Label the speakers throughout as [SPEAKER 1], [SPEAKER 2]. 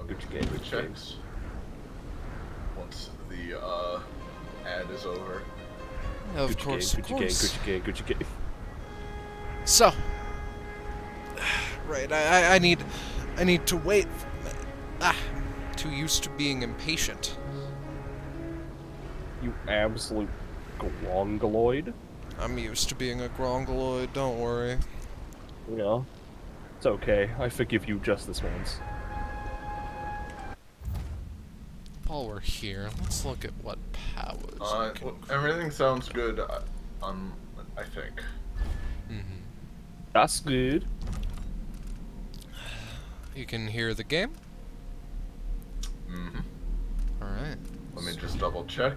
[SPEAKER 1] Gucci gang, Gucci gang.
[SPEAKER 2] Checks. Once the ad is over.
[SPEAKER 3] Of
[SPEAKER 1] Gucci
[SPEAKER 3] course,
[SPEAKER 1] gang,
[SPEAKER 3] of
[SPEAKER 1] Gucci
[SPEAKER 3] course.
[SPEAKER 1] gang, Gucci gang, Gucci gang.
[SPEAKER 3] So, right, I need to wait. Too used to being impatient.
[SPEAKER 1] You absolute grongoloid.
[SPEAKER 3] I'm used to being a grongoloid, don't worry.
[SPEAKER 1] Yeah. It's okay. I forgive you just this once.
[SPEAKER 3] While we're here, let's look at what powers.
[SPEAKER 2] Everything sounds good. I think.
[SPEAKER 1] That's good.
[SPEAKER 3] You can hear the game?
[SPEAKER 2] Mm-hmm.
[SPEAKER 3] Alright.
[SPEAKER 2] Let me just double check.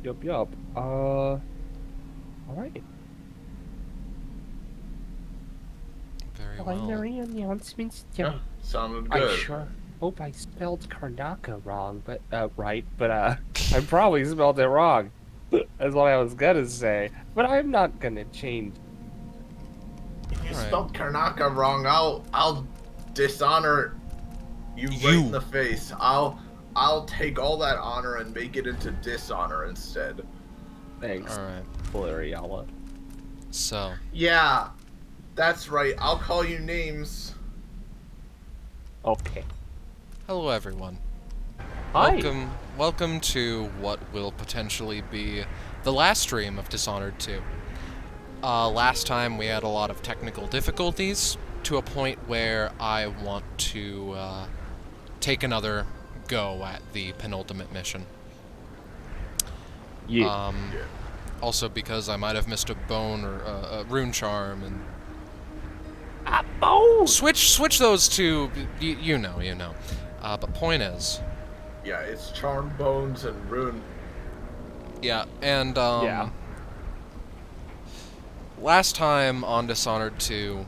[SPEAKER 1] Yup. Alright.
[SPEAKER 3] Very well.
[SPEAKER 1] Preliminary announcements.
[SPEAKER 2] Yeah, sounded
[SPEAKER 1] I
[SPEAKER 2] good.
[SPEAKER 1] sure hope I spelled Karnaka wrong, but right, but I probably spelled it wrong. That's what I was gonna say, but I'm not gonna change.
[SPEAKER 2] If you
[SPEAKER 3] Alright.
[SPEAKER 2] spelled Karnaka wrong, I'll dishonor you right in the face. I'll take all that honor and make it into dishonor instead.
[SPEAKER 1] Thanks,
[SPEAKER 3] Alright.
[SPEAKER 1] Valeriala.
[SPEAKER 3] So,
[SPEAKER 2] Yeah, that's right. I'll call you names.
[SPEAKER 1] Okay.
[SPEAKER 3] hello everyone.
[SPEAKER 1] Hi.
[SPEAKER 3] Welcome to what will potentially be the last stream of Dishonored 2. Last time we had a lot of technical difficulties, to a point where I want to take another go at the penultimate mission.
[SPEAKER 1] Yeah.
[SPEAKER 3] Also because I might have missed a bone or a rune charm, and
[SPEAKER 1] Oh.
[SPEAKER 3] switch those two. You know. But point is,
[SPEAKER 2] Yeah, it's Charm Bones and Rune.
[SPEAKER 3] yeah, and
[SPEAKER 1] Yeah.
[SPEAKER 3] last time on Dishonored 2,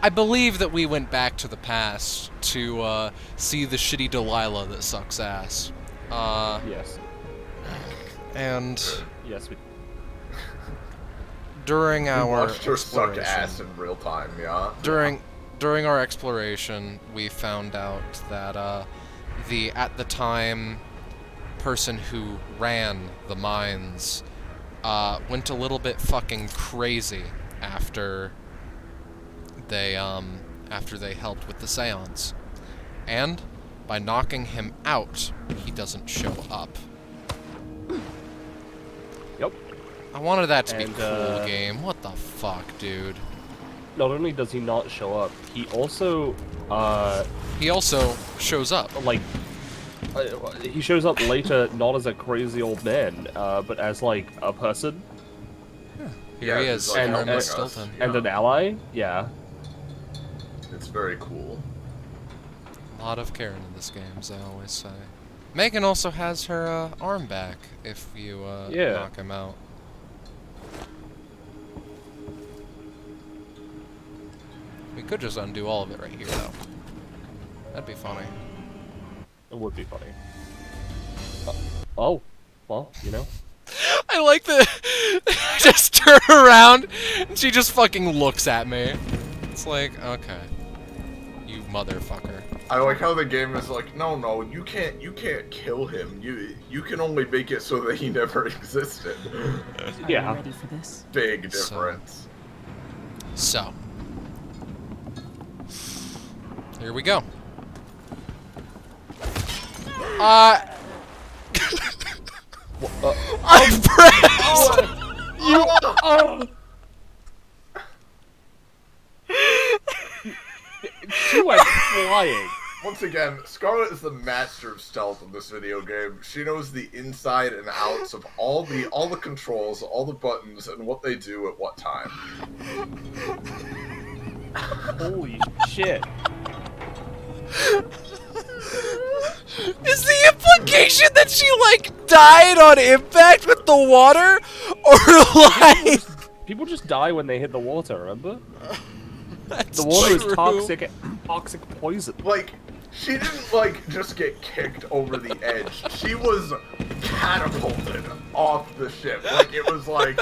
[SPEAKER 3] I believe that we went back to the past to see the shitty Delilah that sucks ass.
[SPEAKER 1] Yes.
[SPEAKER 3] And
[SPEAKER 1] Yes. We.
[SPEAKER 3] during our
[SPEAKER 2] Watched her suck
[SPEAKER 3] exploration,
[SPEAKER 2] ass in real time, yeah.
[SPEAKER 3] during our exploration, we found out that the at the time person who ran the mines went a little bit fucking crazy after they helped with the seance, and by knocking him out, he doesn't show up.
[SPEAKER 1] Yep.
[SPEAKER 3] I wanted that to be
[SPEAKER 1] And,
[SPEAKER 3] cool, game. What the fuck, dude?
[SPEAKER 1] Not only does he not show up, he also
[SPEAKER 3] He also shows up.
[SPEAKER 1] like he shows up later not as a crazy old man, but as like a person
[SPEAKER 3] Here he
[SPEAKER 2] Yeah,
[SPEAKER 3] is,
[SPEAKER 2] he's like
[SPEAKER 3] Helmut
[SPEAKER 2] helping us.
[SPEAKER 3] Stilton.
[SPEAKER 1] and an ally. Yeah.
[SPEAKER 2] It's very cool.
[SPEAKER 3] A lot of Karen in this game, as I always say. Megan also has her arm back if you
[SPEAKER 1] Yeah.
[SPEAKER 3] knock him out. We could just undo all of it right here, though. That'd be funny.
[SPEAKER 1] It would be funny. Oh, well, you know.
[SPEAKER 3] I like the just turn around and she just fucking looks at me. It's like, okay, you motherfucker.
[SPEAKER 2] I like how the game is like, no, you can't kill him. You can only make it so that he never existed.
[SPEAKER 4] Are
[SPEAKER 1] Yeah.
[SPEAKER 4] you ready for this?
[SPEAKER 2] Big difference.
[SPEAKER 3] So, here we go. I pressed.
[SPEAKER 1] Oh! She went flying.
[SPEAKER 2] Once again, Scarlet is the master of stealth in this video game. She knows the inside and outs of all the controls, all the buttons, and what they do at what time.
[SPEAKER 1] Holy shit.
[SPEAKER 3] Is the implication that she like died on impact with the water, or like?
[SPEAKER 1] People just die when they hit the water, remember?
[SPEAKER 3] That's
[SPEAKER 1] The water
[SPEAKER 3] true.
[SPEAKER 1] is toxic poison.
[SPEAKER 2] Like, she didn't like just get kicked over the edge. She was catapulted off the ship. Like it was like,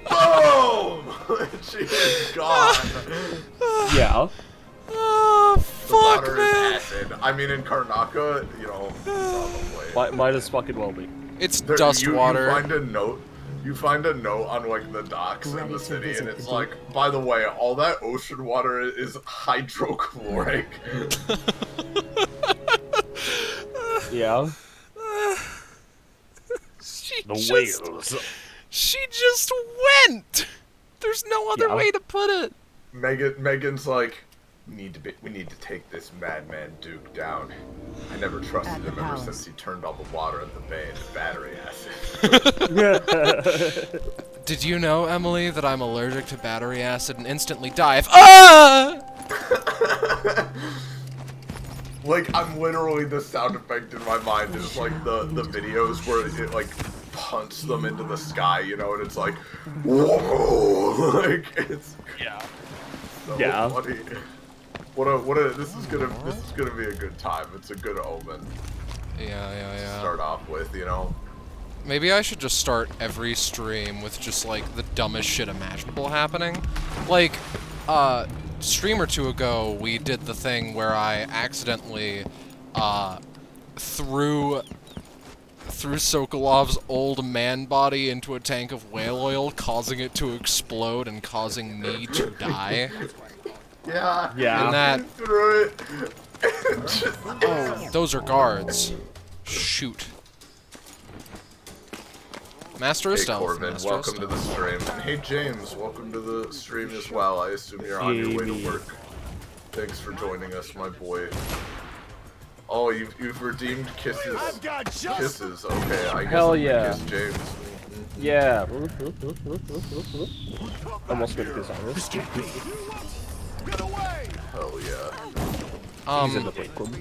[SPEAKER 2] boom! She is gone.
[SPEAKER 1] Yeah.
[SPEAKER 3] Oh
[SPEAKER 2] I mean, in Karnaka, you know, probably.
[SPEAKER 1] Might as fucking well be.
[SPEAKER 3] It's dust water.
[SPEAKER 2] You find a note on like the docks in the city, and it's like, by the way, all that ocean water is hydrochloric.
[SPEAKER 1] Yeah.
[SPEAKER 3] Whales. She just went. There's no other way to put it.
[SPEAKER 2] Megan's like, we need to take this madman Duke down. I never trusted him ever since he turned all the water at the bay into battery acid.
[SPEAKER 3] Did you know, Emily, that I'm allergic to battery acid and instantly die if
[SPEAKER 2] Like, I'm literally, the sound effect in my mind is like the videos where it like punts them into the sky, you know, and it's like, whoa, like it's so funny. What a this is gonna be a good time. It's a good omen.
[SPEAKER 3] Yeah.
[SPEAKER 2] To start off with, you know.
[SPEAKER 3] Maybe I should just start every stream with just like the dumbest shit imaginable happening. Like, stream or two ago, we did the thing where I accidentally threw Sokolov's old man body into a tank of whale oil, causing it to explode and causing me to die.
[SPEAKER 2] Yeah.
[SPEAKER 3] And that.
[SPEAKER 2] Threw it.
[SPEAKER 3] Oh, those are guards. Shoot. Master of Stealth.
[SPEAKER 2] Corbin, welcome to the stream. And hey James, welcome to the stream as well. I assume you're on your way to work. Thanks for joining us, my boy. Oh, you've redeemed kisses. Kisses. Okay, I guess
[SPEAKER 1] Hell
[SPEAKER 2] I'm gonna
[SPEAKER 1] yeah.
[SPEAKER 2] kiss James.
[SPEAKER 1] Yeah. Almost gonna kiss Honest.
[SPEAKER 2] Hell yeah.
[SPEAKER 1] He's in the break room.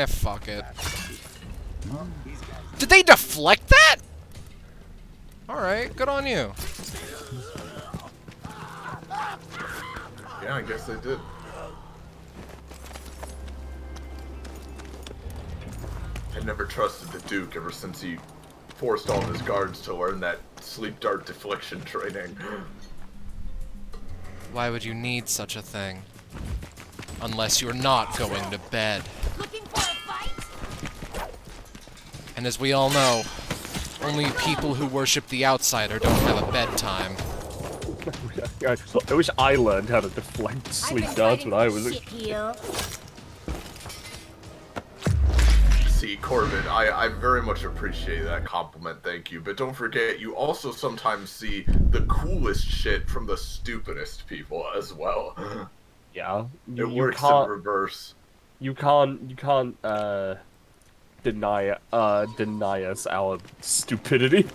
[SPEAKER 3] Fuck it. Did they deflect that? Alright, good on you.
[SPEAKER 2] Yeah, I guess they did. I never trusted the Duke ever since he forced all his guards to learn that sleep dart deflection training.
[SPEAKER 3] Why would you need such a thing? Unless you're not going to bed.
[SPEAKER 4] Looking for a fight?
[SPEAKER 3] And as we all know, only people who worship the outsider don't have a bedtime.
[SPEAKER 1] I wish I learned how to deflect sleep darts when I was a
[SPEAKER 2] See, Corbin, I very much appreciate that compliment, thank you. But don't forget, you also sometimes see the coolest shit from the stupidest people as well.
[SPEAKER 1] Yeah.
[SPEAKER 2] It works in reverse.
[SPEAKER 1] You can't deny us our stupidity.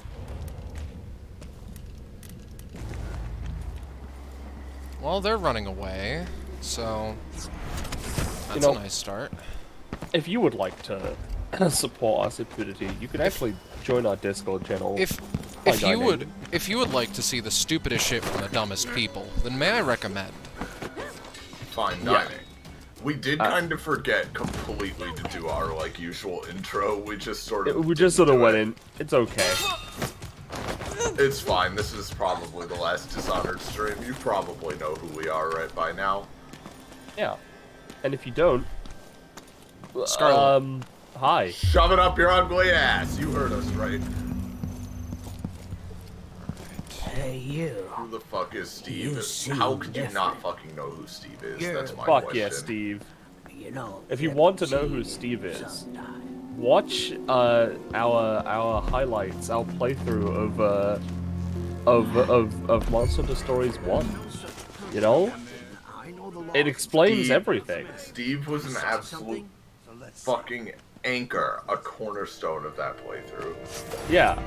[SPEAKER 3] Well, they're running away, so that's a nice start.
[SPEAKER 1] If you would like to support our stupidity, you can actually join our Discord channel.
[SPEAKER 3] If you would like to see the stupidest shit from the dumbest people, then may I recommend
[SPEAKER 2] Fine Dining. We did kind of forget completely to do our like usual intro. We just sort of
[SPEAKER 1] went in. It's okay.
[SPEAKER 2] It's fine. This is probably the last Dishonored stream. You probably know who we are right by now.
[SPEAKER 1] Yeah. And if you don't,
[SPEAKER 3] Scarlet.
[SPEAKER 1] Hi.
[SPEAKER 2] Shove it up your ugly ass. You heard us, right?
[SPEAKER 5] Hey, you.
[SPEAKER 2] Who the fuck is Steve? How could you not fucking know who Steve is? That's my
[SPEAKER 1] Fuck
[SPEAKER 2] question.
[SPEAKER 1] yeah, Steve.
[SPEAKER 5] You know,
[SPEAKER 1] If you want to know who Steve is, watch our highlights, our playthrough of Monster Hunter Stories 1. You know? It explains everything.
[SPEAKER 2] Steve was an absolute fucking anchor, a cornerstone of that playthrough.
[SPEAKER 1] Yeah.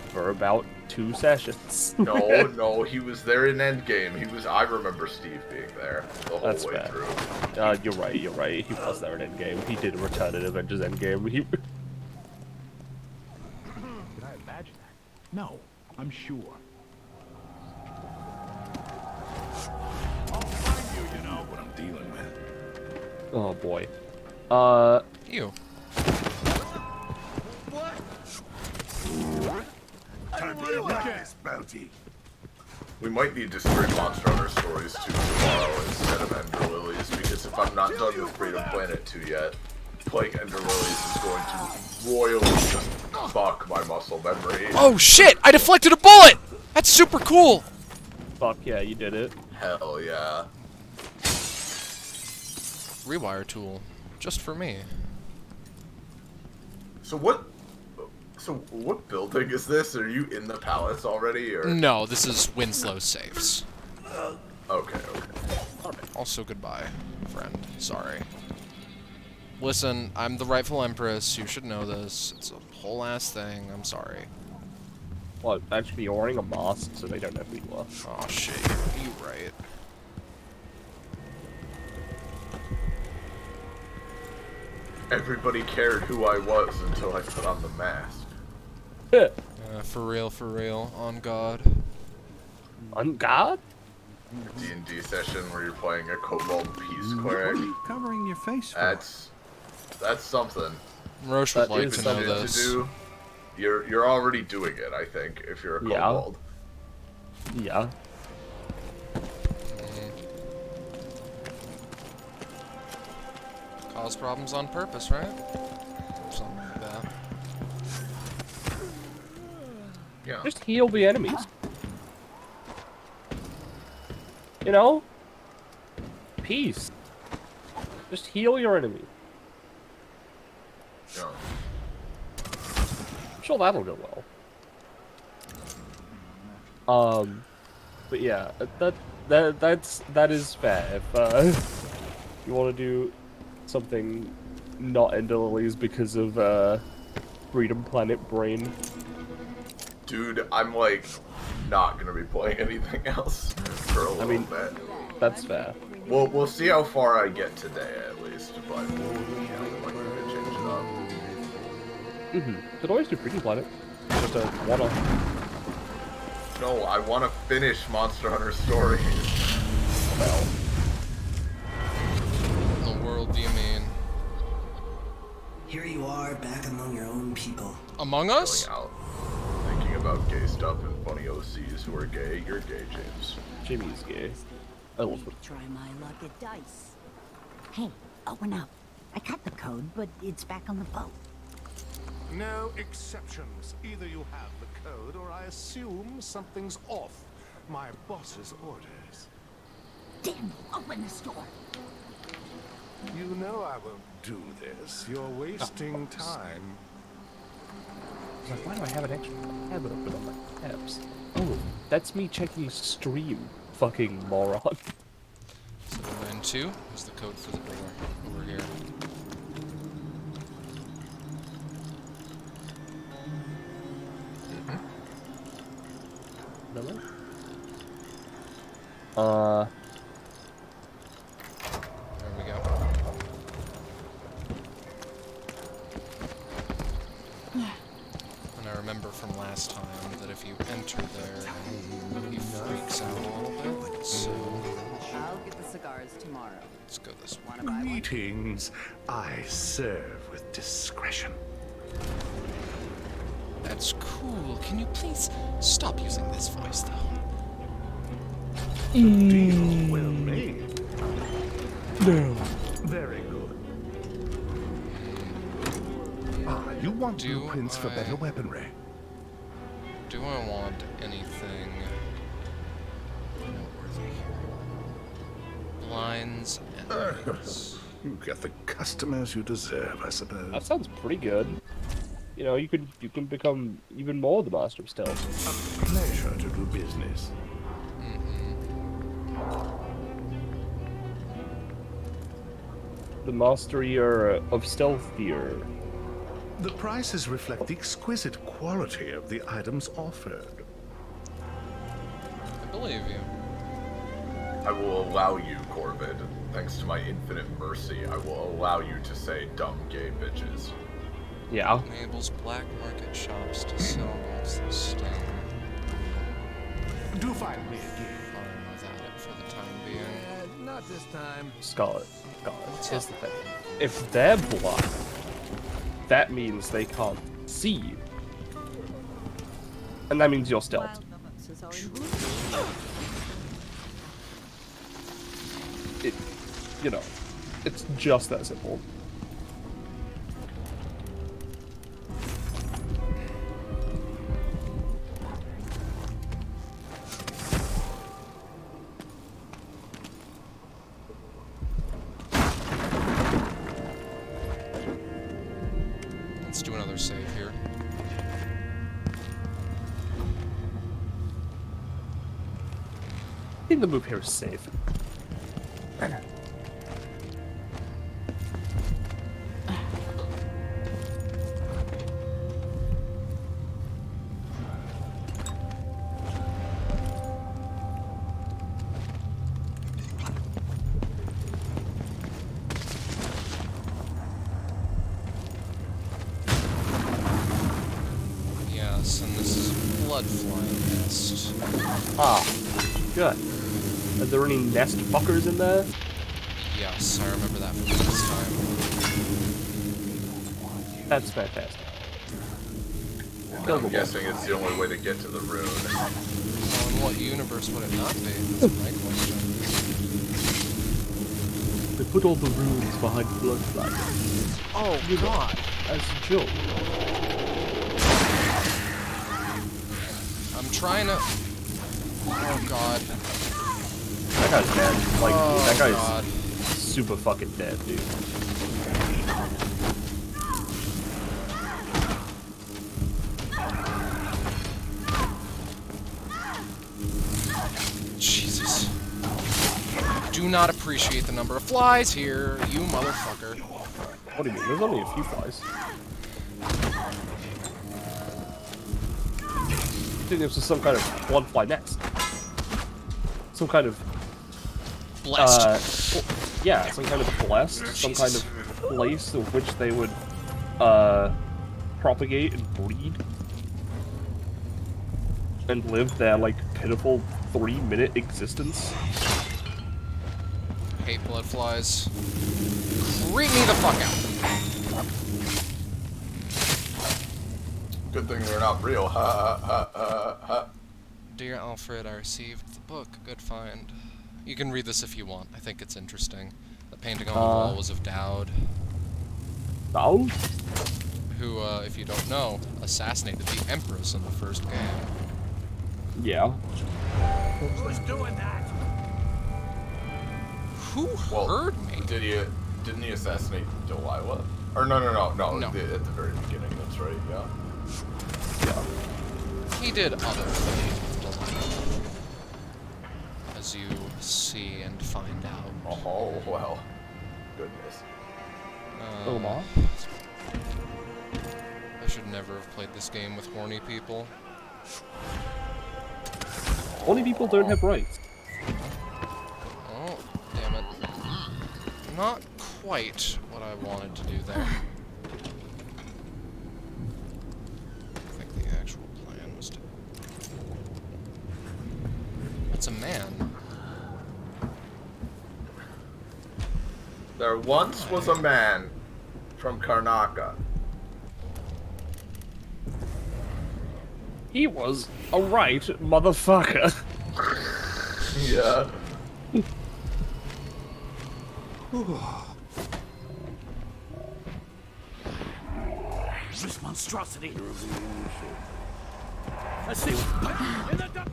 [SPEAKER 1] For about 2 sessions.
[SPEAKER 2] No, he was there in Endgame. I remember Steve being there the whole way through.
[SPEAKER 1] You're right. He was there in Endgame. He did return in Avengers Endgame.
[SPEAKER 6] Did I imagine that? No, I'm sure. I'll find you, you know what I'm dealing with.
[SPEAKER 1] Oh boy.
[SPEAKER 3] you.
[SPEAKER 6] Time to get this bounty.
[SPEAKER 2] We might need to stream Monster Hunter Stories 2 tomorrow instead of Ender Lilies, because if I'm not done with Freedom Planet 2 yet, playing Ender Lilies is going to royally just fuck my muscle memory.
[SPEAKER 3] Oh shit! I deflected a bullet! That's super cool!
[SPEAKER 1] Fuck yeah, you did it.
[SPEAKER 2] Hell yeah.
[SPEAKER 3] Rewire tool. Just for me.
[SPEAKER 2] So what building is this? Are you in the palace already, or?
[SPEAKER 3] No, this is Winslow's safes.
[SPEAKER 2] Okay.
[SPEAKER 3] Also, goodbye, friend. Sorry. Listen, I'm the rightful empress. You should know this. It's a whole ass thing. I'm sorry.
[SPEAKER 1] Well, actually, you're wearing a mask, so they don't know who you are.
[SPEAKER 3] Oh shit, you right.
[SPEAKER 2] Everybody cared who I was until I put on the mask.
[SPEAKER 3] For real, on God.
[SPEAKER 1] On God?
[SPEAKER 2] A D&D session where you're playing a kobold peace cleric.
[SPEAKER 6] What are you covering your face for?
[SPEAKER 2] That's something.
[SPEAKER 3] Roche would
[SPEAKER 1] That
[SPEAKER 3] like
[SPEAKER 1] is
[SPEAKER 3] to know
[SPEAKER 1] something
[SPEAKER 2] To
[SPEAKER 3] this.
[SPEAKER 2] do. You're already doing it, I think, if you're a
[SPEAKER 1] Yeah.
[SPEAKER 2] kobold.
[SPEAKER 1] Yeah.
[SPEAKER 3] Cause problems on purpose, right? Something like that.
[SPEAKER 2] Yeah.
[SPEAKER 1] Just heal the enemies. You know? Peace. Just heal your enemy.
[SPEAKER 2] Yeah.
[SPEAKER 1] I'm sure that'll go well. But yeah, that is fair. If you want to do something not Ender Lilies because of Freedom Planet brain.
[SPEAKER 2] Dude, I'm like not gonna be playing anything else for a little bit.
[SPEAKER 1] That's fair.
[SPEAKER 2] We'll see how far I get today at least, but we might maybe change it up.
[SPEAKER 1] Could always do Freedom Planet. Just a one-off.
[SPEAKER 2] No, I want to finish Monster Hunter Stories. Well,
[SPEAKER 3] What in the world do you mean?
[SPEAKER 5] Here you are, back among your own people.
[SPEAKER 3] Among Us?
[SPEAKER 2] going out, thinking about gay stuff and funny OCs who are gay. You're gay, James.
[SPEAKER 1] Jimmy's gay. I love it.
[SPEAKER 4] Try my luck at dice. Hey, open up. I got the code, but it's back on the boat.
[SPEAKER 6] No exceptions. Either you have the code, or I assume something's off. My boss's orders.
[SPEAKER 4] Damn, open this door.
[SPEAKER 6] You know I won't do this. You're wasting time.
[SPEAKER 1] Like, why do I have an extra tab open on my tabs? Oh, that's me checking stream. Fucking moron.
[SPEAKER 3] 792 is the code for the door over here.
[SPEAKER 1] Really?
[SPEAKER 3] There we go. And I remember from last time that if you enter there, he freaks out a little bit. So
[SPEAKER 7] I'll get the cigars tomorrow.
[SPEAKER 3] let's go this way.
[SPEAKER 7] Wanna buy one?
[SPEAKER 6] Greetings. I serve with discretion.
[SPEAKER 3] That's cool. Can you please stop using this voice, though?
[SPEAKER 6] Deal well made. No. Very good. Ah, you want
[SPEAKER 3] Do
[SPEAKER 6] blueprints for
[SPEAKER 3] I-
[SPEAKER 6] better weaponry.
[SPEAKER 3] Do I want anything noteworthy here? Blinds and lights.
[SPEAKER 6] You get the customers you deserve, I suppose.
[SPEAKER 1] That sounds pretty good. You know, you can become even more the master of stealth.
[SPEAKER 6] A pleasure to do business.
[SPEAKER 1] The mastery of stealthier.
[SPEAKER 6] The prices reflect the exquisite quality of the items offered.
[SPEAKER 3] I believe you.
[SPEAKER 2] I will allow you, Corvid, thanks to my infinite mercy, I will allow you to say dumb gay bitches.
[SPEAKER 1] Yeah.
[SPEAKER 3] Enables black market shops to sell bolts and stone.
[SPEAKER 6] Do find me again.
[SPEAKER 3] Fine without it for the time being.
[SPEAKER 6] Not this time.
[SPEAKER 1] Scarlet. Here's the thing. If they're blind, that means they can't see you. And that means you're stealth. It, you know, it's just that simple.
[SPEAKER 3] Let's do another save here.
[SPEAKER 1] I think the move here is safe.
[SPEAKER 3] Yes, and this is blood fly nest.
[SPEAKER 1] Ah, good. Are there any nest fuckers in there?
[SPEAKER 3] Yes, I remember that from last time.
[SPEAKER 1] That's fantastic.
[SPEAKER 2] I'm guessing it's the only way to get to the rune.
[SPEAKER 3] Well, in what universe would it not be? That's my question.
[SPEAKER 1] They put all the runes behind blood flags.
[SPEAKER 3] Oh, God.
[SPEAKER 1] As a joke.
[SPEAKER 3] I'm trying to... Oh, God.
[SPEAKER 1] That guy's dead. Like,
[SPEAKER 3] Oh,
[SPEAKER 1] that guy's
[SPEAKER 3] God.
[SPEAKER 1] super fucking dead, dude.
[SPEAKER 3] Jesus. Do not appreciate the number of flies here, you motherfucker.
[SPEAKER 1] What do you mean? There's only a few flies. I think this was some kind of blood fly nest. Some kind of
[SPEAKER 3] Blessed.
[SPEAKER 1] yeah, some kind of blessed, some kind
[SPEAKER 3] Jesus.
[SPEAKER 1] of place in which they would propagate and breed and live their like pitiful 3-minute existence.
[SPEAKER 3] Hate blood flies. Creep me the fuck out.
[SPEAKER 2] Good thing they're not real. Ha ha ha ha.
[SPEAKER 3] Dear Alfred, I received the book. Good find. You can read this if you want. I think it's interesting. The painting on the wall was of Dowd,
[SPEAKER 1] Oh?
[SPEAKER 3] who, if you don't know, assassinated the Empress in the first game.
[SPEAKER 1] Yeah.
[SPEAKER 6] Who's doing that?
[SPEAKER 3] Who
[SPEAKER 2] Well,
[SPEAKER 3] heard me?
[SPEAKER 2] Didn't he assassinate Delilah? Or no.
[SPEAKER 3] No.
[SPEAKER 2] At the very beginning. That's right. Yeah.
[SPEAKER 1] Yeah.
[SPEAKER 3] He did other things with Delilah, as you see and find out.
[SPEAKER 2] Oh well. Goodness.
[SPEAKER 1] Little mom?
[SPEAKER 3] I should never have played this game with horny people.
[SPEAKER 1] Only people don't have rights.
[SPEAKER 3] Oh, damn it. Not quite what I wanted to do there. I think the actual plan was to... It's a man.
[SPEAKER 2] There once was a man from Karnaka.
[SPEAKER 1] He was a right motherfucker.
[SPEAKER 2] Yeah.
[SPEAKER 6] This monstrosity. Let's see. In the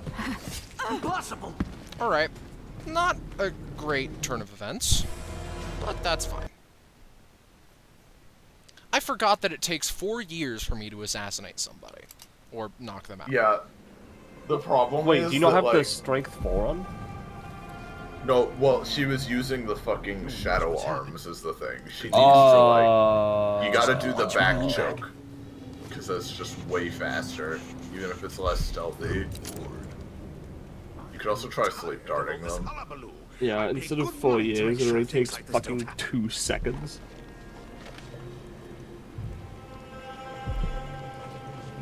[SPEAKER 6] impossible.
[SPEAKER 3] Alright. Not a great turn of events, but that's fine. I forgot that it takes 4 years for me to assassinate somebody. Or knock them out.
[SPEAKER 2] Yeah. The problem
[SPEAKER 1] Wait,
[SPEAKER 2] is
[SPEAKER 1] do you not
[SPEAKER 2] that,
[SPEAKER 1] have
[SPEAKER 2] like,
[SPEAKER 1] the strength 4 on?
[SPEAKER 2] No, well, she was using the fucking shadow arms is the thing. She needs to, like... You gotta do the back choke. Because that's just way faster, even if it's less stealthy. You could also try sleep darting them.
[SPEAKER 1] Yeah, instead of 4 years, it only takes fucking 2 seconds.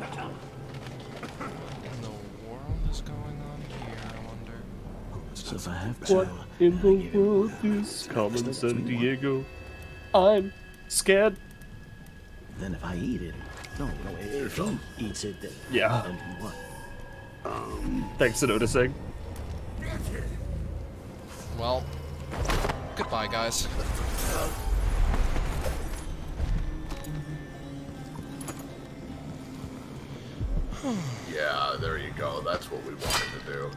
[SPEAKER 3] In the world is going on here, I wonder.
[SPEAKER 5] So if I have
[SPEAKER 1] What
[SPEAKER 5] to,
[SPEAKER 1] in the world is coming, San Diego? I'm scared.
[SPEAKER 5] then if I eat it, no, if he eats it, then
[SPEAKER 1] Yeah.
[SPEAKER 5] then what?
[SPEAKER 1] Thanks for noticing.
[SPEAKER 3] Well, goodbye, guys.
[SPEAKER 2] Yeah, there you go. That's what we wanted to do.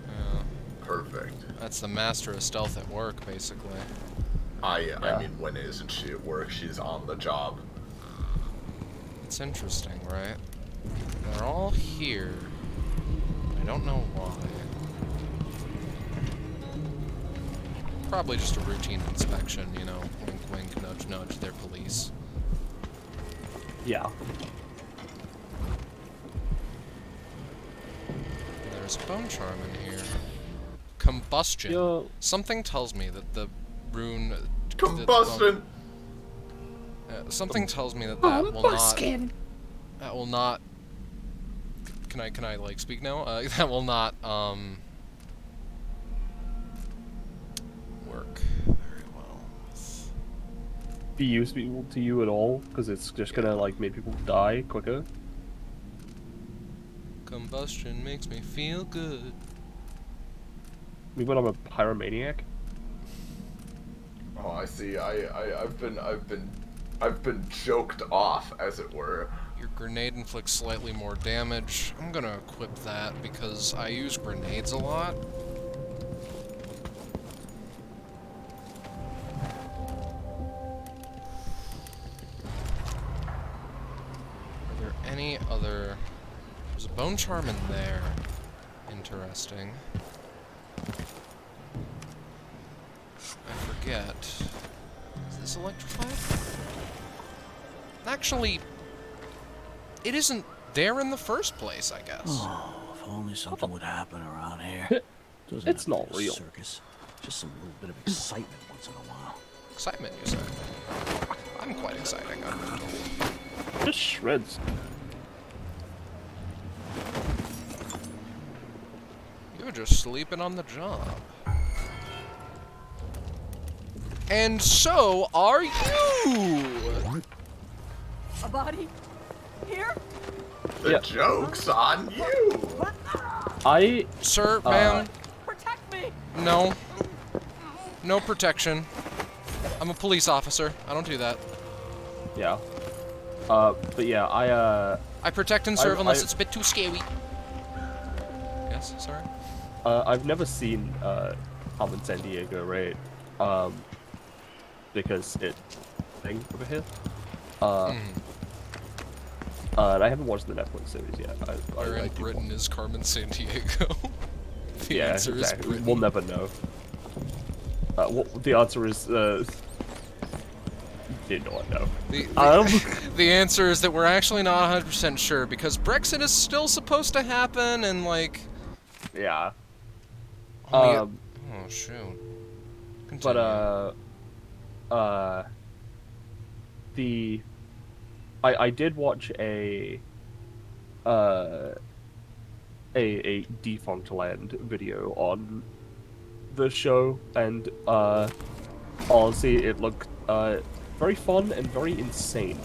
[SPEAKER 3] Yeah,
[SPEAKER 2] Perfect.
[SPEAKER 3] that's the master of stealth at work, basically.
[SPEAKER 2] I
[SPEAKER 1] Yeah.
[SPEAKER 2] mean, when isn't she at work? She's on the job.
[SPEAKER 3] It's interesting, right? They're all here. I don't know why. Probably just a routine inspection, you know. Wink, wink, nudge, nudge. They're police.
[SPEAKER 1] Yeah.
[SPEAKER 3] There's a bone charm in here. Combustion.
[SPEAKER 1] Yo.
[SPEAKER 3] Something tells me that the rune...
[SPEAKER 2] Combustion!
[SPEAKER 3] something tells me that that will not... That will not... Can I like, speak now? That will not, work very well.
[SPEAKER 1] Be useful to you at all, because it's just gonna, like, make people die quicker.
[SPEAKER 3] Combustion makes me feel good.
[SPEAKER 1] I mean, when I'm a pyromaniac.
[SPEAKER 2] Oh, I see. I've been joked off, as it were.
[SPEAKER 3] Your grenade inflicts slightly more damage. I'm gonna equip that because I use grenades a lot. Are there any other... There's a bone charm in there. Interesting. I forget. Is this electrified? Actually... It isn't there in the first place, I guess.
[SPEAKER 8] Oh, if only something would happen around here. Doesn't
[SPEAKER 1] It's
[SPEAKER 8] have to
[SPEAKER 1] not
[SPEAKER 8] be a
[SPEAKER 1] real.
[SPEAKER 8] circus. Just some little bit of excitement once in a while.
[SPEAKER 3] Excitement, you say? I'm quite exciting, I've been told.
[SPEAKER 1] Just shreds.
[SPEAKER 3] You're just sleeping on the job. And so are you!
[SPEAKER 7] A body? Here?
[SPEAKER 2] The
[SPEAKER 1] Yeah.
[SPEAKER 2] joke's on you!
[SPEAKER 1] I
[SPEAKER 3] Sir, ma'am,
[SPEAKER 7] Protect me!
[SPEAKER 3] no. No protection. I'm a police officer. I don't do that.
[SPEAKER 1] yeah. But yeah,
[SPEAKER 3] I protect and serve unless
[SPEAKER 1] I-
[SPEAKER 3] it's a bit too scary. Yes, sorry?
[SPEAKER 1] I've never seen Carmen San Diego, right? Because it thing over here. And I haven't watched the Netflix series yet.
[SPEAKER 3] Where
[SPEAKER 1] I
[SPEAKER 3] in
[SPEAKER 1] do
[SPEAKER 3] Britain is Carmen San Diego? The
[SPEAKER 1] yeah,
[SPEAKER 3] answer is
[SPEAKER 1] exactly.
[SPEAKER 3] Britain.
[SPEAKER 1] We'll never know. The answer is did not know.
[SPEAKER 3] The answer is that we're actually not 100% sure because Brexit is still supposed to happen and like.
[SPEAKER 1] Yeah.
[SPEAKER 3] Oh shoot. Continue.
[SPEAKER 1] But I did watch a Defunct Land video on the show, and honestly, it looked very fun and very insane.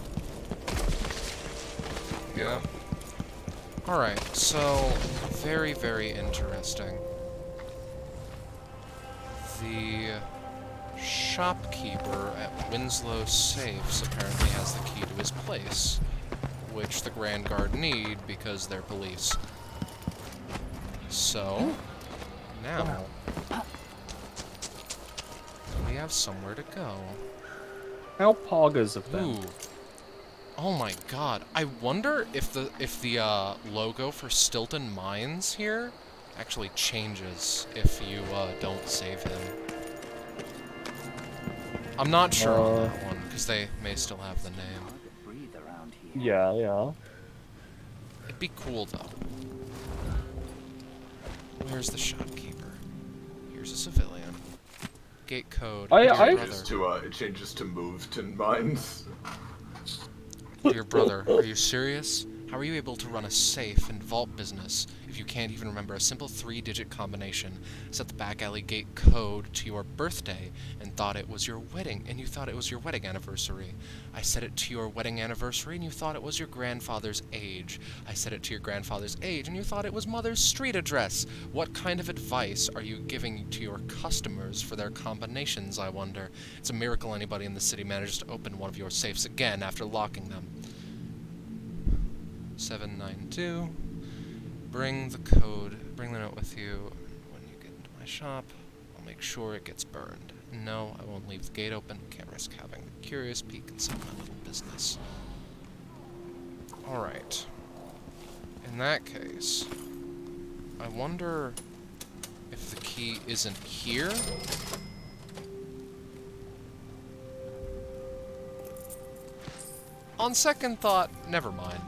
[SPEAKER 3] Yeah. Alright, so very, very interesting. The shopkeeper at Winslow's Safes apparently has the key to his place, which the Grand Guard need because they're police. So, now, we have somewhere to go.
[SPEAKER 1] How poggers of them.
[SPEAKER 3] Ooh. Oh my god. I wonder if the logo for Stilton Mines here actually changes if you don't save him. I'm not sure on that one, because they may still have the name.
[SPEAKER 4] Hard to breathe around here.
[SPEAKER 1] Yeah.
[SPEAKER 3] It'd be cool though. Where's the shopkeeper? Here's a civilian. Gate code.
[SPEAKER 1] I-
[SPEAKER 2] It changes to Moveton Mines.
[SPEAKER 3] Dear brother, are you serious? How are you able to run a safe and vault business if you can't even remember a simple 3-digit combination? Set the back alley gate code to your birthday and thought it was your wedding, and you thought it was your wedding anniversary. I set it to your wedding anniversary, and you thought it was your grandfather's age. I set it to your grandfather's age, and you thought it was mother's street address. What kind of advice are you giving to your customers for their combinations, I wonder? It's a miracle anybody in the city manages to open one of your safes again after locking them. 792. Bring the code, bring the note with you. When you get into my shop, I'll make sure it gets burned. No, I won't leave the gate open. Can't risk having a curious peek inside my little business. Alright. In that case, I wonder if the key isn't here? On second thought, never mind.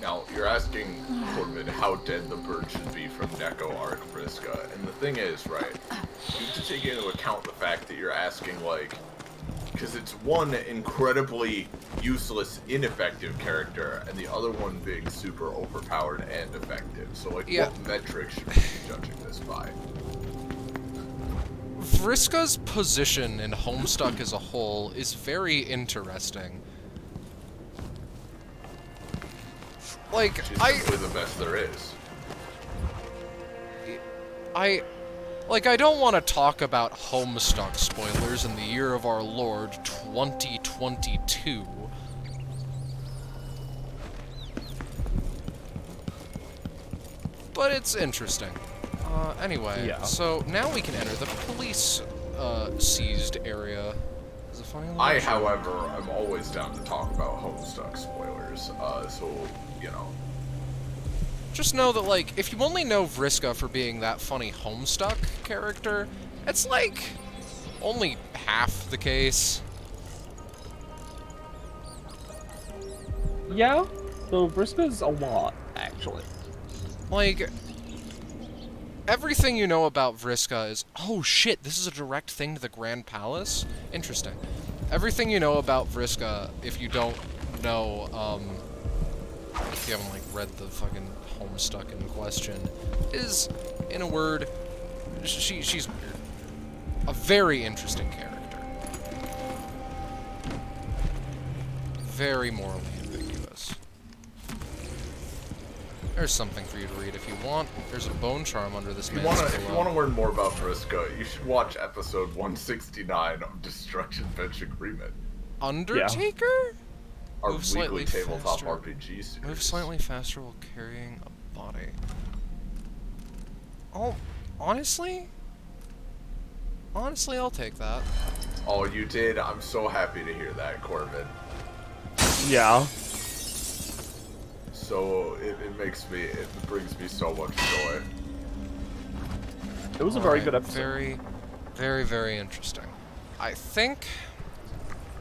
[SPEAKER 2] Now, you're asking Corbin how dead the bird should be from Neko Arc Vriska, and the thing is, right, you have to take into account the fact that you're asking, like, because it's one incredibly useless, ineffective character, and the other one being super overpowered and effective. So, like,
[SPEAKER 3] yeah.
[SPEAKER 2] What metric should we be judging this by?
[SPEAKER 3] Vriska's position in Homestuck as a whole is very interesting. Like,
[SPEAKER 2] She's simply the best there is.
[SPEAKER 3] I don't want to talk about Homestuck spoilers in the year of our Lord 2022. But it's interesting. Anyway,
[SPEAKER 1] Yeah.
[SPEAKER 3] So now we can enter the police seized area. Is it funny?
[SPEAKER 2] I, however, am always down to talk about Homestuck spoilers, so, you know.
[SPEAKER 3] Just know that, like, if you only know Vriska for being that funny Homestuck character, it's, like, only half the case.
[SPEAKER 1] Yeah, so Vriska's a lot, actually.
[SPEAKER 3] Like, everything you know about Vriska is, oh shit, this is a direct thing to the Grand Palace? Interesting. Everything you know about Vriska, if you don't know, if you haven't, like, read the fucking Homestuck in question, is, in a word, she's weird. A very interesting character. Very morally ambiguous. There's something for you to read if you want. There's a bone charm under this man's pillow.
[SPEAKER 2] If you want to learn more about Vriska, you should watch episode 169 of Destruction Bench Agreement.
[SPEAKER 3] Undertaker?
[SPEAKER 2] Yeah. Our
[SPEAKER 3] Move
[SPEAKER 2] weekly
[SPEAKER 3] slightly
[SPEAKER 2] tabletop
[SPEAKER 3] faster.
[SPEAKER 2] RPG series.
[SPEAKER 3] Move slightly faster while carrying a body. Oh, honestly, I'll take that.
[SPEAKER 2] Oh, you did? I'm so happy to hear that, Corbin.
[SPEAKER 1] Yeah.
[SPEAKER 2] So, it brings me so much joy.
[SPEAKER 1] It was a very good episode.
[SPEAKER 3] Very, very, very interesting. I think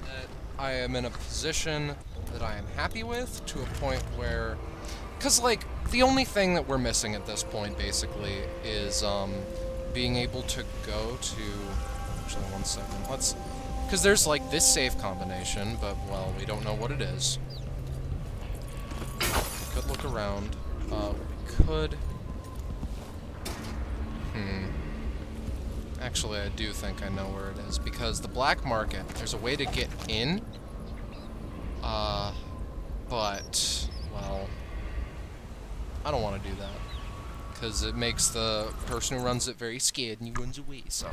[SPEAKER 3] that I am in a position that I am happy with, to a point where, because, like, the only thing that we're missing at this point, basically, is, being able to go to, actually, 1 second, because there's, like, this save combination, but, well, we don't know what it is. We could look around, we could, actually, I do think I know where it is, because the black market, there's a way to get in, but, well, I don't want to do that, because it makes the person who runs it very scared and he runs away, so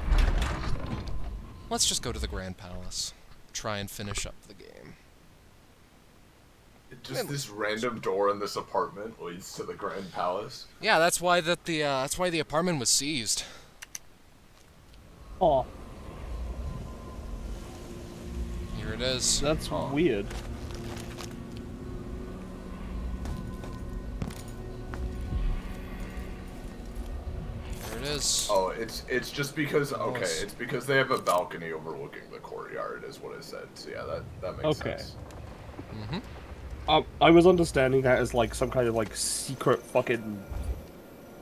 [SPEAKER 3] let's just go to the Grand Palace, try and finish up the game.
[SPEAKER 2] Just this random door in this apartment leads to the Grand Palace.
[SPEAKER 3] Yeah, that's why that's why the apartment was seized.
[SPEAKER 1] Aw,
[SPEAKER 3] Here it is.
[SPEAKER 1] that's weird.
[SPEAKER 3] There it is.
[SPEAKER 2] Oh, it's just because, okay, it's because they have a balcony overlooking the courtyard, is what it said. So yeah, that makes sense.
[SPEAKER 3] Mm-hmm.
[SPEAKER 1] I was understanding that as like some kind of like secret fucking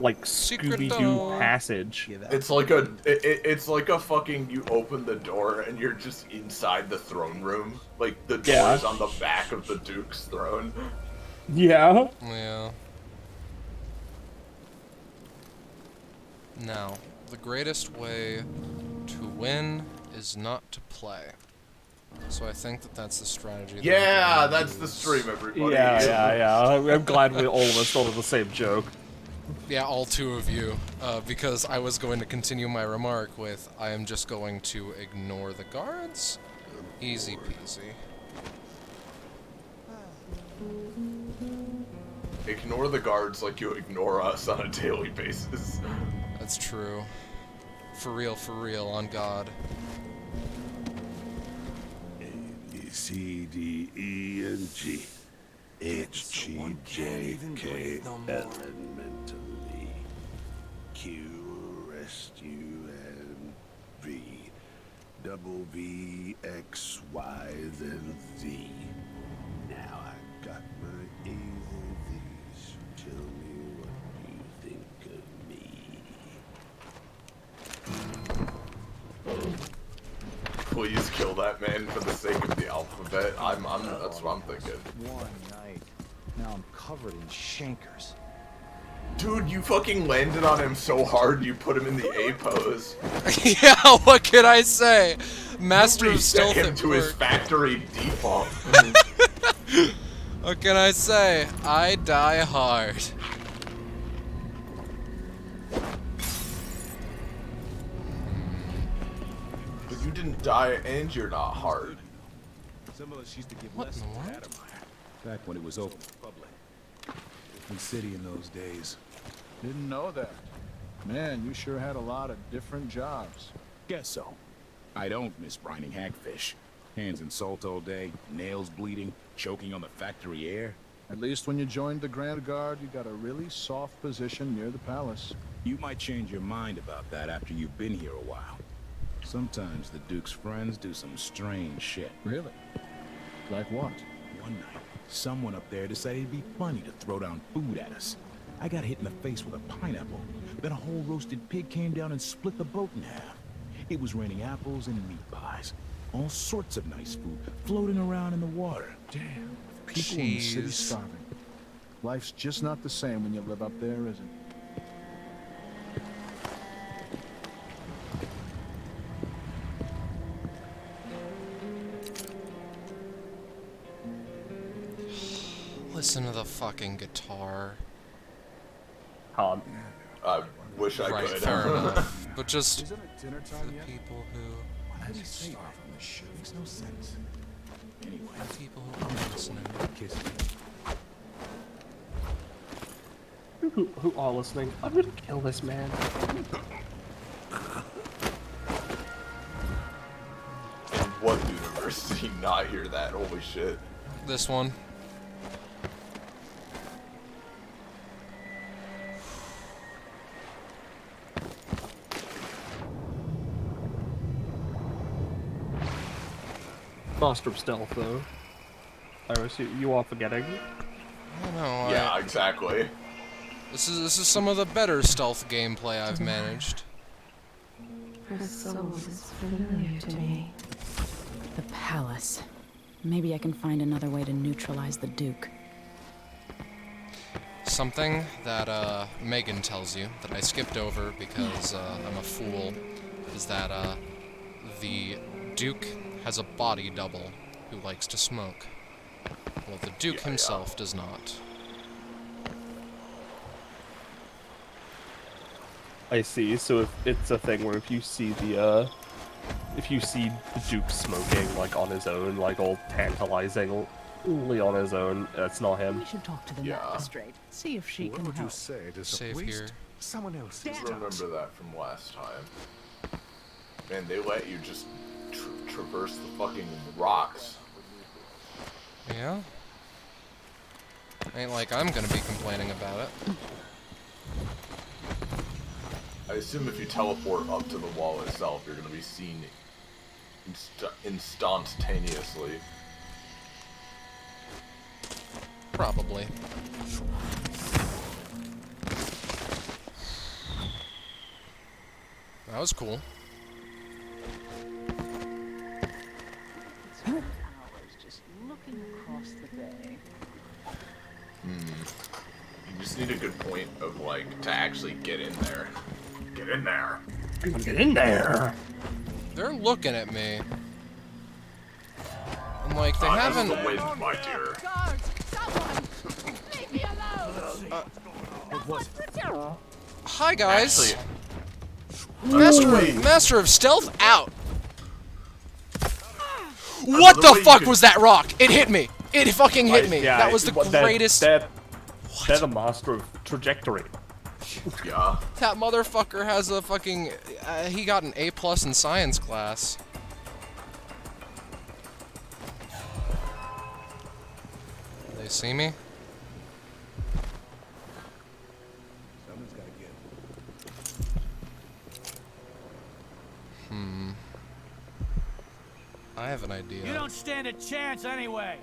[SPEAKER 1] like
[SPEAKER 3] Secret
[SPEAKER 1] Scooby-Doo
[SPEAKER 3] door.
[SPEAKER 1] passage.
[SPEAKER 2] It's like it's like a fucking, you open the door and you're just inside the throne room. Like the
[SPEAKER 1] Yeah.
[SPEAKER 2] door's on the back of the Duke's throne.
[SPEAKER 1] Yeah.
[SPEAKER 3] Yeah. Now, the greatest way to win is not to play. So I think that that's the strategy. That
[SPEAKER 2] Yeah,
[SPEAKER 3] I'm gonna
[SPEAKER 2] that's the
[SPEAKER 3] use.
[SPEAKER 2] stream, everybody.
[SPEAKER 1] Yeah. I'm glad we all of us thought of the same joke.
[SPEAKER 3] Yeah, all two of you. Because I was going to continue my remark with, I am just going to ignore the guards. Easy peasy.
[SPEAKER 2] Ignore the guards like you ignore us on a daily basis.
[SPEAKER 3] That's true. For real, on God.
[SPEAKER 9] A, B, C, D, E, and G. H, G, J, K, L, and mentally. Q, S, U, and V. Double V, X, Y, then Z. Now I got my A's and Z's. Tell me what you think of me.
[SPEAKER 2] Please kill that man for the sake of the alphabet. That's what I'm thinking.
[SPEAKER 10] One night. Now I'm covered in chancres.
[SPEAKER 2] Dude, you fucking landed on him so hard you put him in the A pose.
[SPEAKER 3] Yeah, what can I say? Master of
[SPEAKER 2] Reset
[SPEAKER 3] stealth
[SPEAKER 2] him
[SPEAKER 3] at
[SPEAKER 2] to his
[SPEAKER 3] work.
[SPEAKER 2] factory default.
[SPEAKER 3] What can I say? I die hard.
[SPEAKER 2] But you didn't die and you're not hard.
[SPEAKER 9] Some of us used to give
[SPEAKER 3] What
[SPEAKER 9] lessons
[SPEAKER 3] in the
[SPEAKER 9] to
[SPEAKER 3] world?
[SPEAKER 9] Adamire, back when it was open to the public. Big city in those days.
[SPEAKER 10] Didn't know that. Man, you sure had a lot of different jobs.
[SPEAKER 9] Guess so. I don't miss brining hagfish. Hands in salt all day, nails bleeding, choking on the factory air.
[SPEAKER 10] At least when you joined the Grand Guard, you got a really soft position near the palace.
[SPEAKER 9] You might change your mind about that after you've been here a while. Sometimes the Duke's friends do some strange shit.
[SPEAKER 10] Really? Like what?
[SPEAKER 9] One night, someone up there decided it'd be funny to throw down food at us. I got hit in the face with a pineapple. Then a whole roasted pig came down and split the boat in half. It was raining apples and meat pies. All sorts of nice food floating around in the water.
[SPEAKER 10] Damn. People in the city
[SPEAKER 3] Jeez.
[SPEAKER 10] starving. Life's just not the same when you live up there, is it?
[SPEAKER 3] Listen to the fucking guitar.
[SPEAKER 1] Can't.
[SPEAKER 2] I wish I
[SPEAKER 3] Right,
[SPEAKER 2] could.
[SPEAKER 3] fair enough. But just
[SPEAKER 10] Isn't it dinner
[SPEAKER 3] for
[SPEAKER 10] time
[SPEAKER 3] the
[SPEAKER 10] yet?
[SPEAKER 3] people who...
[SPEAKER 9] Why did he say that? This shit makes no sense. Anyway,
[SPEAKER 3] The people who are listening.
[SPEAKER 9] kiss me.
[SPEAKER 1] Who are listening? I'm gonna kill this man.
[SPEAKER 2] In what universe did he not hear that? Holy shit.
[SPEAKER 3] This one.
[SPEAKER 1] Master of stealth, though. Iris, you are forgetting.
[SPEAKER 3] I don't know.
[SPEAKER 2] Yeah, exactly.
[SPEAKER 3] This is some of the better stealth gameplay I've managed.
[SPEAKER 11] Her soul is familiar to me.
[SPEAKER 12] The palace. Maybe I can find another way to neutralize the Duke.
[SPEAKER 3] Something that Megan tells you that I skipped over because I'm a fool is that the Duke has a body double who likes to smoke. Well, the Duke himself does not.
[SPEAKER 1] I see. So if it's a thing where if you see the Duke smoking like on his own, like all tantalizingly on his own, that's not him.
[SPEAKER 4] We should talk to the
[SPEAKER 2] Yeah.
[SPEAKER 4] magistrate. See if she
[SPEAKER 6] What
[SPEAKER 4] can
[SPEAKER 6] would you
[SPEAKER 4] help.
[SPEAKER 6] say to
[SPEAKER 3] Save
[SPEAKER 6] waste
[SPEAKER 3] here.
[SPEAKER 6] someone else's
[SPEAKER 2] I remember that from last time. Man, they let you just traverse the fucking rocks.
[SPEAKER 3] Yeah? Ain't like I'm gonna be complaining about it.
[SPEAKER 2] I assume if you teleport up to the wall itself, you're gonna be seen instantaneously.
[SPEAKER 3] Probably. That was cool.
[SPEAKER 7] Just looking across the bay.
[SPEAKER 2] You just need a good point of, like, to actually get in there. Get in there.
[SPEAKER 1] Get in there.
[SPEAKER 3] They're looking at me. And, like, they
[SPEAKER 2] That's
[SPEAKER 3] haven't...
[SPEAKER 2] the wind, my dear.
[SPEAKER 7] Guards! Someone! Leave me alone!
[SPEAKER 3] Hi, guys.
[SPEAKER 2] Actually,
[SPEAKER 3] Master of Stealth out. What the fuck was that rock? It hit me. It fucking hit me.
[SPEAKER 1] Yeah,
[SPEAKER 3] That was the greatest...
[SPEAKER 1] They're the master of trajectory.
[SPEAKER 2] yeah.
[SPEAKER 3] That motherfucker has a fucking... he got an A+ in science class. They see me?
[SPEAKER 9] Someone's gotta get.
[SPEAKER 3] I have an idea.
[SPEAKER 8] You don't stand a chance anyway.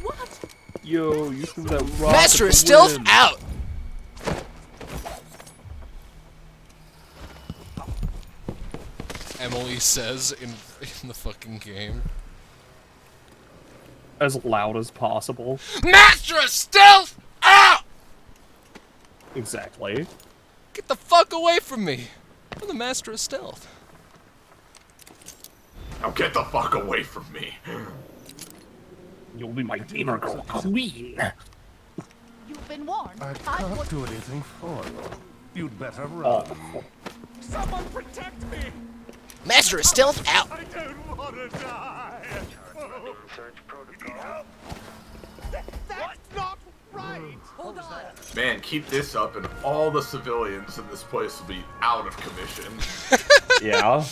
[SPEAKER 7] What?
[SPEAKER 1] Yo, you threw that rock.
[SPEAKER 3] Master
[SPEAKER 1] at
[SPEAKER 3] of
[SPEAKER 1] the
[SPEAKER 3] Stealth
[SPEAKER 1] wind.
[SPEAKER 3] out! Emily says in the fucking game.
[SPEAKER 1] As loud as possible.
[SPEAKER 3] Master of Stealth out!
[SPEAKER 1] Exactly.
[SPEAKER 3] Get the fuck away from me! I'm the Master of Stealth.
[SPEAKER 2] Now get the fuck away from me.
[SPEAKER 1] You'll be my gamer girl queen.
[SPEAKER 7] You've been warned.
[SPEAKER 6] I
[SPEAKER 7] I
[SPEAKER 6] can't
[SPEAKER 7] would...
[SPEAKER 6] do anything for you. You'd better run.
[SPEAKER 8] Someone protect me!
[SPEAKER 3] Master of Stealth out!
[SPEAKER 6] I don't want to die.
[SPEAKER 8] That's not right!
[SPEAKER 7] Hold on.
[SPEAKER 2] Man, keep this up and all the civilians in this place will be out of commission.
[SPEAKER 1] Yeah.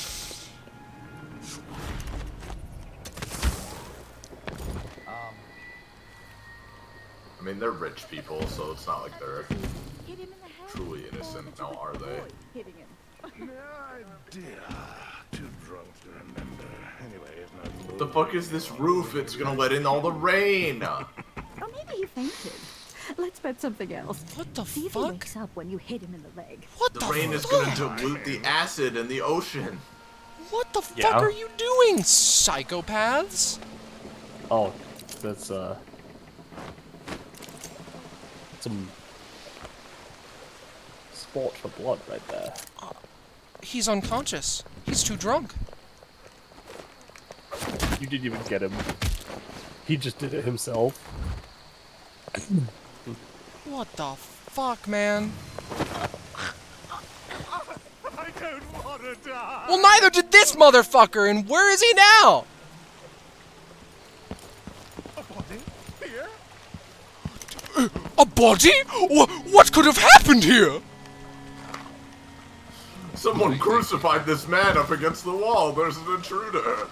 [SPEAKER 2] I mean, they're rich people, so it's not like they're
[SPEAKER 7] Hit him in the head.
[SPEAKER 2] truly innocent now, are they?
[SPEAKER 7] Hitting him.
[SPEAKER 6] No idea. Too drunk to remember. Anyway, if not
[SPEAKER 2] What the fuck is this roof? It's gonna let in all the rain.
[SPEAKER 7] Or maybe he fainted. Let's bet something else.
[SPEAKER 3] What the
[SPEAKER 7] See if he
[SPEAKER 3] fuck?
[SPEAKER 7] wakes up when you hit him in the leg.
[SPEAKER 3] What
[SPEAKER 2] The
[SPEAKER 3] the
[SPEAKER 2] rain is
[SPEAKER 3] fuck?
[SPEAKER 2] gonna dilute the acid in the ocean.
[SPEAKER 3] What the
[SPEAKER 1] Yeah.
[SPEAKER 3] fuck are you doing, psychopaths?
[SPEAKER 1] Oh, that's some sport for blood right there.
[SPEAKER 3] He's unconscious. He's too drunk.
[SPEAKER 1] You didn't even get him. He just did it himself.
[SPEAKER 3] What the fuck, man?
[SPEAKER 6] I don't want to die.
[SPEAKER 3] Well, neither did this motherfucker, and where is he now?
[SPEAKER 6] A body here?
[SPEAKER 3] A body? What could have happened here?
[SPEAKER 2] Someone crucified this man up against the wall. There's an intruder.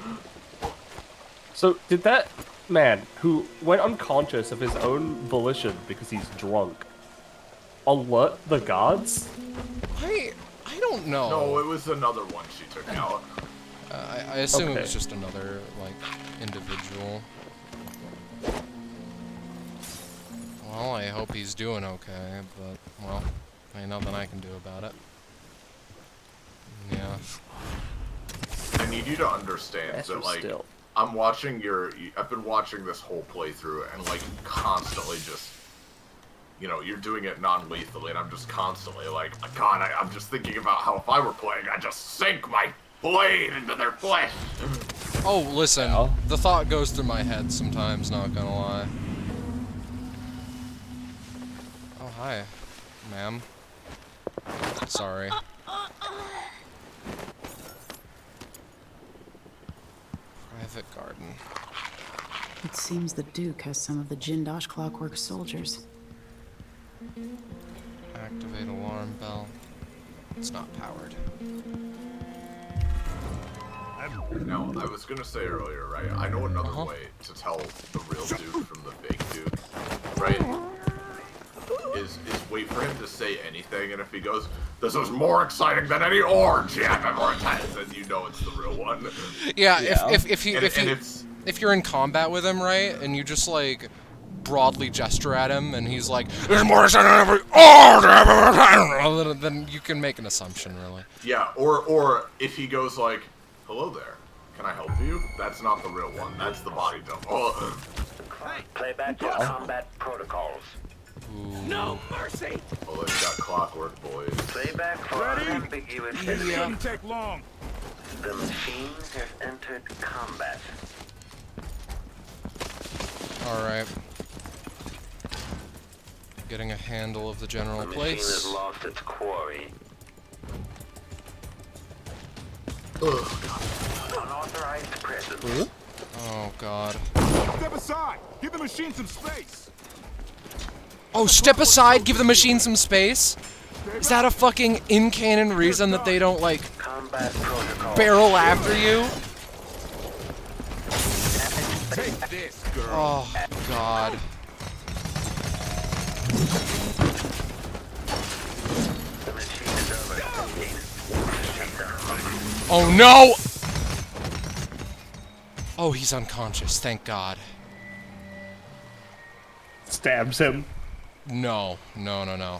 [SPEAKER 1] So, did that man, who went unconscious of his own volition because he's drunk, alert the guards?
[SPEAKER 3] I don't know.
[SPEAKER 2] No, it was another one she took out.
[SPEAKER 3] I assume it
[SPEAKER 1] Okay.
[SPEAKER 3] was just another, like, individual. Well, I hope he's doing okay, but, well, ain't nothing I can do about it. Yeah.
[SPEAKER 2] I need you to understand
[SPEAKER 1] That's
[SPEAKER 2] that, like,
[SPEAKER 1] still.
[SPEAKER 2] I'm watching I've been watching this whole playthrough and, like, constantly just, you know, you're doing it non-lethally, and I'm just constantly like, God, I'm just thinking about how if I were playing, I'd just sink my blade into their flesh.
[SPEAKER 3] Oh, listen,
[SPEAKER 1] Yeah.
[SPEAKER 3] the thought goes through my head sometimes, not gonna lie. Oh, hi, ma'am. Sorry. Private garden.
[SPEAKER 12] It seems the Duke has some of the Jindosh Clockwork soldiers.
[SPEAKER 3] Activate alarm bell. It's not powered.
[SPEAKER 2] Now, I was gonna say earlier, right? I know another way to tell the real Duke from the fake Duke, right? Is wait for him to say anything, and if he goes, "This is more exciting than any orgy I've ever attended," then you know it's the real one.
[SPEAKER 3] Yeah,
[SPEAKER 1] Yeah.
[SPEAKER 3] if you're in combat with him, right, and you just like broadly gesture at him, and he's like, "There's more than every order," then you can make an assumption, really.
[SPEAKER 2] Yeah, or if he goes like, "Hello there, can I help you?" That's not the real one. That's the body double. Oh.
[SPEAKER 13] Play back your combat protocols.
[SPEAKER 3] Ooh.
[SPEAKER 13] No mercy!
[SPEAKER 2] Oh, they've got clockwork, boys.
[SPEAKER 13] Play back for unambiguous enemy.
[SPEAKER 6] Shouldn't take long.
[SPEAKER 13] The machine has entered combat.
[SPEAKER 3] Alright. Getting a handle of the general
[SPEAKER 13] The machine
[SPEAKER 3] place.
[SPEAKER 13] has lost its quarry. Unauthorized presence.
[SPEAKER 3] Oh god.
[SPEAKER 6] Step aside. Give the machine some space.
[SPEAKER 3] Oh, step aside, give the machine some space? Is that a fucking in-canon reason that they don't, like, barrel after you?
[SPEAKER 6] Take this, girl.
[SPEAKER 3] Oh, God. Oh, no! Oh, he's unconscious, thank God.
[SPEAKER 1] Stabs him.
[SPEAKER 3] No.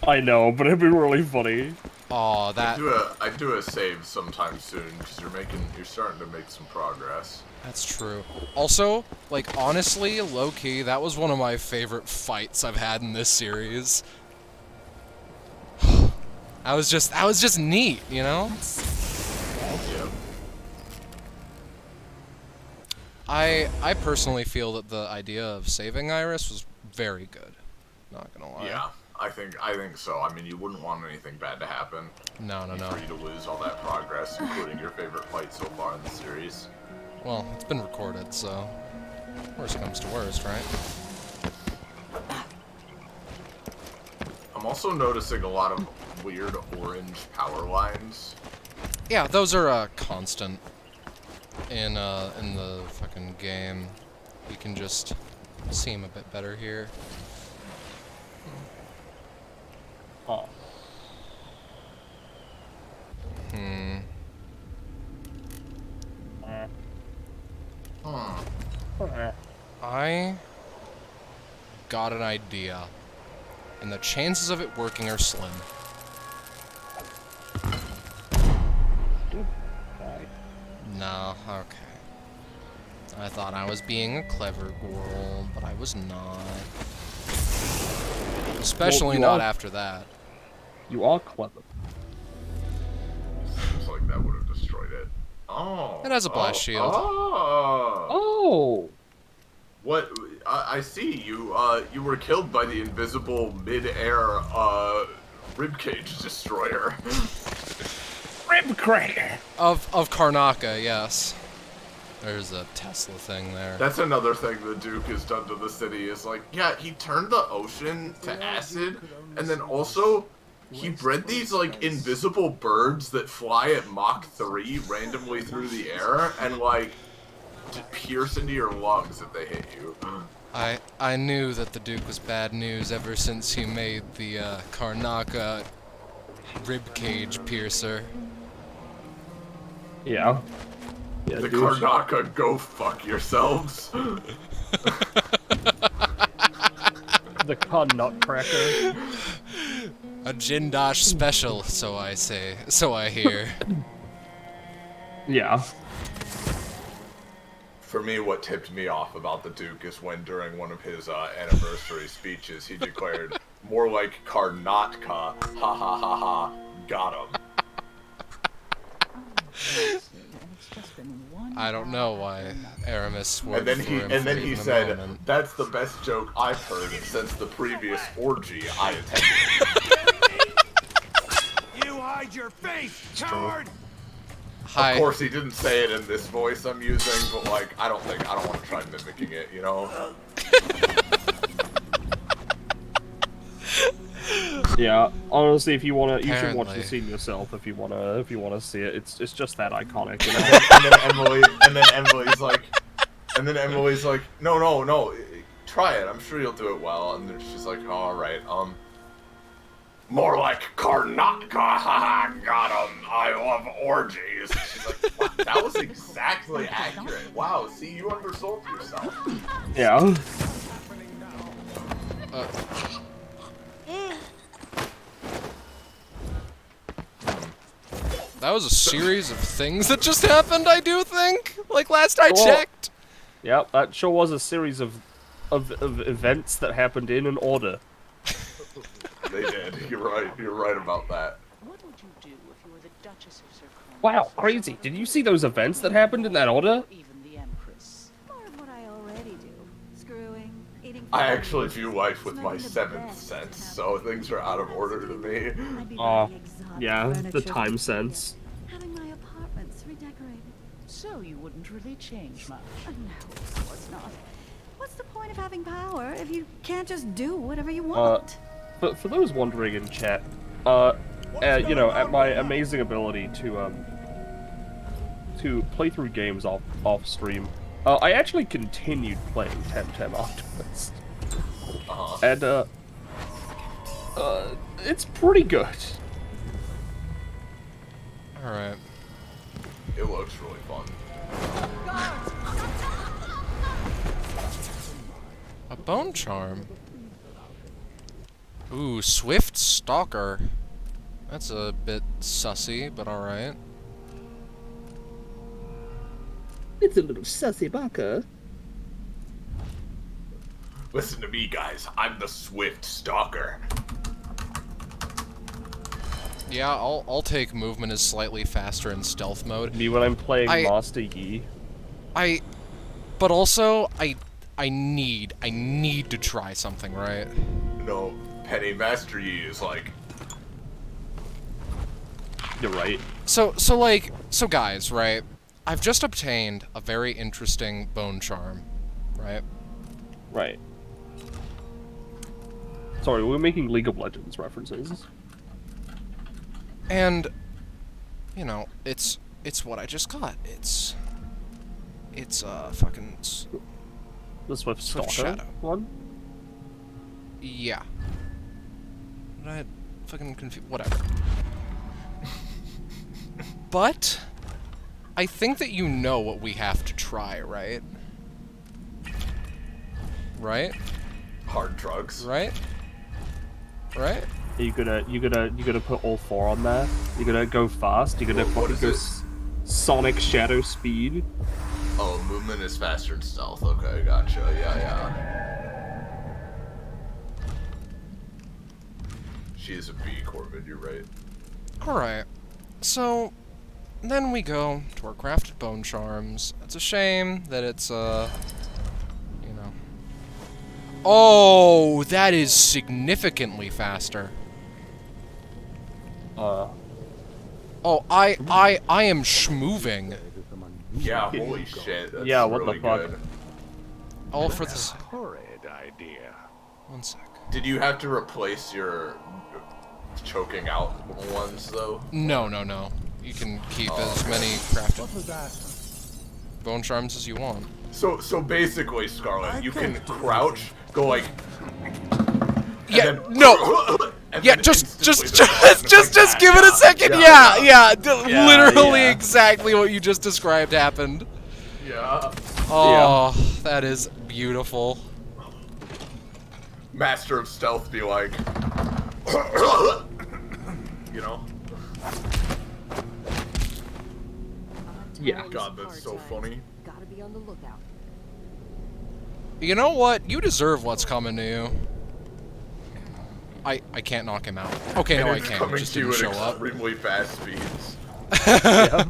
[SPEAKER 1] I know, but it'd be really funny.
[SPEAKER 3] Oh, that...
[SPEAKER 2] I do a save sometime soon, because you're starting to make some progress.
[SPEAKER 3] That's true. Also, like, honestly, low-key, that was one of my favorite fights I've had in this series. I was just neat, you know?
[SPEAKER 2] Yeah.
[SPEAKER 3] I personally feel that the idea of saving Iris was very good. Not gonna lie.
[SPEAKER 2] Yeah, I think so. I mean, you wouldn't want anything bad to happen.
[SPEAKER 3] No.
[SPEAKER 2] For you to lose all that progress, including your favorite fight so far in the series.
[SPEAKER 3] Well, it's been recorded, so worst comes to worst, right?
[SPEAKER 2] I'm also noticing a lot of weird orange power lines.
[SPEAKER 3] Yeah, those are constant in the fucking game. You can just see them a bit better here.
[SPEAKER 1] Oh.
[SPEAKER 3] I got an idea, and the chances of it working are slim. No, okay. I thought I was being a clever girl, but I was not. Especially not after that.
[SPEAKER 1] You are clever.
[SPEAKER 2] Seems like that would have destroyed it. Oh.
[SPEAKER 3] It has a blast shield.
[SPEAKER 1] Oh.
[SPEAKER 2] What? I see. You were killed by the invisible mid-air ribcage destroyer.
[SPEAKER 1] Rib cracker.
[SPEAKER 3] Of Karnaka, yes. There's a Tesla thing there.
[SPEAKER 2] That's another thing the Duke has done to the city, is like, yeah, he turned the ocean to acid, and then also, he bred these, like, invisible birds that fly at Mach 3 randomly through the air, and, like, pierce into your lungs if they hit you.
[SPEAKER 3] I knew that the Duke was bad news ever since he made the Karnaka ribcage piercer.
[SPEAKER 1] Yeah.
[SPEAKER 2] The Karnaka, go fuck yourselves.
[SPEAKER 1] The Nutcracker.
[SPEAKER 3] A Jindosh special, so I say. So I hear.
[SPEAKER 1] Yeah.
[SPEAKER 2] For me, what tipped me off about the Duke is when, during one of his anniversary speeches, he declared, "More like Karnatka, ha ha ha ha, got him."
[SPEAKER 3] I don't know why Aramis swore
[SPEAKER 2] And then he said,
[SPEAKER 3] moment.
[SPEAKER 2] "That's the best joke I've heard since the previous orgy I attended."
[SPEAKER 6] You hide your face, coward!
[SPEAKER 3] Hi.
[SPEAKER 2] Of course, he didn't say it in this voice I'm using, but like, I don't want to try mimicking it, you know?
[SPEAKER 1] Yeah, honestly, if you wanna, you should watch the scene yourself if you wanna see it. It's just that iconic, you know.
[SPEAKER 2] and then Emily's like, no, try it. I'm sure you'll do it well. And then she's like, all right, more like Karnaka, haha, got him. I love orgies. She's like, what? That was exactly accurate. Wow, see, you undersold yourself.
[SPEAKER 1] Yeah.
[SPEAKER 3] That was a series of things that just happened, I do think. Like last I checked.
[SPEAKER 1] Yep, that sure was a series of events that happened in an order.
[SPEAKER 2] They did. You're right. You're right about that.
[SPEAKER 14] What would you do if you were the Duchess of Sir
[SPEAKER 1] Wow, crazy. Did you see those events that happened in that order?
[SPEAKER 14] even the Empress?
[SPEAKER 7] More of what I already do. Screwing, eating
[SPEAKER 2] I actually view life with my 7th sense, so things are out of order to me.
[SPEAKER 1] Oh, yeah, the time sense.
[SPEAKER 7] having my apartments redecorated.
[SPEAKER 14] So you wouldn't really change much.
[SPEAKER 7] No, of course not. What's the point of having power if you can't just do whatever you want?
[SPEAKER 1] But for those wondering in chat, you know, at my amazing ability to play through games off stream, I actually continued playing Temtem afterwards, and it's pretty good.
[SPEAKER 3] All right.
[SPEAKER 2] It looks really fun.
[SPEAKER 3] A bone charm. Ooh, Swift Stalker. That's a bit sussy, but alright.
[SPEAKER 1] It's a little sussy baka.
[SPEAKER 2] Listen to me, guys. I'm the Swift Stalker.
[SPEAKER 3] Yeah, I'll take movement as slightly faster in stealth mode.
[SPEAKER 1] Me when I'm playing Master Yi.
[SPEAKER 3] But also, I need to try something, right?
[SPEAKER 2] No, Penny Master Yi is like...
[SPEAKER 1] You're right.
[SPEAKER 3] So guys, right? I've just obtained a very interesting bone charm, right?
[SPEAKER 1] Right. Sorry, we're making League of Legends references.
[SPEAKER 3] And, you know, it's what I just got. It's fucking...
[SPEAKER 1] The Swift Stalker
[SPEAKER 3] Shadow
[SPEAKER 1] one?
[SPEAKER 3] Yeah. Did I fucking confuse... Whatever. But, I think that you know what we have to try, right? Right?
[SPEAKER 2] Hard drugs.
[SPEAKER 3] Right? Right?
[SPEAKER 1] Are you gonna put all 4 on there? You're gonna go fast? You're gonna fucking go Sonic Shadow Speed?
[SPEAKER 2] Oh, movement is faster than stealth. Okay, gotcha. Yeah. She is a B, Corbin, you're right.
[SPEAKER 3] Alright. So, then we go to our crafted bone charms. It's a shame that it's, you know... Oh, that is significantly faster. Oh, I am schmoving.
[SPEAKER 2] Yeah, holy shit. That's
[SPEAKER 1] yeah, what
[SPEAKER 2] really
[SPEAKER 1] the fuck?
[SPEAKER 2] Good.
[SPEAKER 3] All for this.
[SPEAKER 6] Horrid idea.
[SPEAKER 3] One sec.
[SPEAKER 2] Did you have to replace your choking out ones though?
[SPEAKER 3] No. You can keep as many crafted bone charms as you want.
[SPEAKER 2] So basically, Scarlet, you can crouch, go like.
[SPEAKER 3] Yeah.
[SPEAKER 2] Then,
[SPEAKER 3] No. Yeah. Just give it a second. Yeah. Literally exactly what you just described happened.
[SPEAKER 2] Yeah.
[SPEAKER 3] Oh, that is beautiful.
[SPEAKER 2] Master of Stealth be like, you know?
[SPEAKER 1] Yeah.
[SPEAKER 2] God, that's so funny.
[SPEAKER 4] Gotta be on the lookout.
[SPEAKER 3] You know what? You deserve what's coming to you. I can't knock him out. Okay, no, I can. It just didn't show up.
[SPEAKER 2] Extremely fast speeds.
[SPEAKER 1] Yeah.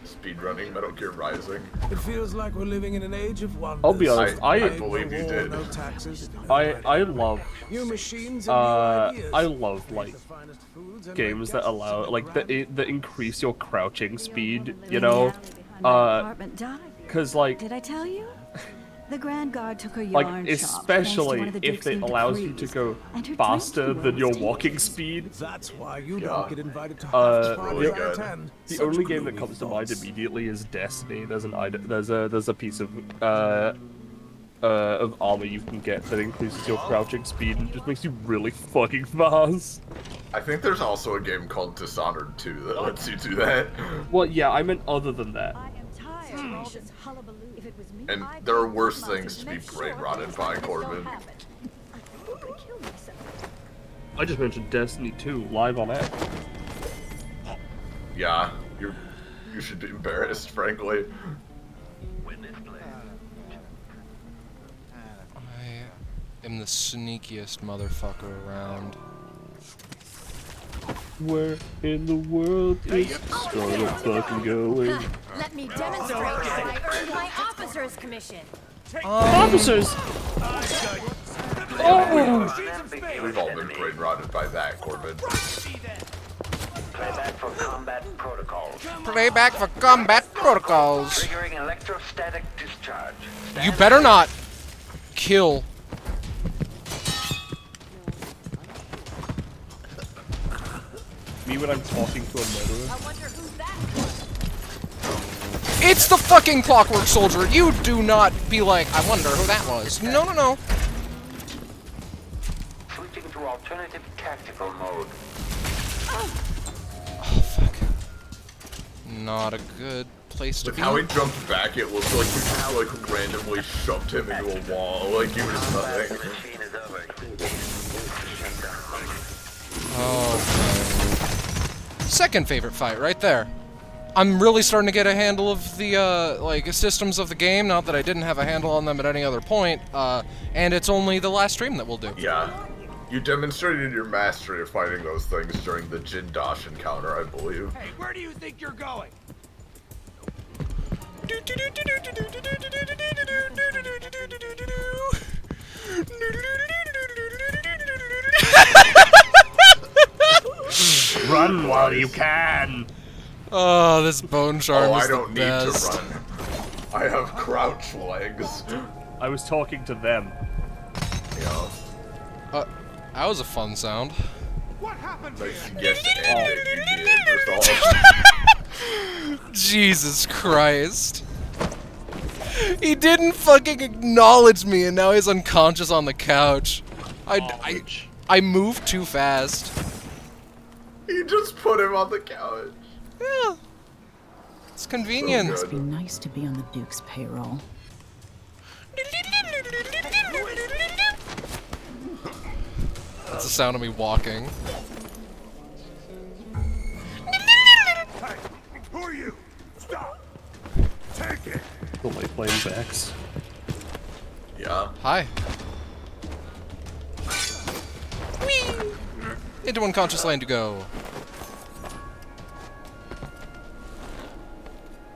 [SPEAKER 2] Speedrunning Metal Gear Rising.
[SPEAKER 9] It feels like we're living in an age of wonders.
[SPEAKER 1] I'll be honest,
[SPEAKER 2] I believe you did.
[SPEAKER 9] No taxes,
[SPEAKER 1] I love
[SPEAKER 9] new machines and new ideas.
[SPEAKER 1] I love like games that allow like that increase your crouching speed, you know? Cuz like
[SPEAKER 7] Did I tell you? The Grand Guard took her yarn
[SPEAKER 1] like
[SPEAKER 7] shop,
[SPEAKER 1] especially
[SPEAKER 7] thanks to one of the
[SPEAKER 1] if
[SPEAKER 7] Duke's
[SPEAKER 1] it
[SPEAKER 7] new
[SPEAKER 1] allows you
[SPEAKER 7] decrees.
[SPEAKER 1] to go
[SPEAKER 7] And her
[SPEAKER 1] faster
[SPEAKER 7] drinking
[SPEAKER 1] than your
[SPEAKER 7] was
[SPEAKER 1] walking
[SPEAKER 7] tasty.
[SPEAKER 1] speed.
[SPEAKER 9] That's why you don't get invited to half
[SPEAKER 1] Uh,
[SPEAKER 9] as far as I attend.
[SPEAKER 1] The
[SPEAKER 9] Such
[SPEAKER 1] only game that
[SPEAKER 9] gloomy
[SPEAKER 1] comes to mind
[SPEAKER 9] thoughts.
[SPEAKER 1] immediately is Destiny. There's a piece of armor you can get that increases your crouching speed and just makes you really fucking fast.
[SPEAKER 2] I think there's also a game called Dishonored 2 that lets you do that.
[SPEAKER 1] Well, yeah, I meant other than that.
[SPEAKER 7] for all this hullabaloo. If it was me,
[SPEAKER 2] And
[SPEAKER 7] I'd
[SPEAKER 2] there are
[SPEAKER 7] take
[SPEAKER 2] worse
[SPEAKER 7] utmost
[SPEAKER 2] things to be
[SPEAKER 7] make
[SPEAKER 2] brain
[SPEAKER 7] sure
[SPEAKER 2] rotted
[SPEAKER 7] things
[SPEAKER 2] by,
[SPEAKER 7] like this don't
[SPEAKER 2] Corbin.
[SPEAKER 7] happen. I could kill myself.
[SPEAKER 1] I just mentioned Destiny 2 live on air.
[SPEAKER 2] Yeah, you should be embarrassed, frankly.
[SPEAKER 3] I am the sneakiest motherfucker around.
[SPEAKER 1] Where in the world is Scarlet fucking going?
[SPEAKER 15] Let me demonstrate that I earned my officer's commission.
[SPEAKER 1] Officers! Oh!
[SPEAKER 2] We've all been brain rotted by that, Corbin.
[SPEAKER 13] Playback for combat protocols.
[SPEAKER 3] Playback for combat protocols.
[SPEAKER 13] Triggering electrostatic discharge.
[SPEAKER 3] You better not kill.
[SPEAKER 1] Me when I'm talking to a murderer.
[SPEAKER 3] It's the fucking Clockwork Soldier. You do not be like, I wonder who that was. No, no, no.
[SPEAKER 13] Switching to alternative tactical mode.
[SPEAKER 3] Oh, fuck. Not a good place to
[SPEAKER 2] With
[SPEAKER 3] be.
[SPEAKER 2] how he jumped back, it looked like you just like randomly shoved him into a wall, like he was nothing.
[SPEAKER 3] Oh, okay. Second favorite fight, right there. I'm really starting to get a handle of the, like, systems of the game, not that I didn't have a handle on them at any other point, and it's only the last stream that we'll do.
[SPEAKER 2] Yeah. You demonstrated your mastery of fighting those things during the Jindosh encounter, I believe.
[SPEAKER 16] Hey, where do you think you're going?
[SPEAKER 1] Run while you can!
[SPEAKER 3] Oh, this bone charm is
[SPEAKER 2] I don't
[SPEAKER 3] the
[SPEAKER 2] need
[SPEAKER 3] best.
[SPEAKER 2] to run. I have crouch legs.
[SPEAKER 1] I was talking to them.
[SPEAKER 2] Yeah.
[SPEAKER 3] That was a fun sound.
[SPEAKER 16] What happened
[SPEAKER 2] Nice yes and you did.
[SPEAKER 3] Jesus Christ. He didn't fucking acknowledge me and now he's unconscious on the couch. I moved too fast.
[SPEAKER 2] You just put him on the couch.
[SPEAKER 3] Yeah. It's convenient.
[SPEAKER 12] It must be nice to be on the Duke's payroll.
[SPEAKER 3] That's the sound of me walking.
[SPEAKER 16] Hey, who are you? Stop! Take it!
[SPEAKER 1] Got my flame backs.
[SPEAKER 2] Yeah.
[SPEAKER 3] Hi. Whee! Into unconscious lane to go.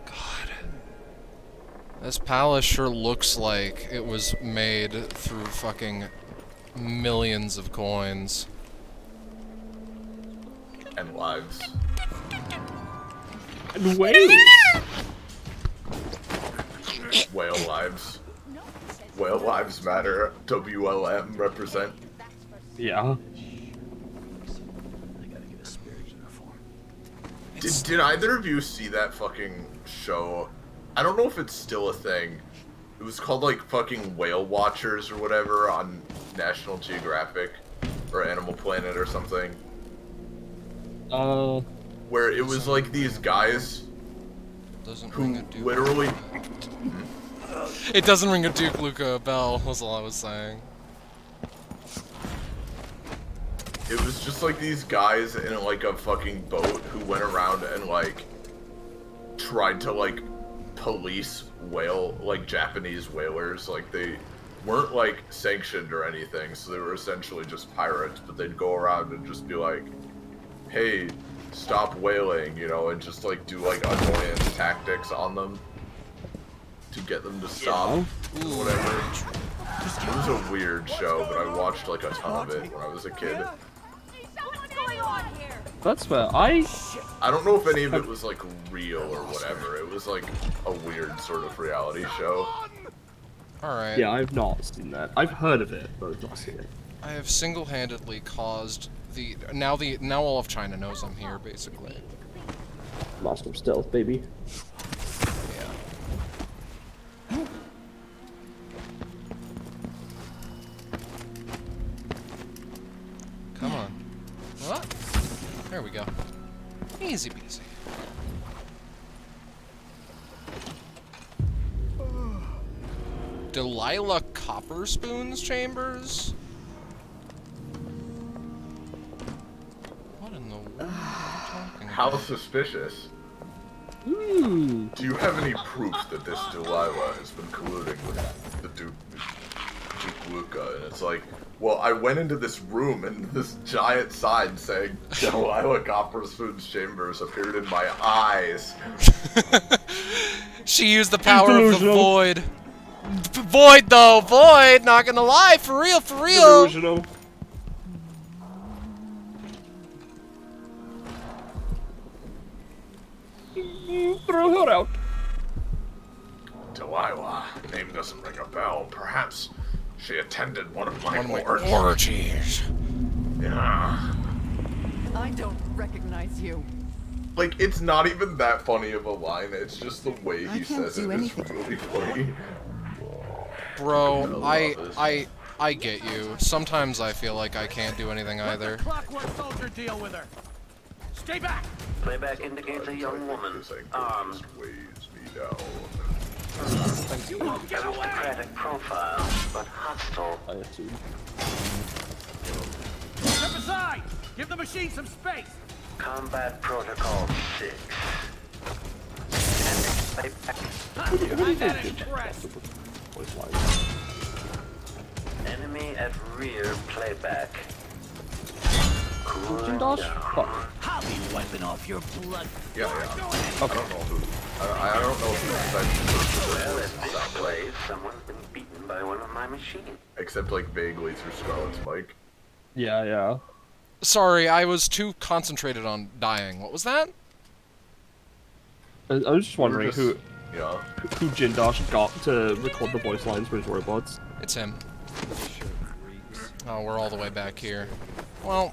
[SPEAKER 3] God. This palace sure looks like it was made through fucking millions of coins.
[SPEAKER 2] And lives.
[SPEAKER 1] And whales!
[SPEAKER 2] Whale lives. Whale lives matter. WLM represent.
[SPEAKER 1] Yeah.
[SPEAKER 2] Did either of you see that fucking show? I don't know if it's still a thing. It was called like fucking Whale Watchers or whatever on National Geographic or Animal Planet or something. Where it was like these guys who literally.
[SPEAKER 3] It doesn't ring a Duke Luca bell, was all I was saying.
[SPEAKER 2] It was just like these guys in like a fucking boat who went around and like tried to like police like Japanese whalers. Like they weren't like sanctioned or anything, so they were essentially just pirates, but they'd go around and just be like, hey, stop whaling, you know, and just like do like annoyance tactics on them to get them to stop, whatever. It was a weird show, but I watched like a ton of it when I was a kid.
[SPEAKER 1] That's fair.
[SPEAKER 2] I don't know if any of it was like real or whatever. It was like a weird sort of reality show.
[SPEAKER 3] Alright.
[SPEAKER 1] Yeah, I've not seen that. I've heard of it, but I've not seen it.
[SPEAKER 3] I have single-handedly caused now all of China knows I'm here, basically.
[SPEAKER 1] Master of Stealth, baby.
[SPEAKER 3] Come on. What? There we go. Easy peasy. Delilah Copperspoon's chambers? What in the world are you talking
[SPEAKER 2] How
[SPEAKER 3] about?
[SPEAKER 2] suspicious.
[SPEAKER 1] Ooh.
[SPEAKER 2] Do you have any proof that this Delilah has been colluding with the Duke Luca? And it's like, well, I went into this room and this giant sign saying Delilah Copperspoon's chambers appeared in my eyes.
[SPEAKER 3] She used the power of the void. Void though, void, not gonna lie, for real, for real.
[SPEAKER 1] Delusional. Throw her out.
[SPEAKER 2] Delilah, name doesn't ring a bell. Perhaps she attended one of my
[SPEAKER 3] orgies.
[SPEAKER 2] Yeah.
[SPEAKER 17] I don't recognize you.
[SPEAKER 2] Like, it's not even that funny of a line, it's just the way he says it is really funny.
[SPEAKER 3] Bro, I get you. Sometimes I feel like I can't do anything either.
[SPEAKER 16] Clockwork soldier deal with her. Stay back.
[SPEAKER 13] Playback indicates a young woman, armed.
[SPEAKER 2] Weighs me down.
[SPEAKER 13] Aristocratic profile, but hostile.
[SPEAKER 16] Step aside. Give the machine some space.
[SPEAKER 13] Combat Protocol 6. Enemy at rear playback. Cool down.
[SPEAKER 8] I'll be wiping off your blood.
[SPEAKER 2] Yeah. Okay. I don't know who
[SPEAKER 13] Well, at this place, someone's been beaten by one of my machines.
[SPEAKER 2] except like vaguely through Scarlet's mic.
[SPEAKER 1] Yeah.
[SPEAKER 3] Sorry, I was too concentrated on dying. What was that?
[SPEAKER 1] I was just wondering who Jindosh got to record the voice lines for his robots.
[SPEAKER 3] It's him. Oh, we're all the way back here. Well...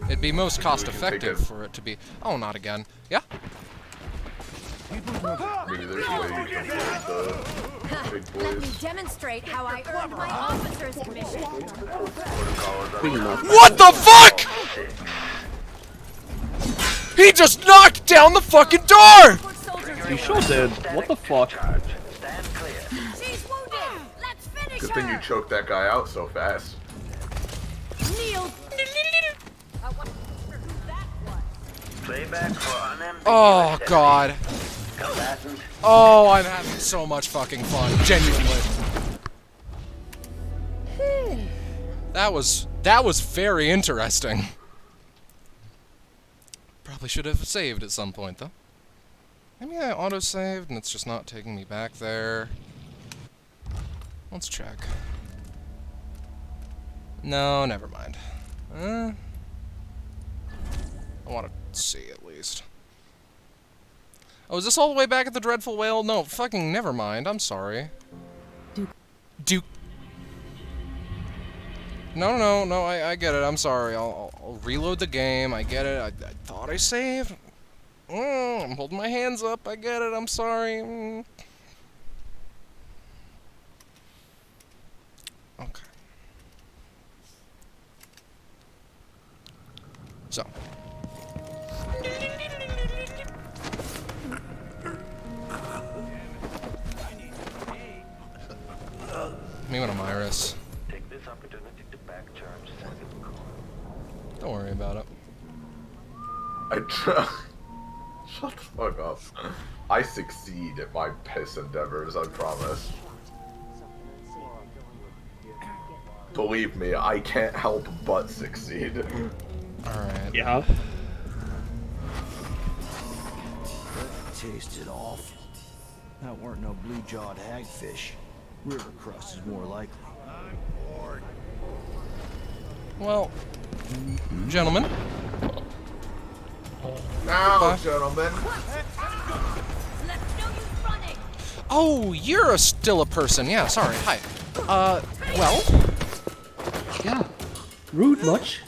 [SPEAKER 3] It'd be most cost-effective for it to be... Oh, not again. Yeah?
[SPEAKER 2] Maybe there's a way you can avoid the big boys.
[SPEAKER 15] Let me demonstrate how I earned my officer's commission.
[SPEAKER 3] What the fuck?! He just knocked down the fucking door!
[SPEAKER 1] He sure did. What the fuck?
[SPEAKER 15] She's wounded. Let's finish
[SPEAKER 2] Good thing you choked that guy out so fast.
[SPEAKER 15] Kneel.
[SPEAKER 13] Playback for unambiguous.
[SPEAKER 3] Oh, God.
[SPEAKER 13] Combatant.
[SPEAKER 3] Oh, I'm having so much fucking fun. Genuinely. That was very interesting. Probably should have saved at some point, though. Maybe I auto-saved and it's just not taking me back there. Let's check. No, never mind. I want to see at least. Oh, is this all the way back at the Dreadful Whale? No, fucking never mind. I'm sorry. Duke. No, I get it. I'm sorry. I'll reload the game. I get it. I thought I saved. I'm holding my hands up. I get it. I'm sorry. Okay. So. Me when I'm Iris.
[SPEAKER 13] Take this opportunity to back charge.
[SPEAKER 3] Don't worry about it.
[SPEAKER 2] Shut the fuck up. I succeed at my piss endeavors, I promise. Believe me, I can't help but succeed.
[SPEAKER 3] Alright.
[SPEAKER 1] Yeah.
[SPEAKER 8] Tasted awful. That weren't no blue-jawed hagfish. River crust is more likely.
[SPEAKER 3] Well, gentlemen.
[SPEAKER 2] Now, gentlemen.
[SPEAKER 3] Oh, you're still a person. Yeah, sorry. Hi. Well.
[SPEAKER 1] Yeah. Rude much.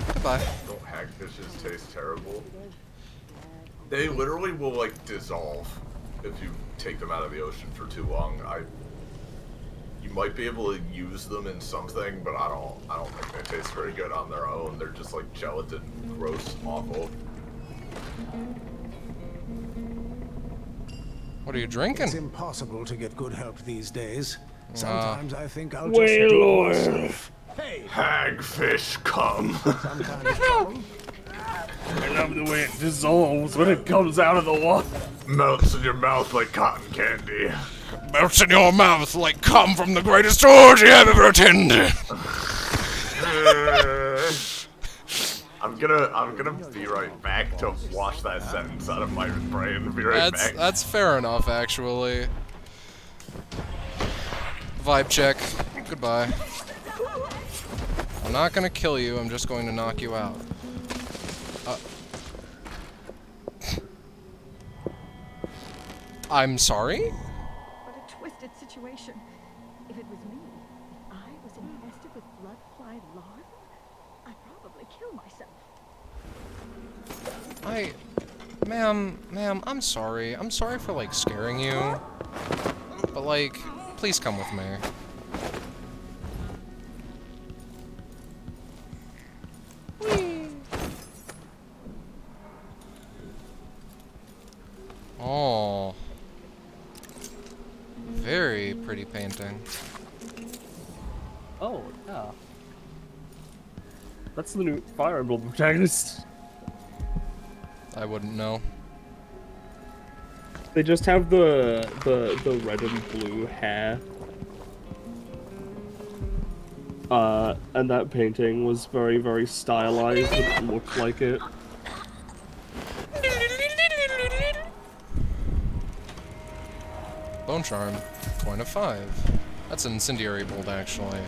[SPEAKER 3] Goodbye.
[SPEAKER 2] Don't hagfishes taste terrible? They literally will, like, dissolve if you take them out of the ocean for too long. you might be able to use them in something, but I don't think they taste very good on their own. They're just like gelatin, gross, awful.
[SPEAKER 3] What are you drinking?
[SPEAKER 6] It's impossible to get good help these days. Sometimes I think I'll just
[SPEAKER 1] Whale
[SPEAKER 6] do it
[SPEAKER 1] oil.
[SPEAKER 6] myself. Hey,
[SPEAKER 2] Hagfish, come.
[SPEAKER 6] some kind of trouble?
[SPEAKER 1] I love the way it dissolves when it comes out of the water.
[SPEAKER 2] Melts in your mouth like cotton candy.
[SPEAKER 3] Melts in your mouth like cum from the greatest orgy I've ever attended.
[SPEAKER 2] I'm gonna be right back to wash that sentence out of my brain. Be right back.
[SPEAKER 3] That's fair enough, actually. Vibe check. Goodbye. I'm not gonna kill you, I'm just going to knock you out. I'm sorry?
[SPEAKER 7] What a twisted situation. If it was me, if I was infested with blood fly larvae, I'd probably kill myself.
[SPEAKER 3] Ma'am, I'm sorry. I'm sorry for, like, scaring you. But, like, please come with me. Oh. Very pretty painting.
[SPEAKER 1] Oh, yeah. That's the new Fire Emblem protagonist.
[SPEAKER 3] I wouldn't know.
[SPEAKER 1] They just have the red and blue hair. And that painting was very, very stylized and it looked like it.
[SPEAKER 3] Bone Charm. Coin of 5. That's an incendiary bolt, actually.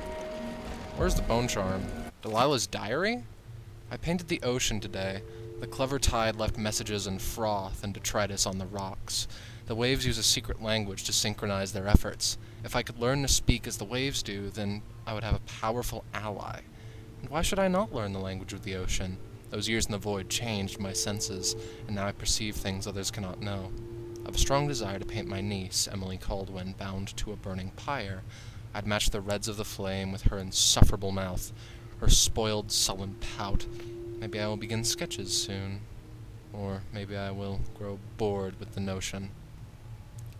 [SPEAKER 3] Where's the Bone Charm? Delilah's diary? I painted the ocean today. The clever tide left messages in froth and detritus on the rocks. The waves use a secret language to synchronize their efforts. If I could learn to speak as the waves do, then I would have a powerful ally. And why should I not learn the language of the ocean? Those years in the void changed my senses, and now I perceive things others cannot know. I have a strong desire to paint my niece, Emily Caldwin, bound to a burning pyre. I'd match the reds of the flame with her insufferable mouth, her spoiled, sullen pout. Maybe I will begin sketches soon. Or maybe I will grow bored with the notion.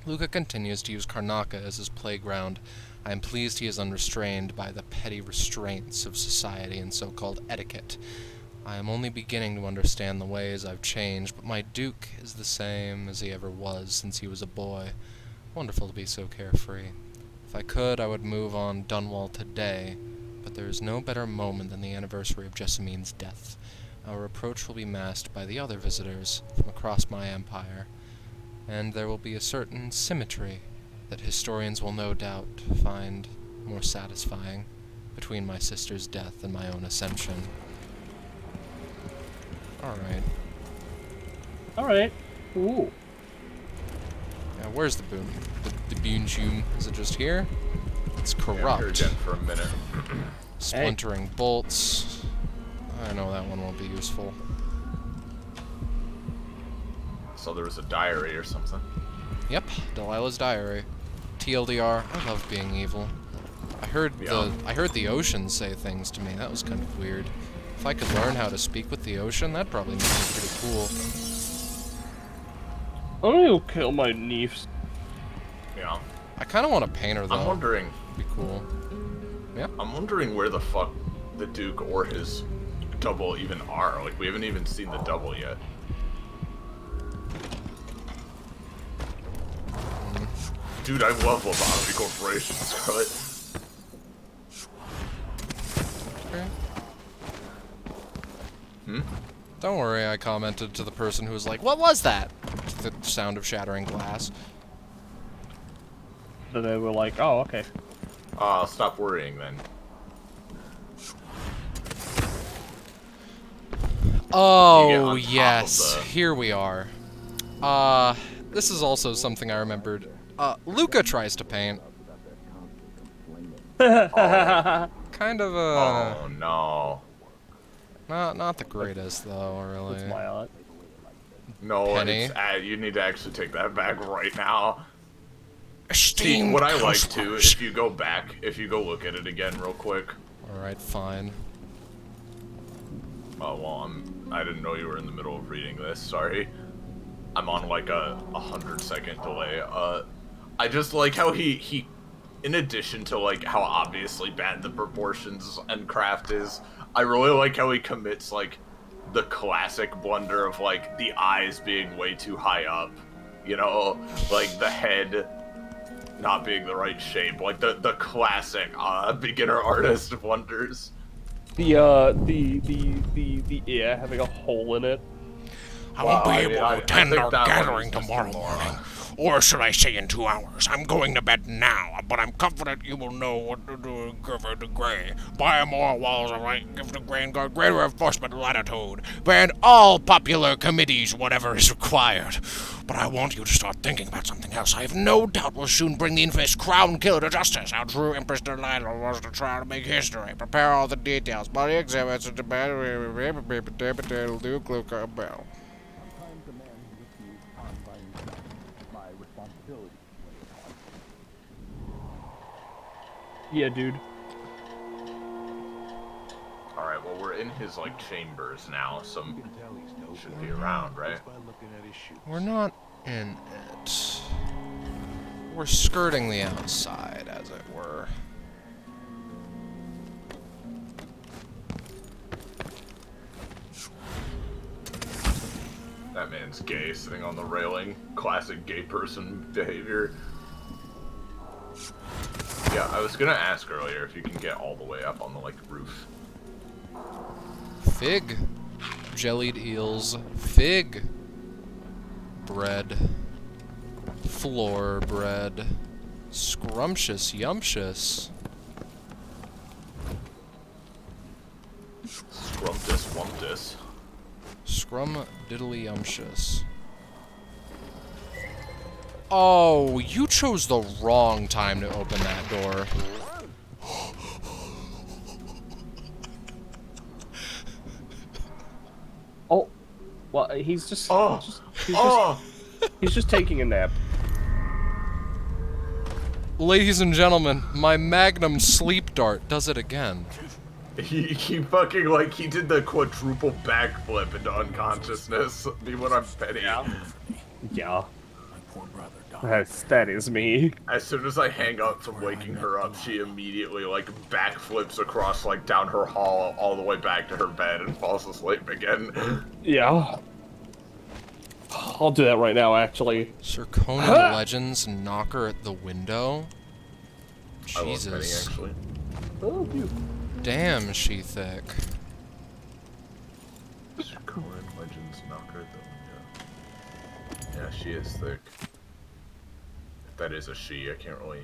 [SPEAKER 3] Luca continues to use Karnaka as his playground. I am pleased he is unrestrained by the petty restraints of society and so-called etiquette. I am only beginning to understand the ways I've changed, but my Duke is the same as he ever was since he was a boy. Wonderful to be so carefree. If I could, I would move on Dunwall today, but there is no better moment than the anniversary of Jessamine's death. Our approach will be masked by the other visitors from across my empire, and there will be a certain symmetry that historians will no doubt find more satisfying between my sister's death and my own ascension.
[SPEAKER 1] Alright. Ooh.
[SPEAKER 3] Yeah, where's the boon? The Boonjum? Is it just here? It's corrupt.
[SPEAKER 2] Yeah, here again for a minute.
[SPEAKER 3] Splintering bolts. I know that one won't be useful.
[SPEAKER 2] So there was a diary or something.
[SPEAKER 3] Yep, Delilah's diary. TLDR, I love being evil. I heard the ocean say things to me. That was kind of weird. If I could learn how to speak with the ocean, that'd probably make me pretty cool.
[SPEAKER 1] I'm gonna go kill my niece.
[SPEAKER 2] Yeah.
[SPEAKER 3] I kind of want to paint her though.
[SPEAKER 2] I'm wondering.
[SPEAKER 3] Be cool. Yeah.
[SPEAKER 2] I'm wondering where the fuck the Duke or his double even are. Like, we haven't even seen the double yet. Dude, I love Lobotomy Corporation, Scarlet.
[SPEAKER 3] Okay.
[SPEAKER 2] Hmm?
[SPEAKER 3] Don't worry, I commented to the person who was like, "What was that?" To the sound of shattering glass.
[SPEAKER 1] So they were like, oh, okay.
[SPEAKER 2] Stop worrying then.
[SPEAKER 3] Oh, yes. Here we are. This is also something I remembered. Luca tries to paint. Kind of a...
[SPEAKER 2] Oh, no.
[SPEAKER 3] Not the greatest, though, really.
[SPEAKER 1] It's my art.
[SPEAKER 2] No,
[SPEAKER 3] Penny.
[SPEAKER 2] it's, you need to actually take that back right now.
[SPEAKER 3] esteemed
[SPEAKER 2] what I like too,
[SPEAKER 3] customers.
[SPEAKER 2] if you go back, if you go look at it again real quick.
[SPEAKER 3] Alright, fine.
[SPEAKER 2] Oh, well, I didn't know you were in the middle of reading this, sorry. I'm on like a 100-second delay. I just like how he, in addition to like how obviously bad the proportions and craft is, I really like how he commits like the classic blunder of like the eyes being way too high up, you know, like the head not being the right shape, like the classic beginner artist blunders.
[SPEAKER 1] The ear having a hole in it.
[SPEAKER 3] I won't be able to attend our gathering tomorrow morning. Or should I say in 2 hours? I'm going to bed now, but I'm confident you will know what to do in Giver to Grey. Buy more walls of light, give the Grand Guard greater enforcement latitude. Ban all popular committees, whatever is required. But I want you to start thinking about something else. I have no doubt we'll soon bring the infamous Crown Killer to justice. Our true Empress Delight was to try to make history. Prepare all the details. Body exhibits and debate. Luca Bell.
[SPEAKER 1] Yeah, dude.
[SPEAKER 2] Alright, well, we're in his, like, chambers now, so should be around, right?
[SPEAKER 3] We're not in it. We're skirting the outside, as it were.
[SPEAKER 2] That man's gay, sitting on the railing. Classic gay person behavior. Yeah, I was gonna ask earlier if you can get all the way up on the, like, roof.
[SPEAKER 3] Fig. Jellied eels. Fig. Bread. Floor bread. Scrumptious yumptious.
[SPEAKER 2] Scrumptus wumptus.
[SPEAKER 3] Scrum diddly yumptious. Oh, you chose the wrong time to open that door.
[SPEAKER 1] Oh, well, he's just. He's just taking a nap.
[SPEAKER 3] Ladies and gentlemen, my Magnum sleep dart does it again.
[SPEAKER 2] He fucking, like, he did the quadruple backflip into unconsciousness. Me when I'm petty.
[SPEAKER 1] Yeah. That is me.
[SPEAKER 2] As soon as I hang up from waking her up, she immediately, like, backflips across, like, down her hall all the way back to her bed and falls asleep again.
[SPEAKER 1] Yeah. I'll do that right now, actually.
[SPEAKER 3] Sir Conan Legends knocker at the window? Jesus.
[SPEAKER 2] I love petty, actually.
[SPEAKER 1] Oh, you.
[SPEAKER 3] Damn, she thick.
[SPEAKER 2] Sir Conan Legends knocker at the window. Yeah, she is thick. That is a she, I can't really...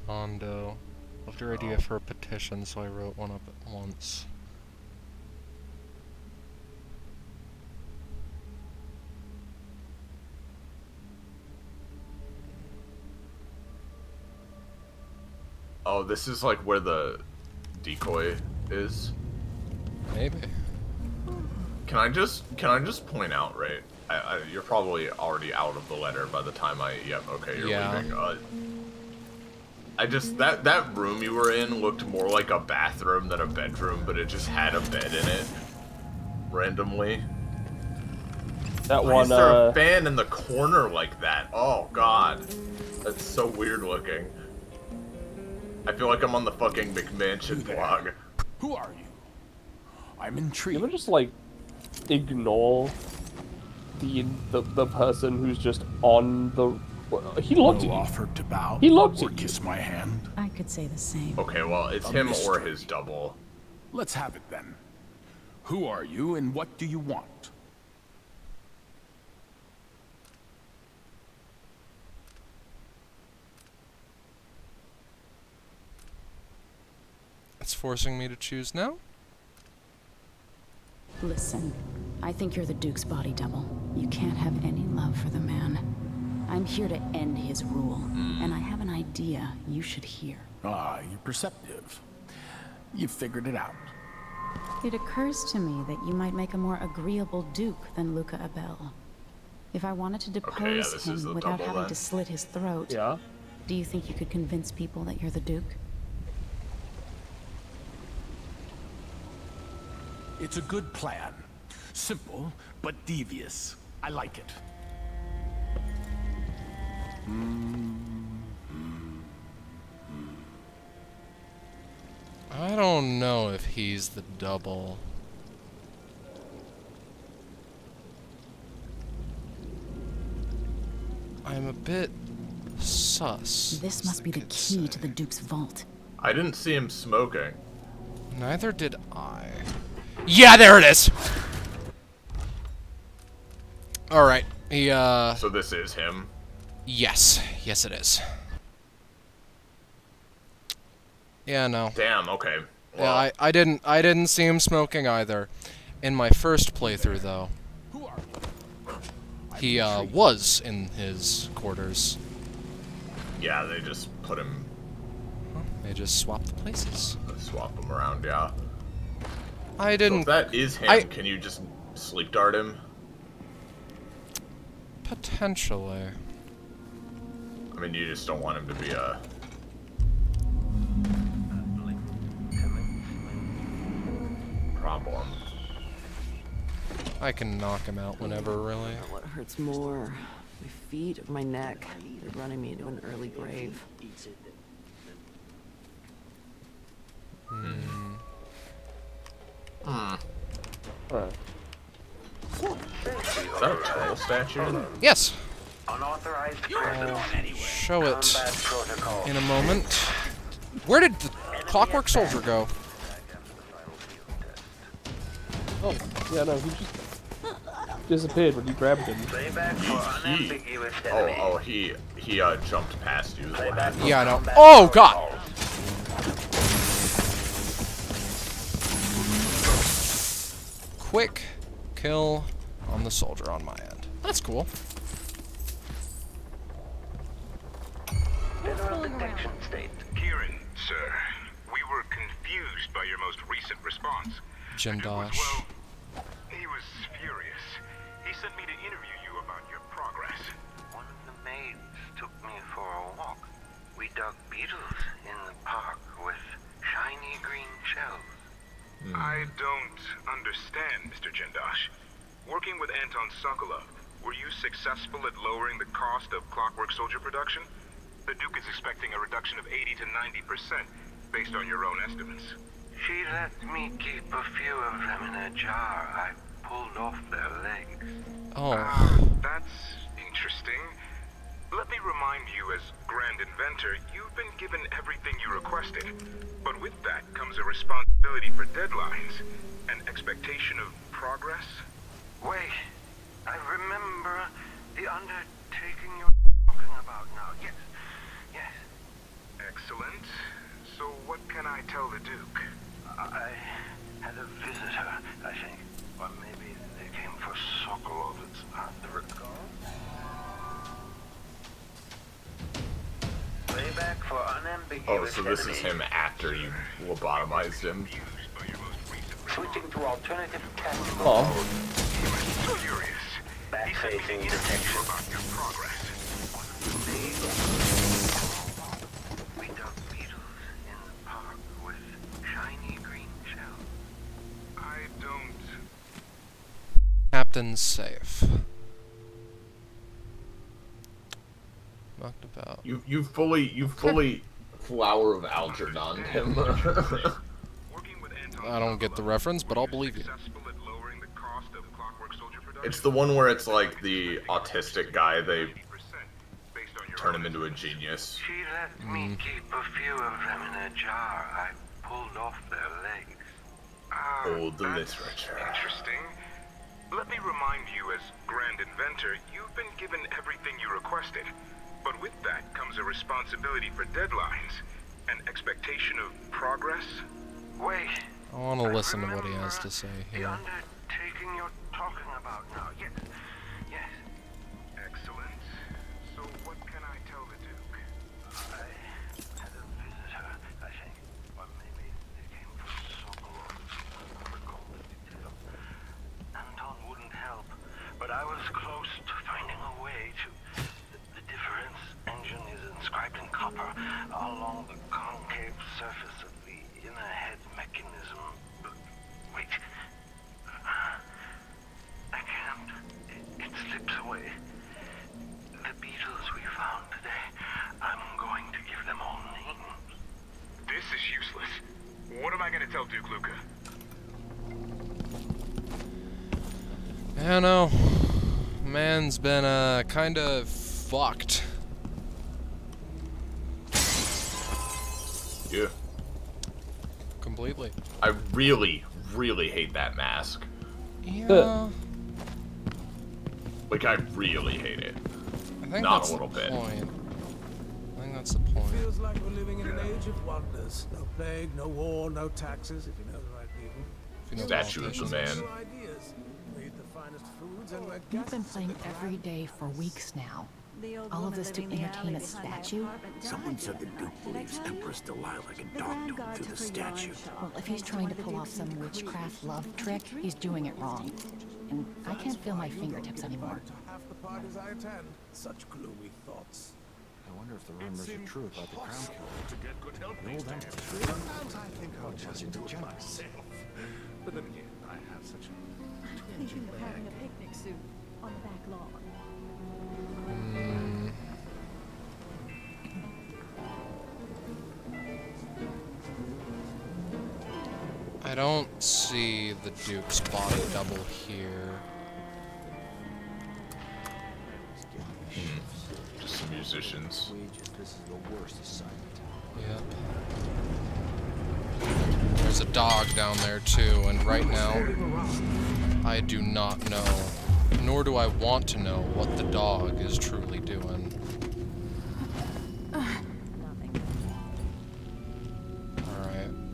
[SPEAKER 3] Mondo. Loved your idea for a petition, so I wrote one up at once.
[SPEAKER 2] Oh, this is like where the decoy is?
[SPEAKER 3] Maybe.
[SPEAKER 2] Can I just point out, right? You're probably already out of the letter by the time yep, okay, you're leaving. I just, that room you were in looked more like a bathroom than a bedroom, but it just had a bed in it. Randomly.
[SPEAKER 1] That
[SPEAKER 2] Why is there a fan in the corner like that? Oh, God. That's so weird looking. I feel like I'm on the fucking McMansion blog.
[SPEAKER 8] Who are you? I'm intrigued.
[SPEAKER 1] You ever just, like, ignore the person who's just on the... He looked at you.
[SPEAKER 8] Offered to bow.
[SPEAKER 1] He looked
[SPEAKER 8] or
[SPEAKER 1] at
[SPEAKER 8] kiss my hand.
[SPEAKER 12] I could say the same.
[SPEAKER 2] Okay, well, it's
[SPEAKER 8] A
[SPEAKER 2] him or
[SPEAKER 8] mystery.
[SPEAKER 2] his double.
[SPEAKER 8] Let's have it then. Who are you and what do you want?
[SPEAKER 3] It's forcing me to choose now?
[SPEAKER 12] Listen, I think you're the Duke's body double. You can't have any love for the man. I'm here to end his rule, and I have an idea you should hear.
[SPEAKER 8] Ah, you're perceptive. You figured it out.
[SPEAKER 12] It occurs to me that you might make a more agreeable Duke than Luca Abel. If I wanted to depose
[SPEAKER 2] this is
[SPEAKER 12] him
[SPEAKER 2] the
[SPEAKER 12] without
[SPEAKER 2] double
[SPEAKER 12] having
[SPEAKER 2] then.
[SPEAKER 12] to slit his throat, Do you think you could convince people that you're the Duke?
[SPEAKER 16] It's a good plan. Simple, but devious. I like it.
[SPEAKER 3] I don't know if he's the double. I'm a bit sus.
[SPEAKER 12] This must be the key to the Duke's vault.
[SPEAKER 2] I didn't see him smoking.
[SPEAKER 3] Neither did I. Yeah, there it is! Alright, he,
[SPEAKER 2] So this is him?
[SPEAKER 3] Yes. Yes, it is. Yeah, no.
[SPEAKER 2] Damn, okay. Well,
[SPEAKER 3] Yeah, I didn't see him smoking either. In my first playthrough, though, he, was in his quarters.
[SPEAKER 2] yeah, they just put him...
[SPEAKER 3] They just swapped the places.
[SPEAKER 2] Swap him around, yeah.
[SPEAKER 3] I didn't...
[SPEAKER 2] So if that is him, can you just sleep dart him?
[SPEAKER 3] Potentially.
[SPEAKER 2] I mean, you just don't want him to be a... problem.
[SPEAKER 3] I can knock him out whenever, really.
[SPEAKER 17] What hurts more? My feet or my neck? They're running me into an early grave.
[SPEAKER 2] Is that a troll statue?
[SPEAKER 3] Yes!
[SPEAKER 13] Unauthorized
[SPEAKER 3] Show it in a moment. Where did the Clockwork Soldier go?
[SPEAKER 1] Oh, yeah, no, he just disappeared when you grabbed him.
[SPEAKER 2] He jumped past you.
[SPEAKER 3] Yeah, I know. Oh, God! Quick kill on the soldier on my end. That's cool.
[SPEAKER 13] Detection state.
[SPEAKER 18] Kieran, sir, we were confused by your most recent response.
[SPEAKER 3] Jindosh.
[SPEAKER 18] Well, he was furious. He sent me to interview you about your progress.
[SPEAKER 13] One of the maids took me for a walk. We dug beetles in the park with shiny green shells.
[SPEAKER 18] I don't understand, Mr. Jindosh. Working with Anton Sokolov, were you successful at lowering the cost of Clockwork Soldier production? The Duke is expecting a reduction of 80 to 90% based on your own estimates.
[SPEAKER 13] She let me keep a few of them in a jar. I pulled off their legs.
[SPEAKER 3] Oh.
[SPEAKER 18] That's interesting. Let me remind you, as Grand Inventor, you've been given everything you requested. But with that comes a responsibility for deadlines, an expectation of progress.
[SPEAKER 13] Wait, I remember the undertaking you're talking about now. Yes, yes.
[SPEAKER 18] Excellent. So what can I tell the Duke?
[SPEAKER 13] I had a visitor, I think. Or maybe they came for Sokolov. It's hard to recall. Playback for unambiguous.
[SPEAKER 2] Oh, so this is him after you lobotomized him.
[SPEAKER 13] Switching to alternative tactical
[SPEAKER 2] Oh.
[SPEAKER 13] mode. Backfacing detection. We dug beetles in the park with shiny green shells.
[SPEAKER 18] I don't...
[SPEAKER 3] Captain's safe. Knocked about.
[SPEAKER 2] You fully Flower of Algernon him.
[SPEAKER 3] I don't get the reference, but I'll believe you.
[SPEAKER 2] It's the one where it's like the autistic guy, they turn him into a genius.
[SPEAKER 13] She let me keep a few of them in a jar. I pulled off their legs.
[SPEAKER 2] Old literature.
[SPEAKER 18] Interesting. Let me remind you, as Grand Inventor, you've been given everything you requested. But with that comes a responsibility for deadlines, an expectation of progress.
[SPEAKER 13] Wait.
[SPEAKER 3] I want to listen to what he has to say
[SPEAKER 13] The
[SPEAKER 3] here.
[SPEAKER 13] undertaking you're talking about now. Yes. Yes.
[SPEAKER 18] Excellent. So what can I tell the Duke?
[SPEAKER 13] I had a visitor, I think. Or maybe they came for Sokolov. I don't recall the details. Anton wouldn't help, but I was close to finding a way to... The difference engine is inscribed in surface of the inner head mechanism. But wait. I can't. It slips away. The beetles we found today, I'm going to give them all names.
[SPEAKER 18] This is useless. What am I gonna tell Duke Luca?
[SPEAKER 3] I know. Man's been, kinda fucked.
[SPEAKER 2] Yeah.
[SPEAKER 3] Completely.
[SPEAKER 2] I really, really hate that mask.
[SPEAKER 3] Yeah.
[SPEAKER 2] Like, I really hate it.
[SPEAKER 3] I think
[SPEAKER 2] Not
[SPEAKER 3] that's
[SPEAKER 2] a little
[SPEAKER 3] the
[SPEAKER 2] bit.
[SPEAKER 3] point. I think that's the point.
[SPEAKER 6] Feels like we're living in an age of wonders. No plague, no war, no taxes, if you know the right people.
[SPEAKER 3] If you know
[SPEAKER 2] Statue of the man.
[SPEAKER 6] New ideas. We eat the finest foods and we're
[SPEAKER 19] You've been playing every day for weeks now. All of this to entertain a statue?
[SPEAKER 8] Someone said the Duke believes Empress Delilah can talk to him through the statue.
[SPEAKER 19] Well, if he's trying to pull off some witchcraft love trick, he's doing it wrong. And I can't feel my fingertips anymore.
[SPEAKER 6] half the parties I attend. Such gloomy thoughts.
[SPEAKER 8] I wonder if the rumors are true about the Crown Killer.
[SPEAKER 6] To get good help
[SPEAKER 8] The
[SPEAKER 6] these
[SPEAKER 8] old
[SPEAKER 6] days.
[SPEAKER 8] Empress.
[SPEAKER 6] Sometimes I think I'll just do it myself. But then again, I have such a
[SPEAKER 7] Thinking of having a picnic soon on the back lawn.
[SPEAKER 3] I don't see the Duke's body double here.
[SPEAKER 2] Just some musicians.
[SPEAKER 8] This is the worst assignment.
[SPEAKER 3] Yep. There's a dog down there too, and right now, I do not know, nor do I want to know what the dog is truly doing. Alright,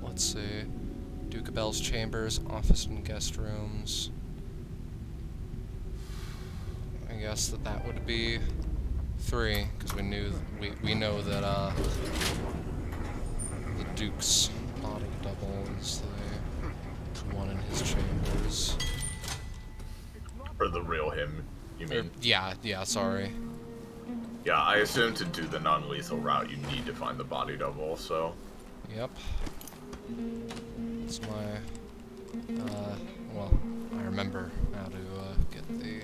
[SPEAKER 3] let's see. Duke Bell's chambers, office and guest rooms. I guess that would be 3, because we know that the Duke's body double is the one in his chambers.
[SPEAKER 2] Or the real him, you mean?
[SPEAKER 3] Yeah, sorry.
[SPEAKER 2] Yeah, I assume to do the non-lethal route, you need to find the body double, so...
[SPEAKER 3] Yep. It's my, well, I remember how to, get the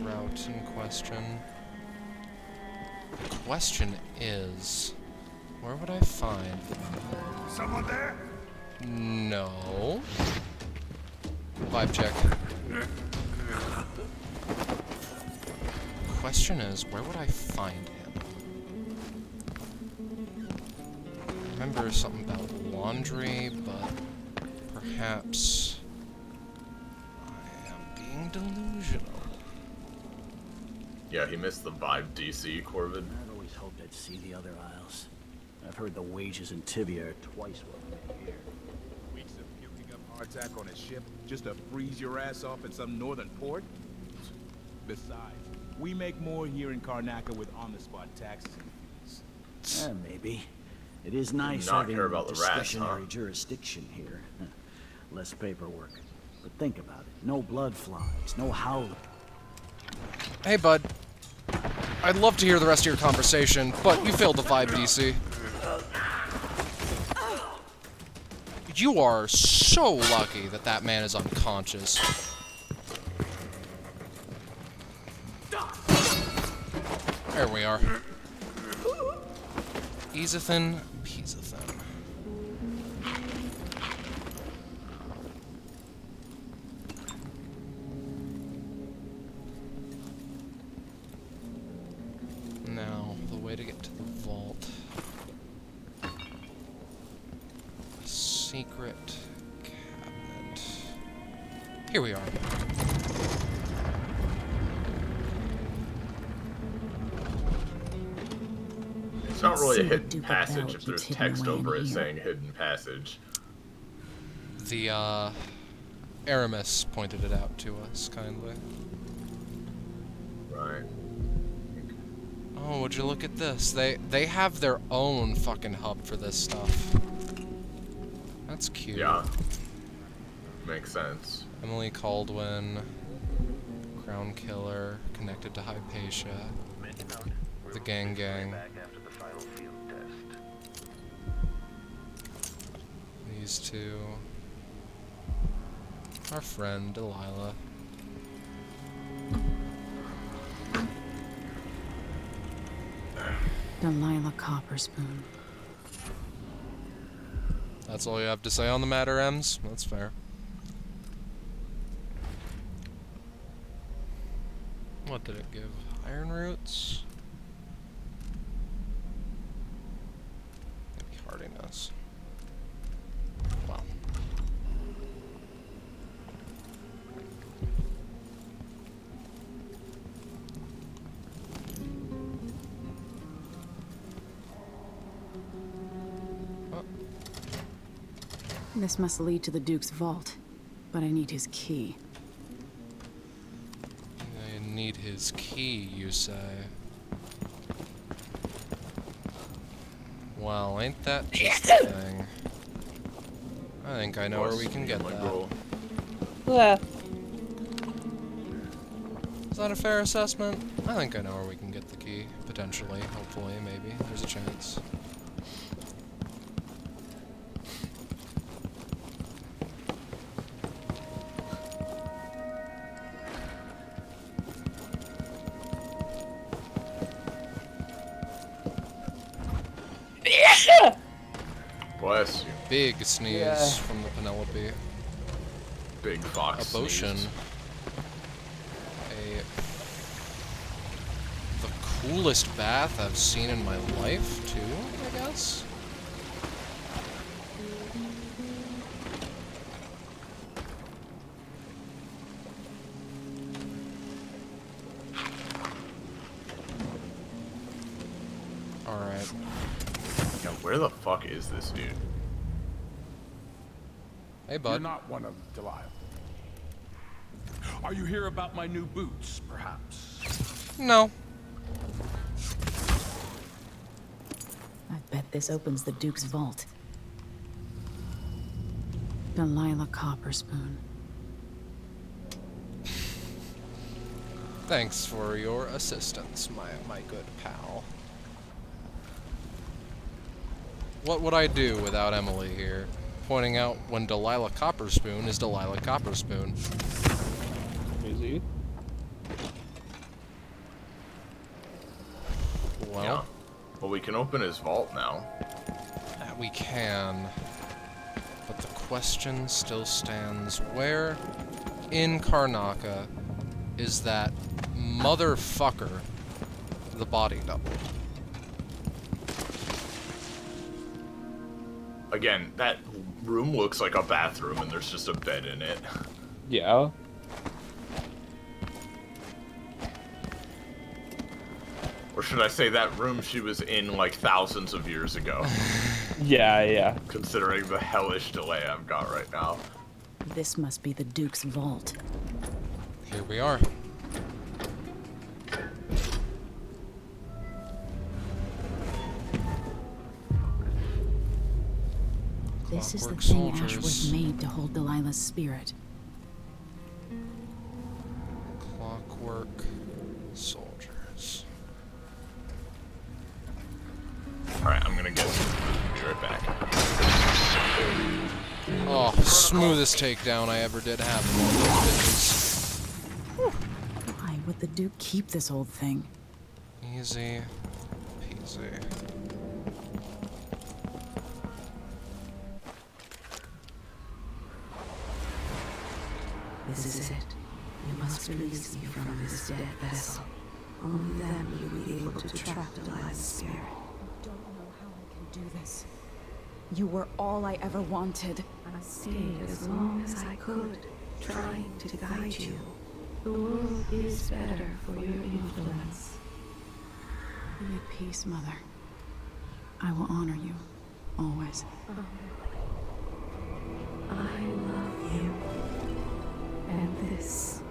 [SPEAKER 3] route in question. The question is, where would I find...
[SPEAKER 6] Someone there?
[SPEAKER 3] No. Vibe check. Question is, where would I find him? I remember something about laundry, but perhaps I am being delusional.
[SPEAKER 2] Yeah, he missed the Vibe DC, Corbin.
[SPEAKER 8] I'd always hoped I'd see the other isles. I've heard the wages in Tibia are twice what we make here.
[SPEAKER 20] Weeks of puking up hardtack on a ship just to freeze your ass off at some northern port? Besides, we make more here in Karnaca with on-the-spot taxes and fees.
[SPEAKER 8] Maybe. It is nice
[SPEAKER 2] not
[SPEAKER 8] having
[SPEAKER 2] care about the rats,
[SPEAKER 8] discretionary
[SPEAKER 2] huh?
[SPEAKER 8] jurisdiction here. Less paperwork. But think about it. No blood flies, no howling.
[SPEAKER 3] Hey, bud. I'd love to hear the rest of your conversation, but you failed the Vibe DC. You are so lucky that that man is unconscious. There we are. Easathan, Peasathan. Now, the way to get to the vault. A secret cabinet. Here we are.
[SPEAKER 2] It's not really a hidden passage if there's text over it saying hidden passage.
[SPEAKER 3] The, Aramis pointed it out to us, kindly.
[SPEAKER 2] Right.
[SPEAKER 3] Oh, would you look at this? They have their own fucking hub for this stuff. That's cute.
[SPEAKER 2] Yeah. Makes sense.
[SPEAKER 3] Emily Caldwin, Crown Killer, connected to Hypatia, the Gang. these two. Our friend, Delilah.
[SPEAKER 12] Delilah Copperspoon.
[SPEAKER 3] That's all you have to say on the matter, Ems? That's fair. What did it give? Iron roots? Maybe hardiness. Well.
[SPEAKER 12] This must lead to the Duke's vault, but I need his key.
[SPEAKER 3] I need his key, you say? Well, ain't that just the thing? I think I know where we can get that. Is that a fair assessment? I think I know where we can get the key. Potentially, hopefully, maybe. There's a chance.
[SPEAKER 2] Bless you.
[SPEAKER 3] Big sneeze from the Penelope.
[SPEAKER 2] Big fox.
[SPEAKER 3] A potion. The coolest bath I've seen in my life, too, I guess? Alright.
[SPEAKER 2] Now, where the fuck is this dude?
[SPEAKER 3] Hey, bud.
[SPEAKER 16] You're not one of Delilah. Are you here about my new boots, perhaps?
[SPEAKER 3] No.
[SPEAKER 12] I bet this opens the Duke's vault. Delilah Copperspoon.
[SPEAKER 3] Thanks for your assistance, my good pal. What would I do without Emily here? Pointing out when Delilah Copperspoon is Delilah Copperspoon.
[SPEAKER 1] Easy.
[SPEAKER 3] Well,
[SPEAKER 2] yeah. Well, we can open his vault now.
[SPEAKER 3] That we can. But the question still stands. Where in Karnaca is that motherfucker, the body double?
[SPEAKER 2] Again, that room looks like a bathroom and there's just a bed in it.
[SPEAKER 1] Yeah.
[SPEAKER 2] Or should I say that room she was in like thousands of years ago.
[SPEAKER 1] Yeah.
[SPEAKER 2] Considering the hellish delay I've got right now.
[SPEAKER 12] This must be the Duke's vault.
[SPEAKER 3] Here we are.
[SPEAKER 12] This is the
[SPEAKER 3] Clockwork
[SPEAKER 12] thing
[SPEAKER 3] soldiers.
[SPEAKER 12] Ashworth made to hold Delilah's spirit.
[SPEAKER 3] Clockwork soldiers.
[SPEAKER 2] Alright, I'm gonna get be right back.
[SPEAKER 3] Oh, smoothest takedown I ever did have of one of those bitches.
[SPEAKER 12] Why would the Duke keep this old thing?
[SPEAKER 3] Easy peasy.
[SPEAKER 5] This is it. You must release me from this dead vessel. Only then will you be able to trap Delilah's spirit.
[SPEAKER 12] I don't know how I can do this. You were all I ever wanted.
[SPEAKER 5] I stayed as long as I could, trying to guide you. The world is better for your influence.
[SPEAKER 12] Be at peace, Mother. I will honor you, always.
[SPEAKER 5] I love you. And this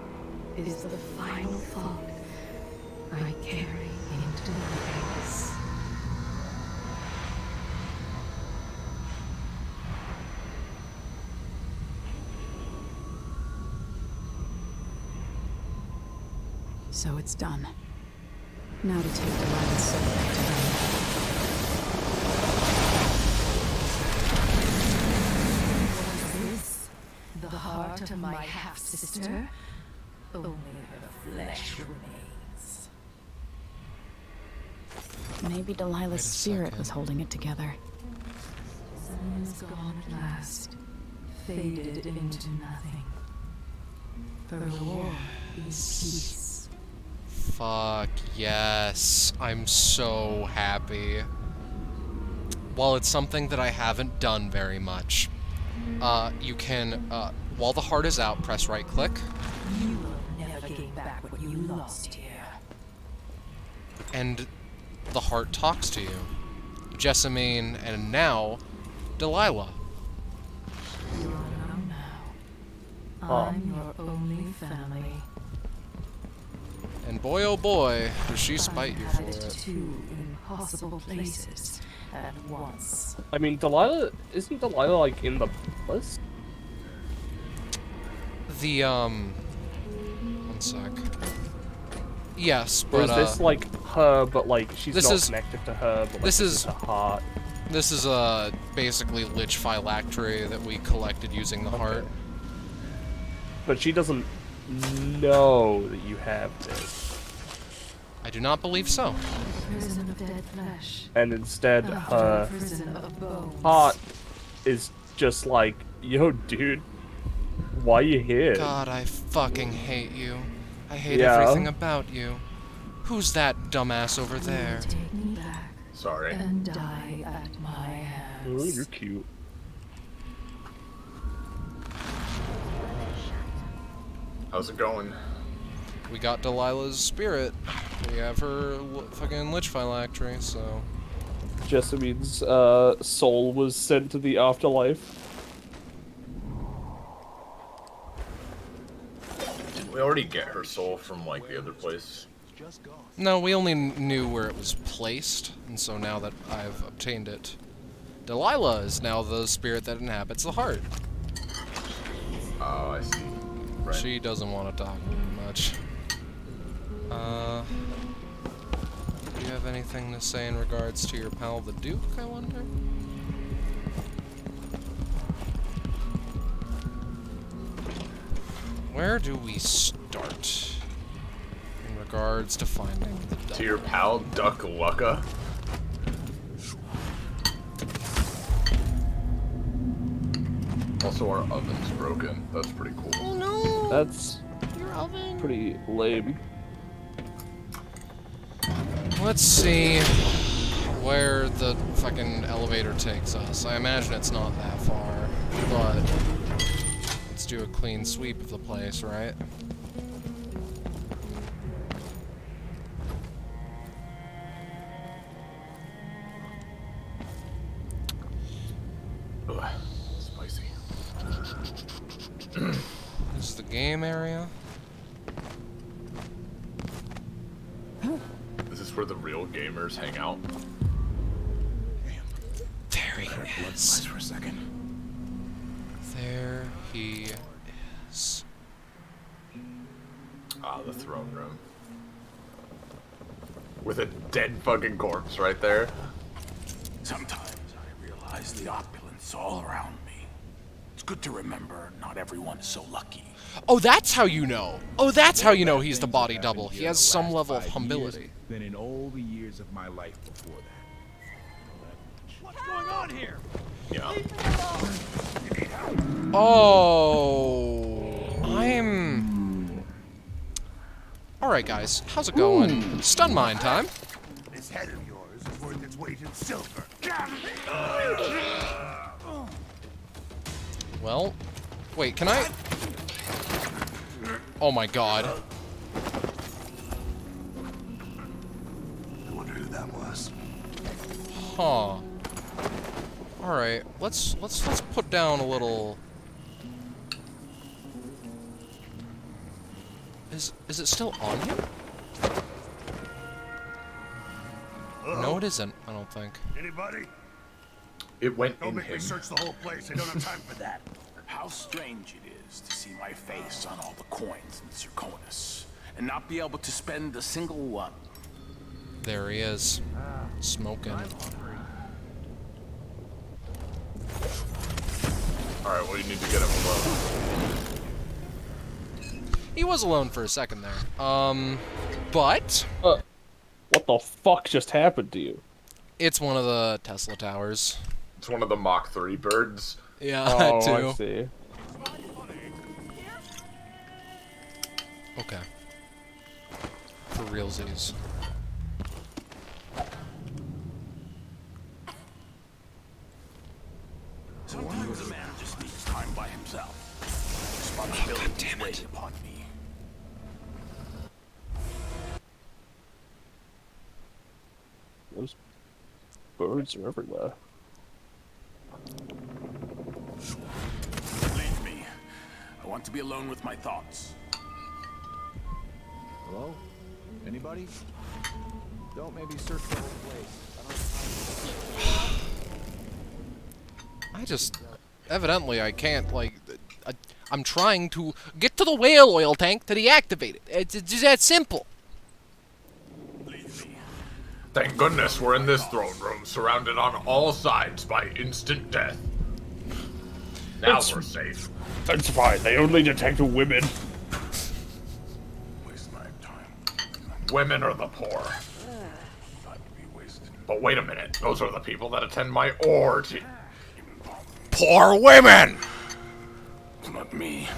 [SPEAKER 5] is the final thought I carry into my days.
[SPEAKER 12] So it's done. Now to take Delilah's soul back to them.
[SPEAKER 5] part of my half-sister. Only her flesh remains.
[SPEAKER 12] Maybe Delilah's spirit was holding it together.
[SPEAKER 5] Sun is gone at last, faded into nothing. Her war is peace.
[SPEAKER 3] Fuck yes. I'm so happy. While it's something that I haven't done very much, you can, while the heart is out, press right click.
[SPEAKER 5] You will never gain back what you lost here.
[SPEAKER 3] And the heart talks to you. Jessamine, and now, Delilah.
[SPEAKER 5] You are alone now. I'm your only family.
[SPEAKER 3] And boy oh boy, does she spite you for
[SPEAKER 5] Had
[SPEAKER 3] it.
[SPEAKER 5] two impossible places at once.
[SPEAKER 1] I mean, isn't Delilah, like, in the list?
[SPEAKER 3] The, one sec. Yes,
[SPEAKER 1] Or
[SPEAKER 3] but,
[SPEAKER 1] is this, like, her, but, like, she's
[SPEAKER 3] this
[SPEAKER 1] not
[SPEAKER 3] is-
[SPEAKER 1] connected to her, but, like,
[SPEAKER 3] this
[SPEAKER 1] this
[SPEAKER 3] is-
[SPEAKER 1] her heart?
[SPEAKER 3] This is, basically Lich Phylactery that we collected using the heart.
[SPEAKER 1] But she doesn't know that you have this.
[SPEAKER 3] I do not believe so.
[SPEAKER 5] Prison of dead flesh.
[SPEAKER 1] And instead,
[SPEAKER 5] After
[SPEAKER 1] her
[SPEAKER 5] a prison of bones.
[SPEAKER 1] heart is just like, yo, dude, why you here?
[SPEAKER 3] God, I fucking hate you. I hate
[SPEAKER 1] Yeah.
[SPEAKER 3] everything about you. Who's that dumbass over there?
[SPEAKER 5] Take me back
[SPEAKER 2] Sorry.
[SPEAKER 5] and die at my hands.
[SPEAKER 1] Oh, you're cute.
[SPEAKER 2] How's it going?
[SPEAKER 3] We got Delilah's spirit. We have her fucking Lich Phylactery, so...
[SPEAKER 1] Jessamine's soul was sent to the afterlife.
[SPEAKER 2] Didn't we already get her soul from, like, the other place?
[SPEAKER 3] No, we only knew where it was placed, and so now that I've obtained it, Delilah is now the spirit that inhabits the heart.
[SPEAKER 2] Oh, I see. Right.
[SPEAKER 3] She doesn't want to talk very much. Do you have anything to say in regards to your pal the Duke, I wonder? Where do we start in regards to finding the Duck?
[SPEAKER 2] To your pal, Duck Lucka? Also, our oven's broken. That's pretty cool.
[SPEAKER 3] Oh no!
[SPEAKER 1] That's
[SPEAKER 3] Your oven!
[SPEAKER 1] pretty lame.
[SPEAKER 3] Let's see where the fucking elevator takes us. I imagine it's not that far, but let's do a clean sweep of the place, right?
[SPEAKER 2] Ugh, spicy.
[SPEAKER 3] This is the game area.
[SPEAKER 2] Is this where the real gamers hang out?
[SPEAKER 3] There he is.
[SPEAKER 2] For a second.
[SPEAKER 3] There he is.
[SPEAKER 2] Ah, the throne room. With a dead fucking corpse right there.
[SPEAKER 16] Sometimes I realize the opulence all around me. It's good to remember not everyone is so lucky.
[SPEAKER 3] Oh, that's how you know. Oh, that's how you know he's the body double. He has some level of humility.
[SPEAKER 20] Than in all the years of my life before that.
[SPEAKER 16] What's going on here?
[SPEAKER 2] Yeah.
[SPEAKER 3] Oh, I'm... Alright guys, how's it going? Stun mine time.
[SPEAKER 6] This head of yours is worth its weight in silver.
[SPEAKER 3] Well, wait, can I... Oh my god.
[SPEAKER 6] I wonder who that was.
[SPEAKER 3] Huh. Alright, let's put down a little... Is it still on him? No, it isn't, I don't think.
[SPEAKER 6] Anybody?
[SPEAKER 2] It went
[SPEAKER 6] Don't
[SPEAKER 2] in
[SPEAKER 6] make
[SPEAKER 2] him.
[SPEAKER 6] me search the whole place. I don't have time for that.
[SPEAKER 16] How strange it is to see my face on all the coins in Zirconis and not be able to spend a single one.
[SPEAKER 3] There he is. Smoking.
[SPEAKER 2] Alright, what do you need to get him below?
[SPEAKER 3] He was alone for a second there. But
[SPEAKER 1] what the fuck just happened to you?
[SPEAKER 3] It's one of the Tesla towers.
[SPEAKER 2] It's one of the Mach 3 birds.
[SPEAKER 3] Yeah,
[SPEAKER 1] oh,
[SPEAKER 3] that too.
[SPEAKER 1] I see.
[SPEAKER 3] Okay. For realsies.
[SPEAKER 16] Sometimes a man just needs time by himself. Responsibility is weighed upon me.
[SPEAKER 1] Those birds are everywhere.
[SPEAKER 16] Leave me. I want to be alone with my thoughts.
[SPEAKER 10] Hello? Anybody? Don't maybe search the whole place.
[SPEAKER 3] I just... Evidently, I can't, like... I'm trying to get to the whale oil tank to deactivate it. It's just that simple.
[SPEAKER 2] Thank goodness we're in this throne room, surrounded on all sides by instant death. Now we're safe.
[SPEAKER 1] That's fine. They only detect women.
[SPEAKER 16] Waste my time.
[SPEAKER 2] Women are the poor. But wait a minute. Those are the people that attend my orgy.
[SPEAKER 16] Poor women! It's not me.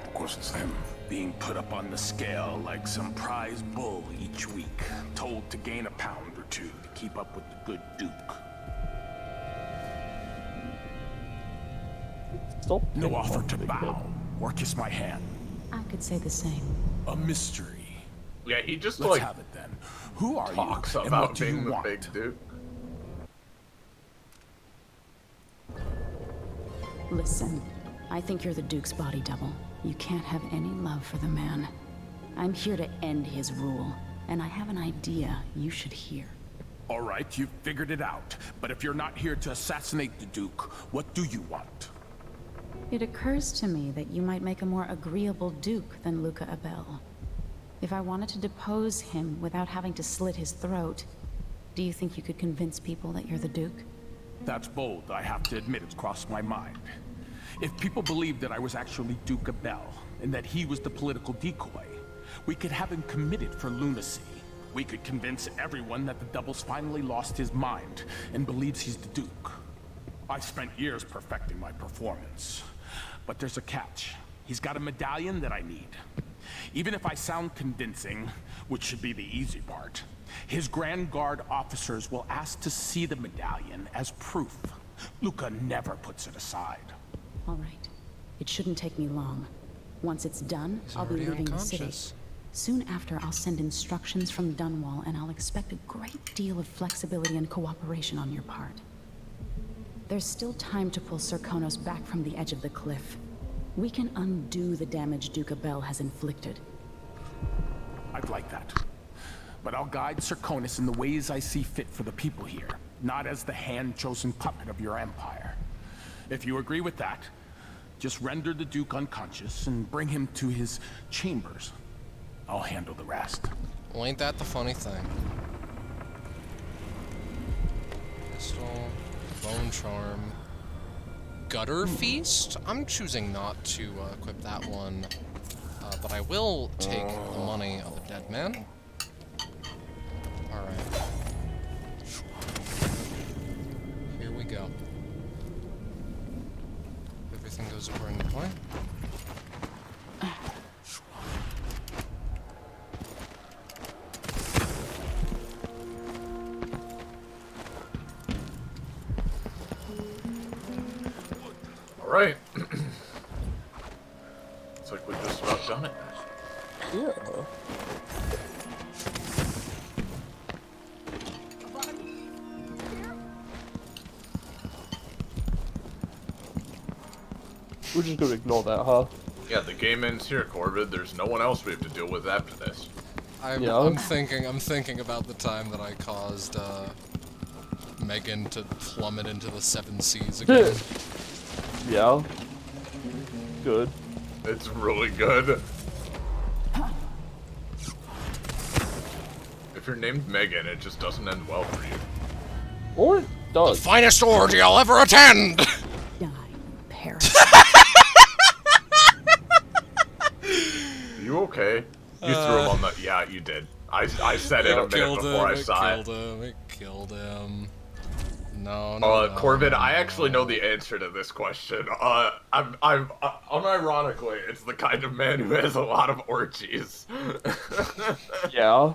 [SPEAKER 16] Of course it's them. Being put up on the scale like some prize bull each week. Told to gain a pound or two to keep up with the good Duke. No offer to bow or kiss my hand.
[SPEAKER 12] I could say the same.
[SPEAKER 16] A mystery.
[SPEAKER 2] Yeah, he just
[SPEAKER 16] Let's
[SPEAKER 2] like
[SPEAKER 16] have it then. Who are
[SPEAKER 2] talks
[SPEAKER 16] you and
[SPEAKER 2] about
[SPEAKER 16] what do
[SPEAKER 2] being
[SPEAKER 16] you
[SPEAKER 2] the
[SPEAKER 16] want?
[SPEAKER 2] big Duke.
[SPEAKER 12] Listen, I think you're the Duke's body double. You can't have any love for the man. I'm here to end his rule, and I have an idea you should hear.
[SPEAKER 16] All right, you've figured it out. But if you're not here to assassinate the Duke, what do you want?
[SPEAKER 12] It occurs to me that you might make a more agreeable Duke than Luca Abel. If I wanted to depose him without having to slit his throat, do you think you could convince people that you're the Duke?
[SPEAKER 16] That's bold, I have to admit it's crossed my mind. If people believed that I was actually Duke Abel, and that he was the political decoy, we could have him committed for lunacy. We could convince everyone that the Double's finally lost his mind, and believes he's the Duke. I spent years perfecting my performance. But there's a catch. He's got a medallion that I need. Even if I sound convincing, which should be the easy part, his Grand Guard officers will ask to see the medallion as proof. Luca never puts it aside.
[SPEAKER 12] All right. It shouldn't take me long. Once it's done, I'll be leaving the city. Soon after, I'll send instructions from Dunwall, and I'll expect a great deal of flexibility and cooperation on your part. There's still time to pull Sir Konos back from the edge of the cliff. We can undo the damage Duke Abel has inflicted.
[SPEAKER 16] I'd like that. But I'll guide Sir Konos in the ways I see fit for the people here, not as the hand-chosen puppet of your empire. If you agree with that, just render the Duke unconscious and bring him to his chambers. I'll handle the rest.
[SPEAKER 3] Well, ain't that the funny thing? Pistol, Bone Charm, Gutter Feast? I'm choosing not to equip that one, but I will take the money of the dead man. Alright. Here we go. Everything goes according to plan.
[SPEAKER 2] Alright. Looks like we've just about done it.
[SPEAKER 1] Yeah. We're just gonna ignore that, huh?
[SPEAKER 2] Yeah, the game ends here, Corbett. There's no one else we have to deal with after this.
[SPEAKER 3] I'm thinking about the time that I caused Megan to plummet into the 7 seas again.
[SPEAKER 1] Yeah. Good.
[SPEAKER 2] It's really good. If you're named Megan, it just doesn't end well for you.
[SPEAKER 1] Or it does.
[SPEAKER 3] The finest orgy I'll ever attend!
[SPEAKER 12] Die, Paris.
[SPEAKER 2] okay. You threw him on the... Yeah, you did. I said it a minute before I saw it.
[SPEAKER 3] It killed him. No,
[SPEAKER 2] Corbin, I actually know the answer to this question. I'm unironically, it's the kind of man who has a lot of orgies.
[SPEAKER 1] Yeah.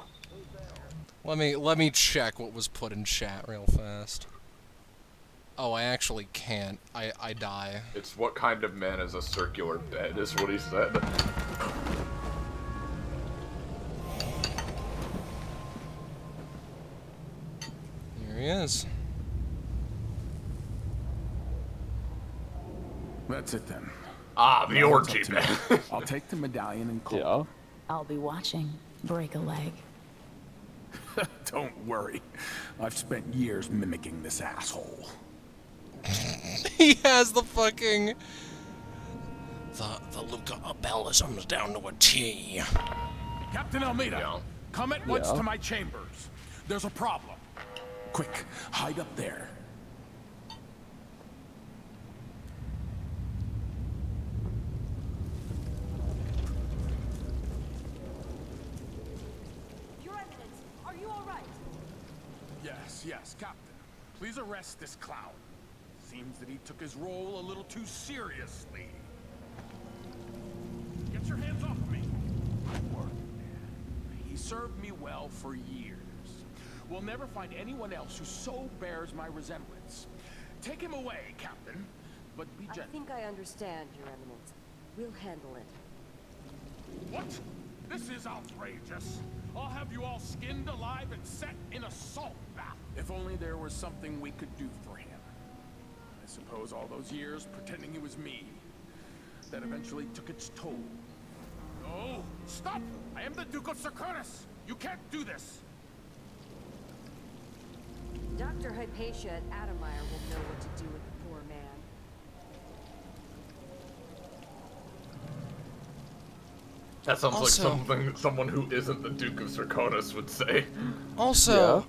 [SPEAKER 3] Let me check what was put in chat real fast. Oh, I actually can't. I die.
[SPEAKER 2] It's what kind of man is a circular bed, is what he said.
[SPEAKER 3] Here he is.
[SPEAKER 16] That's it then.
[SPEAKER 2] Ah, the orgy bed.
[SPEAKER 16] I'll take the medallion and call.
[SPEAKER 1] Yeah.
[SPEAKER 12] I'll be watching. Break a leg.
[SPEAKER 16] Don't worry. I've spent years mimicking this asshole.
[SPEAKER 3] He has the fucking... The Luca Bellisms down to a T.
[SPEAKER 16] Captain Almeida, come at once to my chambers. There's a problem. Quick, hide up there.
[SPEAKER 15] Your Eminence, are you all right?
[SPEAKER 16] Yes, Captain. Please arrest this clown. Seems that he took his role a little too seriously. Get your hands off me. My work, man. He served me well for years. We'll never find anyone else who so bears my resemblance. Take him away, Captain, but be gentle.
[SPEAKER 15] I think I understand, Your Eminence. We'll handle it.
[SPEAKER 16] What? This is outrageous. I'll have you all skinned alive and set in a salt bath. If only there was something we could do for him. I suppose all those years pretending he was me, that eventually took its toll. No! Stop! I am the Duke of Circonus! You can't do this!
[SPEAKER 15] Dr. Hypatia at Adamire will know what to do with the poor man.
[SPEAKER 2] That sounds like someone who isn't the Duke of Circonus would say.
[SPEAKER 3] Also,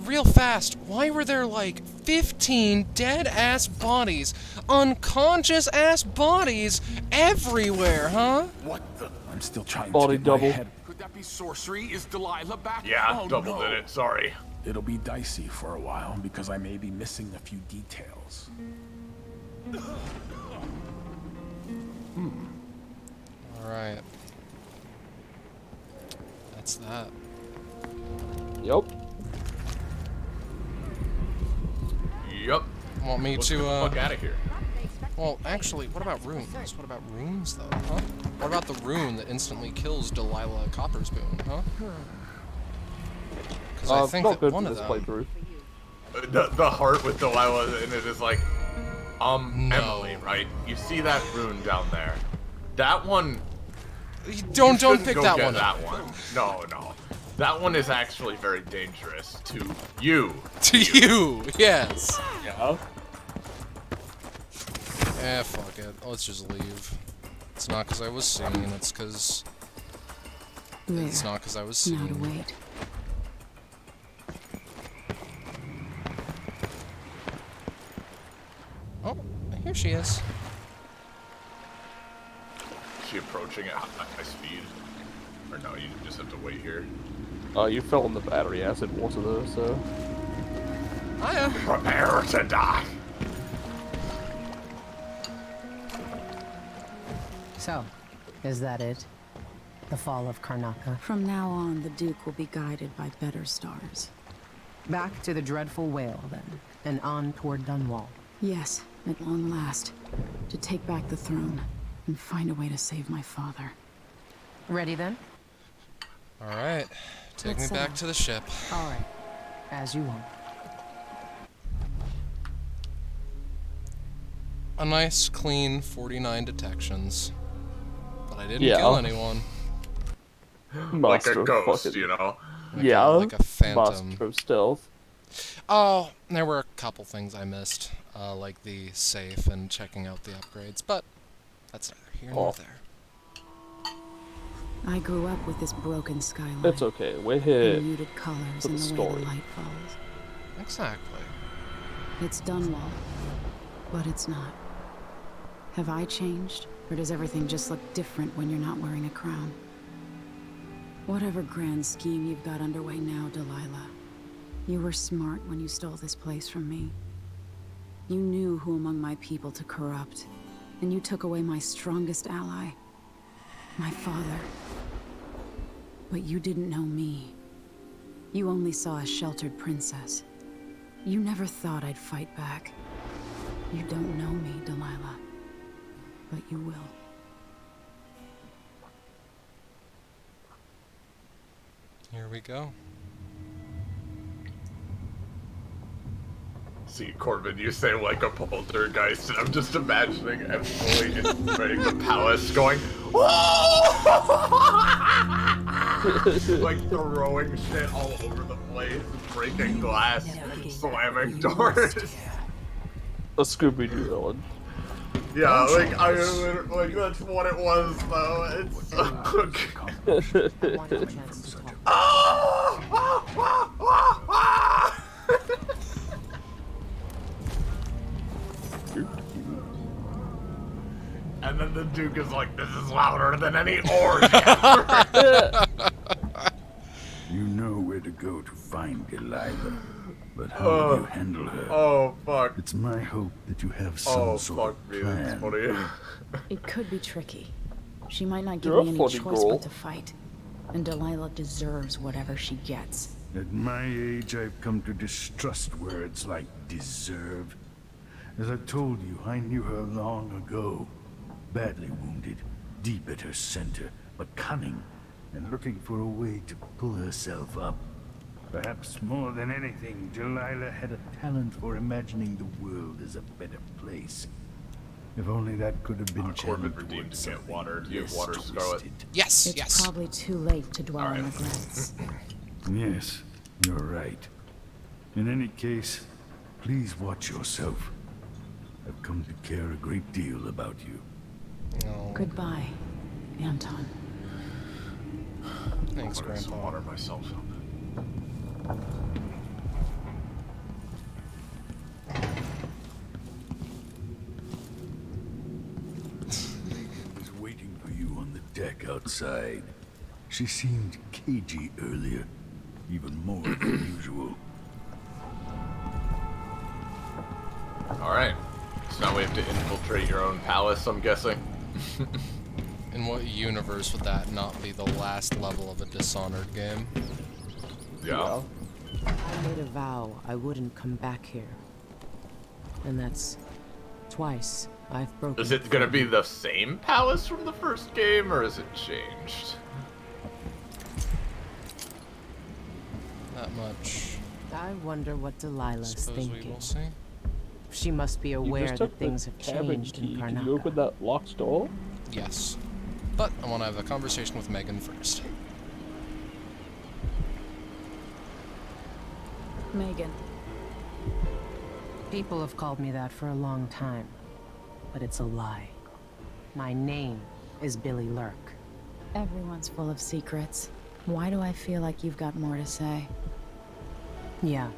[SPEAKER 3] real fast, why were there like 15 dead-ass bodies, unconscious-ass bodies everywhere, huh?
[SPEAKER 16] What the? I'm still trying
[SPEAKER 1] Body
[SPEAKER 16] to get
[SPEAKER 1] double.
[SPEAKER 16] my head. Could that be sorcery? Is Delilah back?
[SPEAKER 2] Yeah,
[SPEAKER 16] oh,
[SPEAKER 2] double
[SPEAKER 16] no.
[SPEAKER 2] did it, sorry.
[SPEAKER 16] It'll be dicey for a while because I may be missing a few details.
[SPEAKER 3] Alright. That's that.
[SPEAKER 1] Yep.
[SPEAKER 2] Yep.
[SPEAKER 3] Want me
[SPEAKER 2] Let's
[SPEAKER 3] to,
[SPEAKER 2] get the fuck out of here.
[SPEAKER 3] Well, actually, what about runes? What about runes, though, huh? What about the rune that instantly kills Delilah Copperspoon, huh? Because I think that one of them...
[SPEAKER 1] playthrough.
[SPEAKER 2] The heart with Delilah in it is like, Emily, right? You see that rune down there? That one...
[SPEAKER 3] Don't pick
[SPEAKER 2] go
[SPEAKER 3] that
[SPEAKER 2] get
[SPEAKER 3] one
[SPEAKER 2] that
[SPEAKER 3] up.
[SPEAKER 2] one. No. That one is actually very dangerous to you.
[SPEAKER 3] To you, yes.
[SPEAKER 1] Yeah.
[SPEAKER 3] Eh, fuck it. Let's just leave. It's not because I was seen, it's because... It's not because I was seen.
[SPEAKER 12] Now to wait.
[SPEAKER 3] Oh, here she is.
[SPEAKER 2] Is she approaching at high speed? Or no, you just have to wait here.
[SPEAKER 1] You fell in the battery acid water though, so...
[SPEAKER 3] Hiya.
[SPEAKER 2] Prepare to die!
[SPEAKER 21] So, is that it? The fall of Karnaca?
[SPEAKER 12] From now on, the Duke will be guided by better stars.
[SPEAKER 21] Back to the dreadful whale, then, and on toward Dunwall.
[SPEAKER 12] Yes, at long last. To take back the throne, and find a way to save my father.
[SPEAKER 21] Ready, then?
[SPEAKER 3] Alright. Take
[SPEAKER 12] Let's
[SPEAKER 3] me back to the ship.
[SPEAKER 21] Alright. As you want.
[SPEAKER 3] A nice, clean 49 detections. But I didn't
[SPEAKER 1] Yeah.
[SPEAKER 3] kill anyone.
[SPEAKER 2] Like a
[SPEAKER 1] Master of
[SPEAKER 2] ghost,
[SPEAKER 1] fucking-
[SPEAKER 2] you know?
[SPEAKER 3] Like a phantom.
[SPEAKER 1] Master of stealth.
[SPEAKER 3] Oh, there were a couple things I missed. Like the safe and checking out the upgrades, but that's neither here nor there.
[SPEAKER 12] I grew up with this broken skyline.
[SPEAKER 1] It's okay, we're here
[SPEAKER 12] The muted colors
[SPEAKER 1] for
[SPEAKER 12] and
[SPEAKER 1] the
[SPEAKER 12] the way
[SPEAKER 1] story.
[SPEAKER 12] the light falls.
[SPEAKER 3] Exactly.
[SPEAKER 12] It's Dunwall, but it's not. Have I changed, or does everything just look different when you're not wearing a crown? Whatever grand scheme you've got underway now, Delilah, you were smart when you stole this place from me. You knew who among my people to corrupt, and you took away my strongest ally, my father. But you didn't know me. You only saw a sheltered princess. You never thought I'd fight back. You don't know me, Delilah, but you will.
[SPEAKER 3] Here we go.
[SPEAKER 2] See, Corbin, you say like a poltergeist, and I'm just imagining Emily invading the palace going, like throwing shit all over the place, breaking glass, slamming doors.
[SPEAKER 1] A Scooby-Doo villain.
[SPEAKER 2] Yeah, like like that's what it was though. It's and then the Duke is like, "This is louder than any organ."
[SPEAKER 9] You know where to go to find Delilah, but how will you handle her?
[SPEAKER 2] Oh fuck!
[SPEAKER 9] It's my hope that you have some sort of plan.
[SPEAKER 2] That's funny.
[SPEAKER 12] It could be tricky. She might not give
[SPEAKER 1] You're
[SPEAKER 12] me
[SPEAKER 1] a
[SPEAKER 12] any
[SPEAKER 1] funny
[SPEAKER 12] choice
[SPEAKER 1] girl.
[SPEAKER 12] but to fight. And Delilah deserves whatever she gets.
[SPEAKER 9] At my age, I've come to distrust words like deserve. As I told you, I knew her long ago. Badly wounded, deep at her center, but cunning, and looking for a way to pull herself up. Perhaps more than anything, Delilah had a talent for imagining the world as a better place. If only that could have been
[SPEAKER 2] Corbin redeemed to get water. Do you have water, Scarlet?
[SPEAKER 3] Yes,
[SPEAKER 12] It's probably too late to dwell on regrets.
[SPEAKER 9] Yes, you're right. In any case, please watch yourself. I've come to care a great deal about you.
[SPEAKER 12] Goodbye, Anton.
[SPEAKER 3] Thanks,
[SPEAKER 2] Grandpa. Some water myself.
[SPEAKER 9] Was waiting for you on the deck outside. She seemed cagey earlier, even more than usual.
[SPEAKER 2] Alright. So now we have to infiltrate your own palace, I'm guessing.
[SPEAKER 3] In what universe would that not be the last level of a Dishonored game?
[SPEAKER 2] Yeah.
[SPEAKER 17] I made a vow I wouldn't come back here. And that's twice I've broken.
[SPEAKER 2] Is it gonna be the same palace from the first game, or is it changed?
[SPEAKER 3] That much.
[SPEAKER 17] I wonder what Delilah's
[SPEAKER 3] Suppose we
[SPEAKER 17] thinking.
[SPEAKER 3] will see.
[SPEAKER 17] She must be
[SPEAKER 1] You
[SPEAKER 17] aware
[SPEAKER 1] just
[SPEAKER 17] that
[SPEAKER 1] took the
[SPEAKER 17] things have
[SPEAKER 1] cabin
[SPEAKER 17] changed
[SPEAKER 1] key.
[SPEAKER 17] in
[SPEAKER 1] Can you
[SPEAKER 17] Karnaca.
[SPEAKER 1] open that locked door?
[SPEAKER 3] Yes. But I want to have a conversation with Megan first.
[SPEAKER 12] Megan.
[SPEAKER 21] People have called me that for a long time, but it's a lie. My name is Billy Lurk.
[SPEAKER 12] Everyone's full of secrets. Why do I feel like you've got more to say?
[SPEAKER 21] Yeah.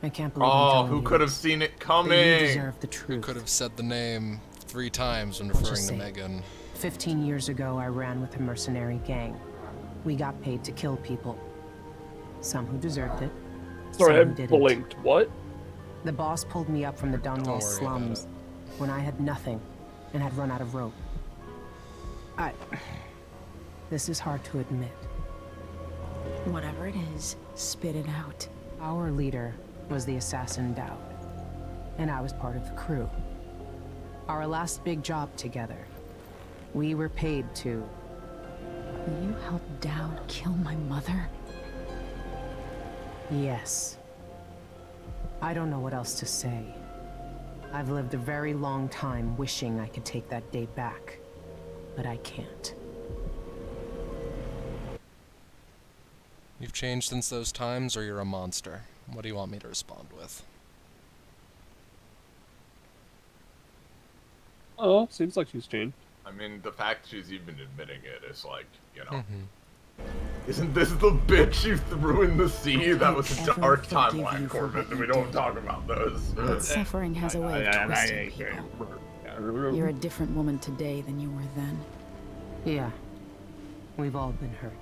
[SPEAKER 21] I can't believe I'm
[SPEAKER 2] Oh,
[SPEAKER 21] telling
[SPEAKER 2] who
[SPEAKER 21] you
[SPEAKER 2] could have
[SPEAKER 21] this,
[SPEAKER 2] seen it
[SPEAKER 21] but
[SPEAKER 2] coming?
[SPEAKER 21] You deserve the
[SPEAKER 3] Who
[SPEAKER 21] truth.
[SPEAKER 3] could have said the name 3 times when
[SPEAKER 21] I'll
[SPEAKER 3] referring
[SPEAKER 21] just
[SPEAKER 3] to
[SPEAKER 21] say,
[SPEAKER 3] Megan?
[SPEAKER 21] 15 years ago, I ran with a mercenary gang. We got paid to kill people. Some who deserved it.
[SPEAKER 1] Sorry, I
[SPEAKER 21] some who didn't.
[SPEAKER 1] blinked. What?
[SPEAKER 21] The boss pulled me up from the Dunwall
[SPEAKER 3] worry about
[SPEAKER 21] slums when I had nothing and had run out of rope. This is hard to admit.
[SPEAKER 12] Whatever it is, spit it out.
[SPEAKER 21] Our leader was the assassin Dowd, and I was part of the crew. Our last big job together, we were paid to...
[SPEAKER 12] You helped Dowd kill my mother?
[SPEAKER 21] Yes. I don't know what else to say. I've lived a very long time wishing I could take that day back, but I can't.
[SPEAKER 3] You've changed since those times, or you're a monster? What do you want me to respond with?
[SPEAKER 1] Oh, seems like she's changed.
[SPEAKER 2] I mean, the fact she's even admitting it is like, you know.
[SPEAKER 3] Mm-hmm.
[SPEAKER 2] Isn't this the bitch you threw in the sea? That was a dark
[SPEAKER 12] forgive
[SPEAKER 2] timeline,
[SPEAKER 12] you for
[SPEAKER 2] Corbin,
[SPEAKER 12] what
[SPEAKER 2] and we
[SPEAKER 12] you
[SPEAKER 2] don't
[SPEAKER 12] did.
[SPEAKER 2] talk about those.
[SPEAKER 12] But suffering has a way of twisting people. You're a different woman today than you were then.
[SPEAKER 21] Yeah. We've all been hurt.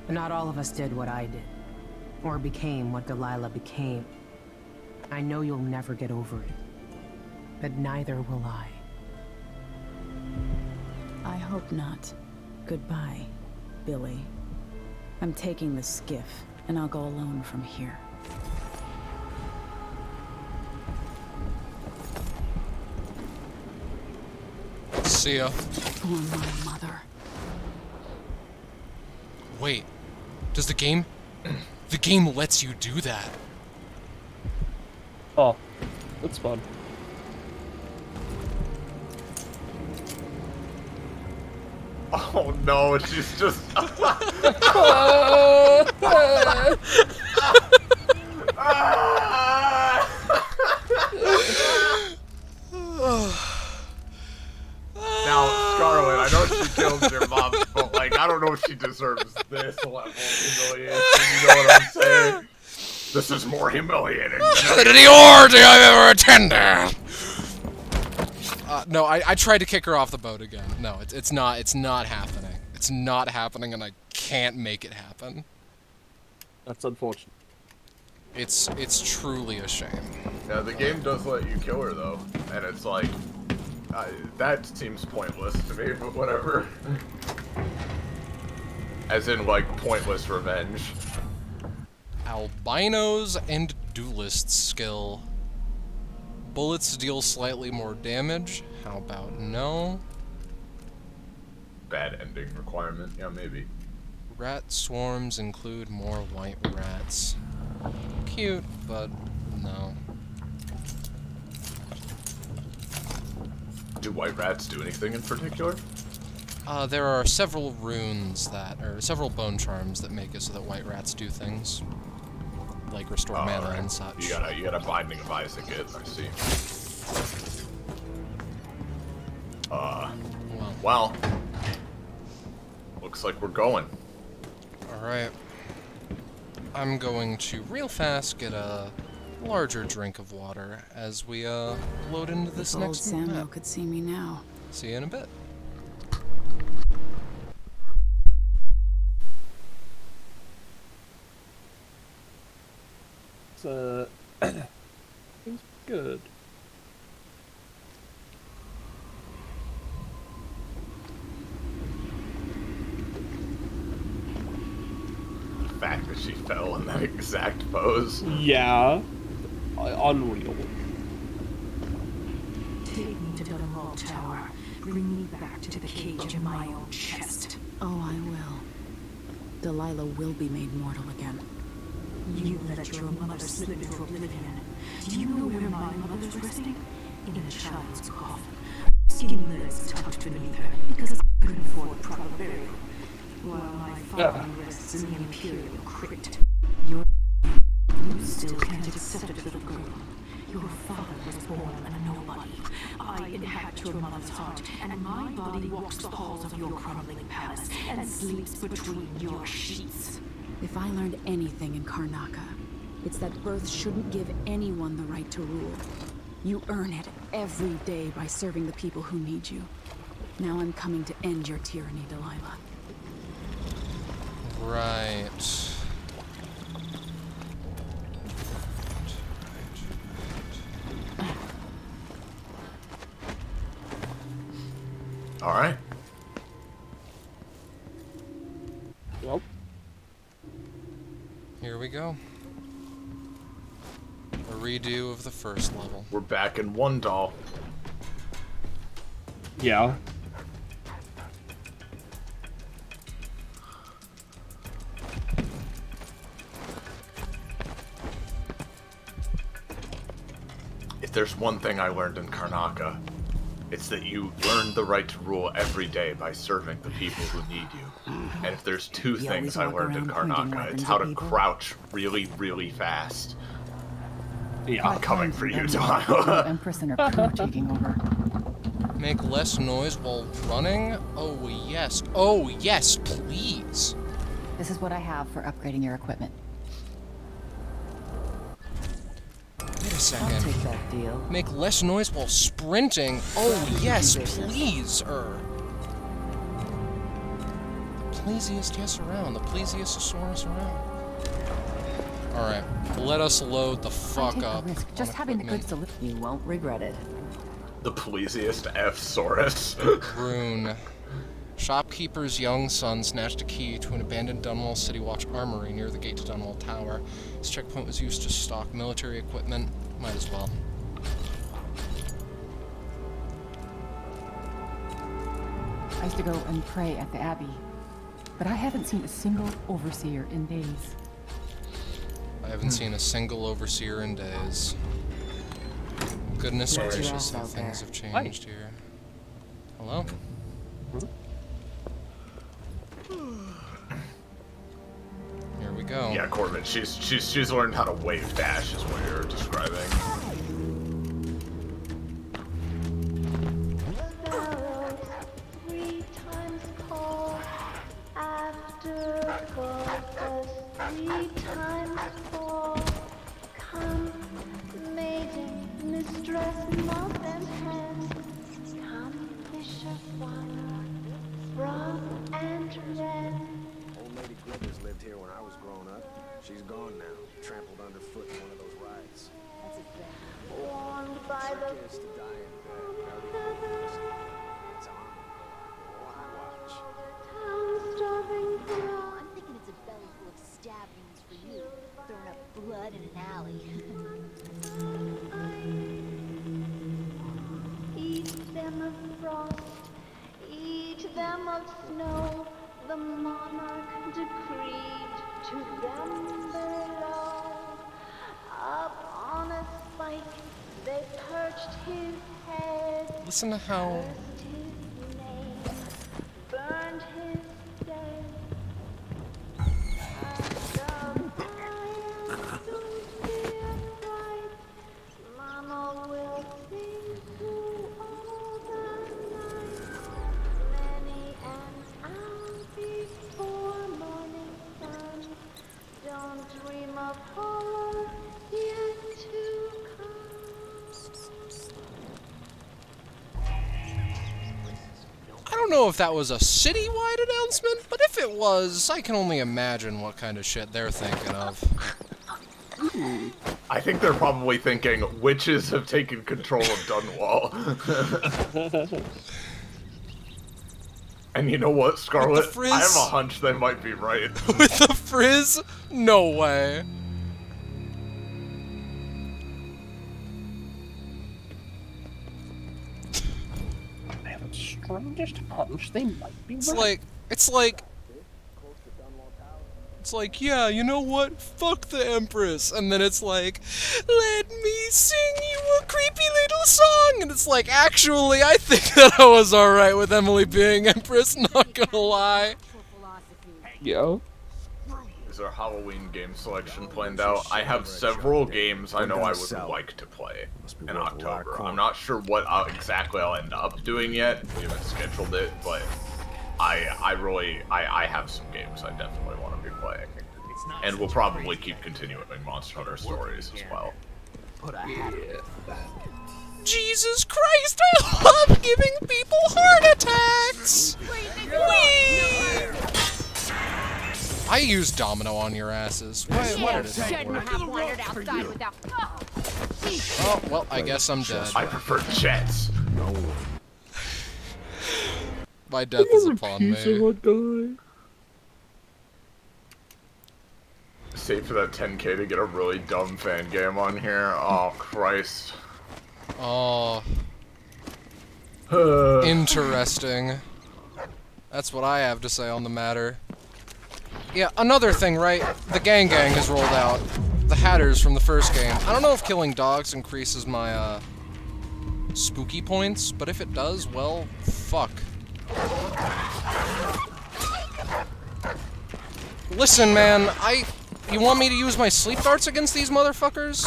[SPEAKER 21] But not all of us did what I did. Or became what Delilah became. I know you'll never get over it. But neither will I.
[SPEAKER 12] I hope not. Goodbye, Billy. I'm taking the skiff, and I'll go alone from here.
[SPEAKER 3] See ya.
[SPEAKER 12] For my mother.
[SPEAKER 3] Wait, does the game... The game lets you do that.
[SPEAKER 1] Oh, that's fun.
[SPEAKER 2] Oh no, she's just... Now, Scarlet, I know she killed your mom, but like, I don't know if she deserves this level of humiliation, you know what I'm saying? This is more humiliating
[SPEAKER 3] than any orgy I've ever attended! No, I tried to kick her off the boat again. No, it's not happening. It's not happening, and I can't make it happen.
[SPEAKER 1] That's unfortunate.
[SPEAKER 3] It's truly a shame.
[SPEAKER 2] Yeah, the game does let you kill her though, and it's like, that seems pointless to me, but whatever. As in, like, pointless revenge.
[SPEAKER 3] Albinos and duelist skill. Bullets deal slightly more damage. How about no?
[SPEAKER 2] Bad ending requirement. Yeah, maybe.
[SPEAKER 3] Rat swarms include more white rats. Cute, but no.
[SPEAKER 2] Do white rats do anything in particular?
[SPEAKER 3] There are several runes or several bone charms that make it so that white rats do things. Like restore mana and such.
[SPEAKER 2] You got a Binding of Isaac it, I see. Well. Looks like we're going.
[SPEAKER 3] Alright. I'm going to real fast get a larger drink of water as we load into this next
[SPEAKER 12] Samuel
[SPEAKER 3] map.
[SPEAKER 12] could see me now.
[SPEAKER 3] See you in a bit.
[SPEAKER 1] Seems good.
[SPEAKER 2] The fact that she fell in that exact pose.
[SPEAKER 1] Yeah. Unreal.
[SPEAKER 7] Take me to the Vault Tower. Bring me back to the cage in my own chest.
[SPEAKER 12] Oh, I will. Delilah will be made mortal again.
[SPEAKER 7] You let your mother slip into oblivion. Do you know where my mother's resting? In a child's coffin. Skinny legs tucked beneath her because I couldn't afford proper burial. While my father rests in the Imperial crypt. You still can't accept it, little girl. Your father was born a nobody. I inhabit your mother's heart, and my body walks the halls of your crumbling palace and sleeps between your sheets.
[SPEAKER 12] If I learned anything in Karnaca, it's that birth shouldn't give anyone the right to rule. You earn it every day by serving the people who need you. Now I'm coming to end your tyranny, Delilah.
[SPEAKER 3] Right.
[SPEAKER 2] Alright.
[SPEAKER 1] Well.
[SPEAKER 3] Here we go. A redo of the first level.
[SPEAKER 2] We're back in one doll.
[SPEAKER 1] Yeah.
[SPEAKER 2] If there's one thing I learned in Karnaca, it's that you learn the right to rule every day by serving the people who need you. And if there's two things I learned in Karnaca, it's how to crouch really, really fast.
[SPEAKER 1] Yeah.
[SPEAKER 2] I'm coming for you, Delilah.
[SPEAKER 19] Empress and her crew taking over.
[SPEAKER 3] Make less noise while running? Oh yes. Oh yes, please.
[SPEAKER 19] This is what I have for upgrading your equipment.
[SPEAKER 3] Wait a second.
[SPEAKER 19] I'll take that deal.
[SPEAKER 3] Make less noise while sprinting? Oh yes, please, pleasiest yes around. The plesiosaurus around. Alright, let us load the fuck up.
[SPEAKER 19] Just having the goods delivered.
[SPEAKER 15] You won't regret it.
[SPEAKER 2] The pleasiest F-saurus.
[SPEAKER 3] Rune. Shopkeeper's young son snatched a key to an abandoned Dunwall City Watch armory near the gate to Dunwall Tower. This checkpoint was used to stock military equipment. Might as well.
[SPEAKER 19] I used to go and pray at the Abbey, but I haven't seen a single overseer in days.
[SPEAKER 3] I haven't seen a single overseer in days. Goodness gracious, how things have changed here. Hello? Here we go.
[SPEAKER 2] Yeah, Corbin, she's learned how to wave dash is what you're describing.
[SPEAKER 8] Lived here when I was growing up. She's gone now, trampled underfoot in one of those rides. That's a bad. Warmed by the is to die in bed. That's how I'm watch.
[SPEAKER 11] I'm thinking it's a belly full of stabbings for you, throwing up blood in an alley.
[SPEAKER 22] Eat them of frost, eat them of snow. The monarch decreed to them below. Up on a spike, they perched his head.
[SPEAKER 3] Listen to how...
[SPEAKER 22] His name, burned his dead. Mama will sing to all the night. Many an hour before morning sun. Don't dream of horror yet to
[SPEAKER 3] I don't know if that was a citywide announcement, but if it was, I can only imagine what kind of shit they're thinking of.
[SPEAKER 2] I think they're probably thinking witches have taken control of Dunwall. And you know what, Scarlet? I have a hunch they might be right.
[SPEAKER 3] With the frizz? No way.
[SPEAKER 1] I have the strongest hunch they might be
[SPEAKER 3] right. It's like, yeah, you know what? Fuck the Empress. And then it's like, let me sing you a creepy little song. And it's like, actually, I think that I was alright with Emily being Empress, not gonna lie.
[SPEAKER 1] Yo.
[SPEAKER 2] Is our Halloween game selection planned out? I have several games I know I would like to play in October. I'm not sure what exactly I'll end up doing yet. We haven't scheduled it, but I have some games I definitely want to be playing. And we'll probably keep continuing Monster Hunter Stories as well.
[SPEAKER 3] Jesus Christ, I love giving people heart attacks! I used domino on your asses. Why did it work? Oh, well, I guess I'm dead.
[SPEAKER 2] I prefer jets. No.
[SPEAKER 3] My death is upon me.
[SPEAKER 2] Save for that 10k to get a really dumb fan game on here. Oh, Christ.
[SPEAKER 3] Oh. Interesting. That's what I have to say on the matter. Yeah, another thing, right? The Gang has rolled out. The Hatters from the first game. I don't know if killing dogs increases my, spooky points, but if it does, well, fuck. Listen, man, you want me to use my sleep darts against these motherfuckers?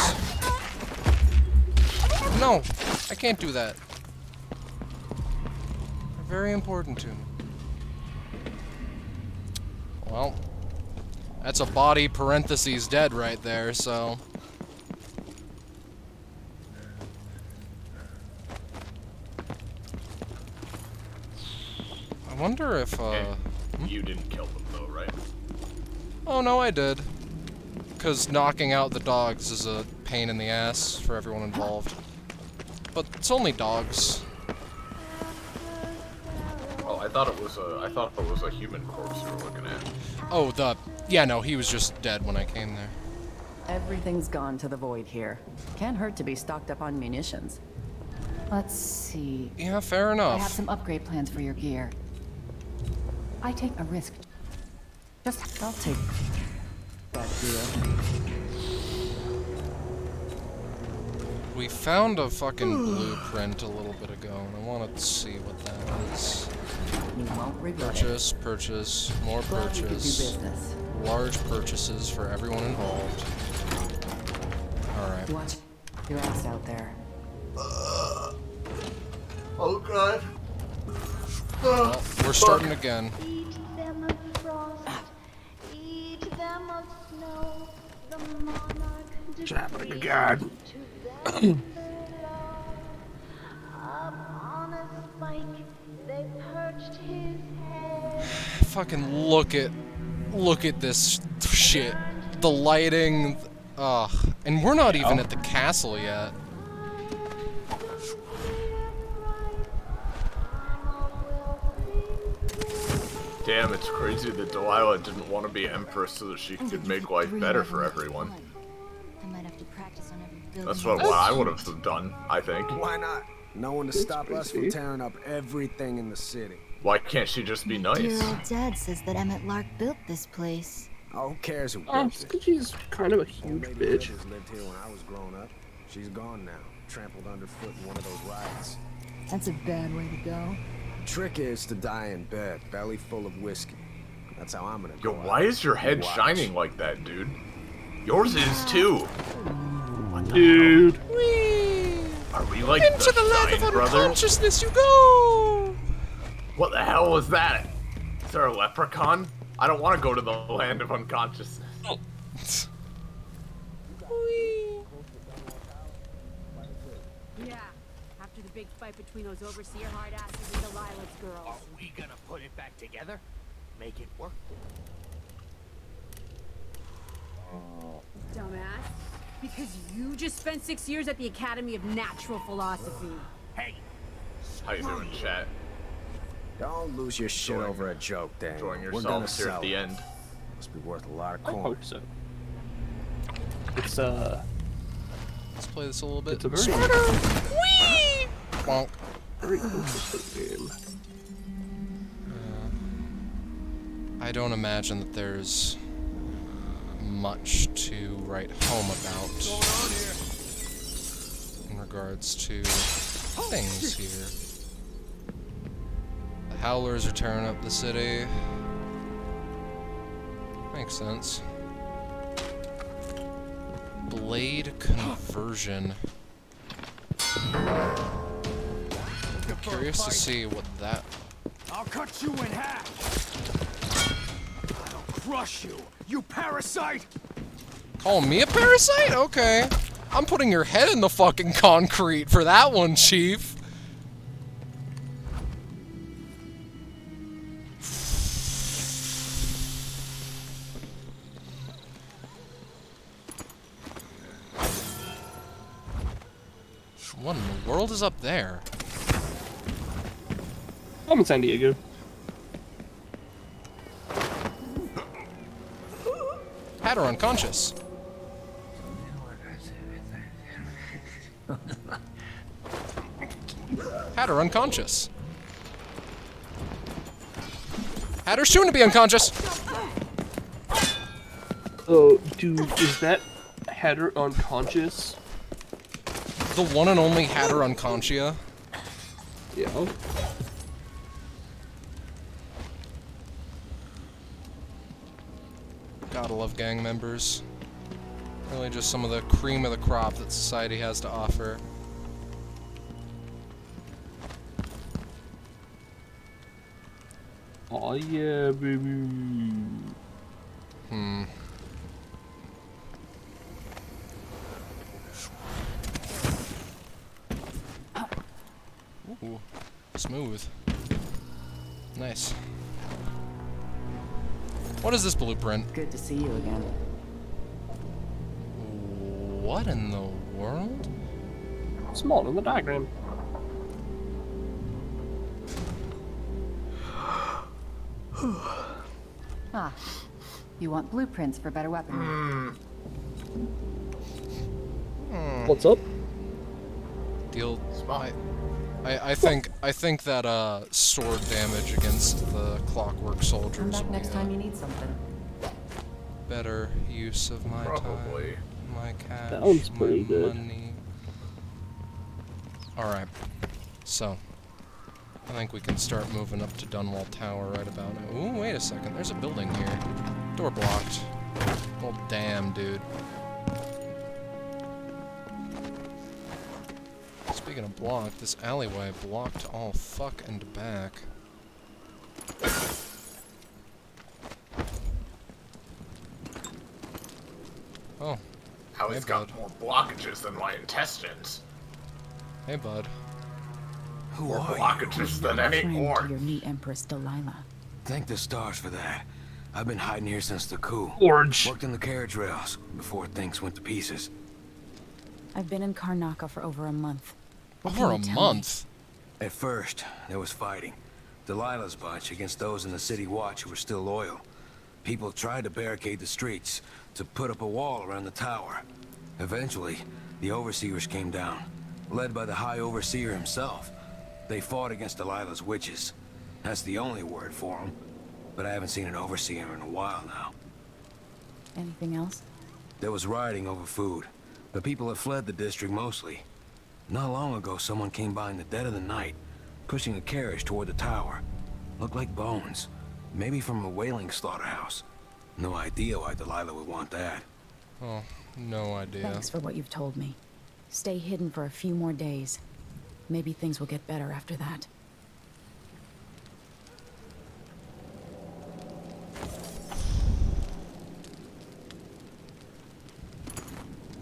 [SPEAKER 3] No, I can't do that. They're very important to me. Well, that's a body parentheses dead right there, so... I wonder if,
[SPEAKER 2] You didn't kill them though, right?
[SPEAKER 3] Oh no, I did. Because knocking out the dogs is a pain in the ass for everyone involved. But it's only dogs.
[SPEAKER 2] Oh, I thought it was a human corpse you were looking at.
[SPEAKER 3] Oh, yeah, no, he was just dead when I came there.
[SPEAKER 15] Everything's gone to the void here. Can't hurt to be stocked up on munitions.
[SPEAKER 19] Let's see.
[SPEAKER 3] Yeah, fair enough.
[SPEAKER 19] I have some upgrade plans for your gear. I take a risk.
[SPEAKER 15] I'll take that deal.
[SPEAKER 3] We found a fucking blueprint a little bit ago, and I wanted to see what that is.
[SPEAKER 15] You won't regret
[SPEAKER 3] Purchase, purchase, more
[SPEAKER 15] Glad you could do
[SPEAKER 3] purchase.
[SPEAKER 15] business.
[SPEAKER 3] Large purchases for everyone involved. Alright.
[SPEAKER 15] Watch your ass out there.
[SPEAKER 2] Oh god.
[SPEAKER 3] Well, we're starting again.
[SPEAKER 22] Eat them of frost, eat them of snow. The monarch decreed
[SPEAKER 9] God.
[SPEAKER 22] to them below. Upon a spike they perched his head.
[SPEAKER 3] Fucking look at this shit. The lighting, ugh. And we're not even at the castle yet.
[SPEAKER 2] Damn, it's crazy that Delilah didn't want to be Empress so that she could make life better for everyone.
[SPEAKER 11] I might have to practice on every building.
[SPEAKER 2] That's what I would have done, I think.
[SPEAKER 8] Why not? No one to stop us from tearing up everything in the city.
[SPEAKER 2] Why can't she just be nice?
[SPEAKER 11] Dear old dad says that Emmett Lark built this place.
[SPEAKER 8] Oh, who cares who
[SPEAKER 1] Oh,
[SPEAKER 8] built it?
[SPEAKER 1] she's kind of a huge
[SPEAKER 8] Old Lady
[SPEAKER 1] bitch.
[SPEAKER 8] Trish lived here when I was growing up. She's gone now, trampled underfoot in one of those rides.
[SPEAKER 19] That's a bad way to go.
[SPEAKER 8] Trick is to die in bed, belly full of whiskey. That's how I'm gonna
[SPEAKER 2] Yo,
[SPEAKER 8] go out.
[SPEAKER 2] why is your head
[SPEAKER 8] Watch.
[SPEAKER 2] shining like that, dude? Yours is too.
[SPEAKER 1] Dude.
[SPEAKER 2] Are we like
[SPEAKER 3] Into the land of
[SPEAKER 2] Stein brothers?
[SPEAKER 3] unconsciousness you go!
[SPEAKER 2] What the hell was that? Is there a leprechaun? I don't want to go to the land of unconsciousness.
[SPEAKER 4] Yeah, after the big fight between those overseer hard asses and Delilah's girls.
[SPEAKER 14] Are we gonna put it back together? Make it work?
[SPEAKER 4] Dumbass. Because you just spent 6 years at the Academy of Natural Philosophy.
[SPEAKER 14] Hey!
[SPEAKER 2] How you doing, chat?
[SPEAKER 8] Don't lose your shit over a joke, Dan.
[SPEAKER 2] Enjoying
[SPEAKER 8] We're gonna
[SPEAKER 2] yourselves here
[SPEAKER 8] sell
[SPEAKER 2] at the
[SPEAKER 8] it.
[SPEAKER 2] end.
[SPEAKER 8] Must be worth a lot of
[SPEAKER 1] I
[SPEAKER 8] coin.
[SPEAKER 1] hope so. It's
[SPEAKER 3] Let's play this a little bit.
[SPEAKER 1] It's a very
[SPEAKER 3] Whee! Bonk.
[SPEAKER 1] very interesting game.
[SPEAKER 3] I don't imagine that there's much to write home about in regards to things here. The Howlers are tearing up the city. Makes sense. Blade conversion. I'm curious to see what that...
[SPEAKER 16] I'll cut you in half. I'll crush you, you parasite.
[SPEAKER 3] Call me a parasite? Okay. I'm putting your head in the fucking concrete for that one, Chief. What in the world is up there?
[SPEAKER 1] I'm in San Diego.
[SPEAKER 3] Had her unconscious. Had her unconscious. Had her soon to be unconscious.
[SPEAKER 1] Oh, dude, is that Hatter unconscious?
[SPEAKER 3] The one and only Hatter Unconscia.
[SPEAKER 1] Yeah.
[SPEAKER 3] Gotta love gang members. Really just some of the cream of the crop that society has to offer.
[SPEAKER 1] Oh yeah, baby.
[SPEAKER 3] Ooh, smooth. Nice. What is this blueprint?
[SPEAKER 17] Good to see you again.
[SPEAKER 3] What in the world?
[SPEAKER 1] Small in the diagram.
[SPEAKER 19] Ah, you want blueprints for better weaponry.
[SPEAKER 1] What's up?
[SPEAKER 3] Deal. I think that sword damage against the clockwork soldiers.
[SPEAKER 17] Come back
[SPEAKER 3] would
[SPEAKER 17] next
[SPEAKER 3] be
[SPEAKER 17] time you need something.
[SPEAKER 3] better use of my
[SPEAKER 2] Probably.
[SPEAKER 3] time, my cash,
[SPEAKER 1] Sounds
[SPEAKER 3] my
[SPEAKER 1] pretty good.
[SPEAKER 3] money. All right, so I think we can start moving up to Dunwall Tower right about now. Ooh, wait a second. There's a building here. Door blocked. Well, damn, dude. Speaking of blocked, this alleyway blocked all fuck and back. Oh.
[SPEAKER 2] How he's got more blockages than my intestines.
[SPEAKER 3] Hey, bud.
[SPEAKER 2] More blockages than any
[SPEAKER 12] Friend
[SPEAKER 2] more.
[SPEAKER 12] to your new Empress Delilah.
[SPEAKER 8] Thank the stars for that. I've been hiding here since the coup.
[SPEAKER 1] Orange.
[SPEAKER 8] Worked in the carriage rails before things went to pieces.
[SPEAKER 12] I've been in Karnaca for over a month. What
[SPEAKER 3] Over a
[SPEAKER 12] can you tell me?
[SPEAKER 3] month?
[SPEAKER 8] At first, there was fighting. Delilah's bunch against those in the city watch who were still loyal. People tried to barricade the streets, to put up a wall around the tower. Eventually, the overseers came down, led by the High Overseer himself. They fought against Delilah's witches. That's the only word for them. But I haven't seen an overseer in a while now.
[SPEAKER 12] Anything else?
[SPEAKER 8] There was rioting over food. The people have fled the district mostly. Not long ago, someone came by in the dead of the night, pushing a carriage toward the tower. Looked like bones. Maybe from a whaling slaughterhouse. No idea why Delilah would want that.
[SPEAKER 3] Oh, no idea.
[SPEAKER 12] Thanks for what you've told me. Stay hidden for a few more days. Maybe things will get better after that.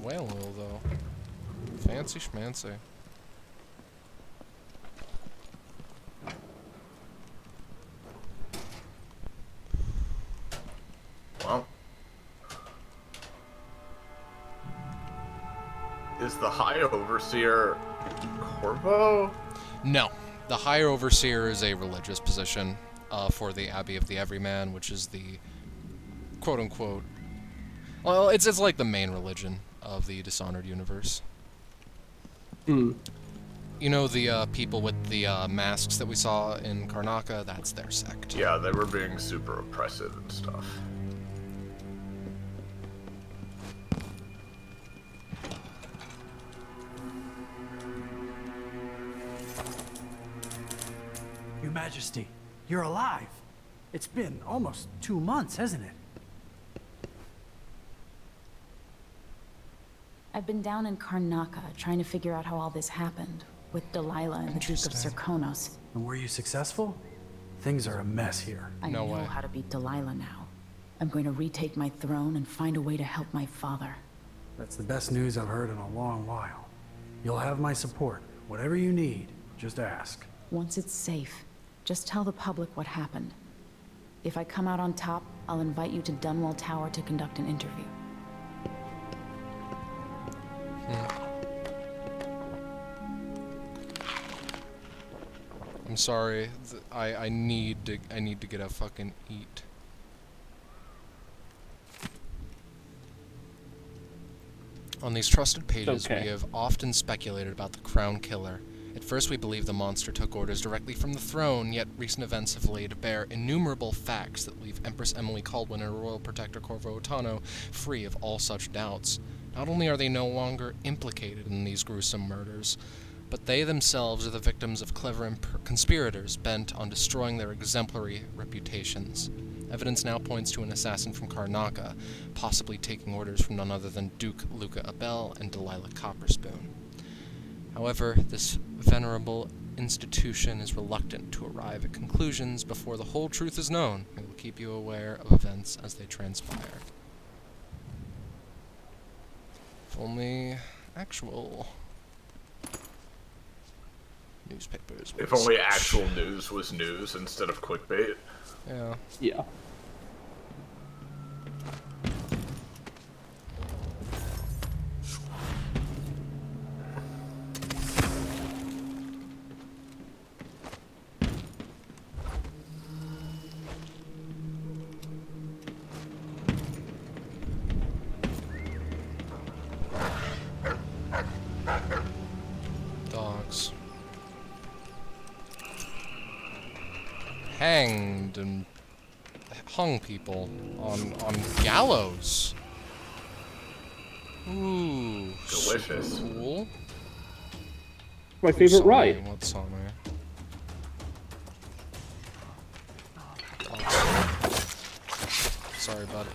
[SPEAKER 3] Whale oil, though. Fancy schmancy.
[SPEAKER 2] Well. Is the High Overseer Corvo?
[SPEAKER 3] No. The High Overseer is a religious position for the Abbey of the Everyman, which is the quote-unquote... Well, it's like the main religion of the Dishonored universe.
[SPEAKER 1] Hmm.
[SPEAKER 3] You know the people with the masks that we saw in Karnaca? That's their sect.
[SPEAKER 2] Yeah, they were being super oppressive and stuff.
[SPEAKER 13] Your Majesty, you're alive. It's been almost 2 months, hasn't it?
[SPEAKER 12] I've been down in Karnaca trying to figure out how all this happened, with Delilah and the Duke of Zirkonos.
[SPEAKER 13] And were you successful? Things are a mess here.
[SPEAKER 12] I know how to beat Delilah now. I'm going to retake my throne and find a way to help my father.
[SPEAKER 13] That's the best news I've heard in a long while. You'll have my support. Whatever you need, just ask.
[SPEAKER 12] Once it's safe, just tell the public what happened. If I come out on top, I'll invite you to Dunwall Tower to conduct an interview.
[SPEAKER 3] I'm sorry. I need to get a fucking eat. On these trusted pages, we have often speculated about the Crown Killer. At first, we believed the monster took orders directly from the throne, yet recent events have laid bare innumerable facts that leave Empress Emily Caldwin and her royal protector Corvo Otano free of all such doubts. Not only are they no longer implicated in these gruesome murders, but they themselves are the victims of clever conspirators bent on destroying their exemplary reputations. Evidence now points to an assassin from Karnaca, possibly taking orders from none other than Duke Luca Abel and Delilah Copperspoon. However, this venerable institution is reluctant to arrive at conclusions before the whole truth is known. We will keep you aware of events as they transpire. If only actual newspapers.
[SPEAKER 2] If only actual news was news instead of clickbait.
[SPEAKER 3] Yeah.
[SPEAKER 1] Yeah.
[SPEAKER 3] hanged and hung people on gallows. Ooh,
[SPEAKER 2] delicious.
[SPEAKER 3] Cool.
[SPEAKER 1] My favorite ride.
[SPEAKER 3] What's on there? Sorry, bud.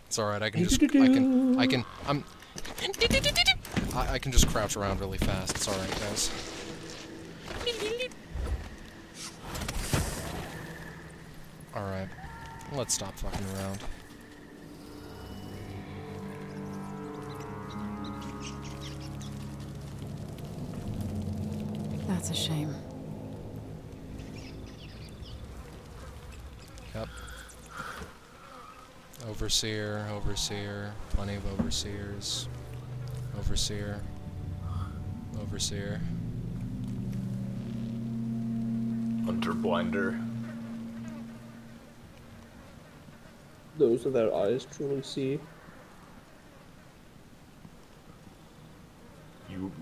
[SPEAKER 3] It's alright, I can just crouch around really fast. It's alright, guys. Alright. Let's stop fucking around.
[SPEAKER 12] That's a shame.
[SPEAKER 3] Yep. Overseer, overseer, plenty of overseers. Overseer. Overseer.
[SPEAKER 2] Hunter blinder.
[SPEAKER 1] Those are their eyes truly see.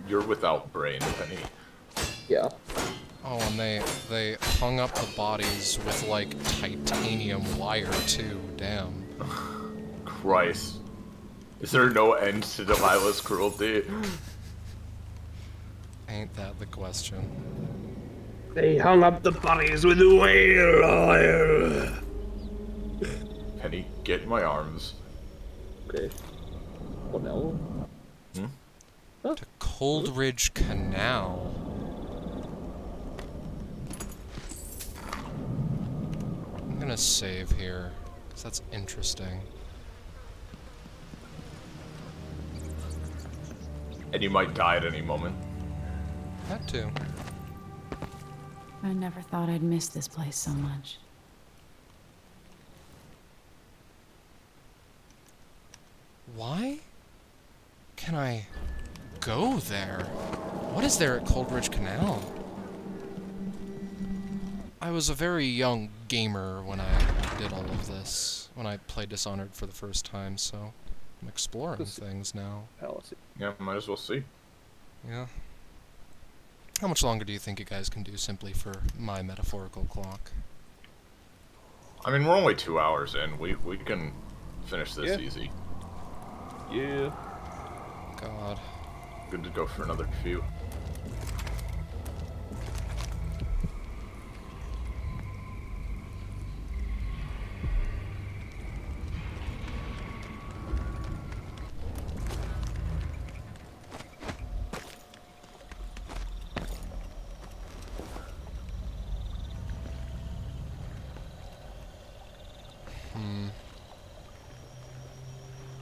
[SPEAKER 2] You're without brain, Penny.
[SPEAKER 1] Yeah.
[SPEAKER 3] Oh, and they hung up the bodies with, like, titanium wire, too. Damn.
[SPEAKER 2] Christ. Is there no end to Delilah's cruelty?
[SPEAKER 3] Ain't that the question?
[SPEAKER 1] They hung up the bodies with wire.
[SPEAKER 2] Penny, get in my arms.
[SPEAKER 1] Okay. What now?
[SPEAKER 3] To Coldridge Canal. I'm gonna save here, because that's interesting.
[SPEAKER 2] And you might die at any moment.
[SPEAKER 3] That too.
[SPEAKER 12] I never thought I'd miss this place so much.
[SPEAKER 3] Why can I go there? What is there at Coldridge Canal? I was a very young gamer when I did all of this, when I played Dishonored for the first time, so I'm exploring things now.
[SPEAKER 2] Yeah, might as well see.
[SPEAKER 3] Yeah. How much longer do you think you guys can do simply for my metaphorical clock?
[SPEAKER 2] I mean, we're only 2 hours in. We can finish this easy.
[SPEAKER 1] Yeah.
[SPEAKER 3] God.
[SPEAKER 2] Good to go for another few.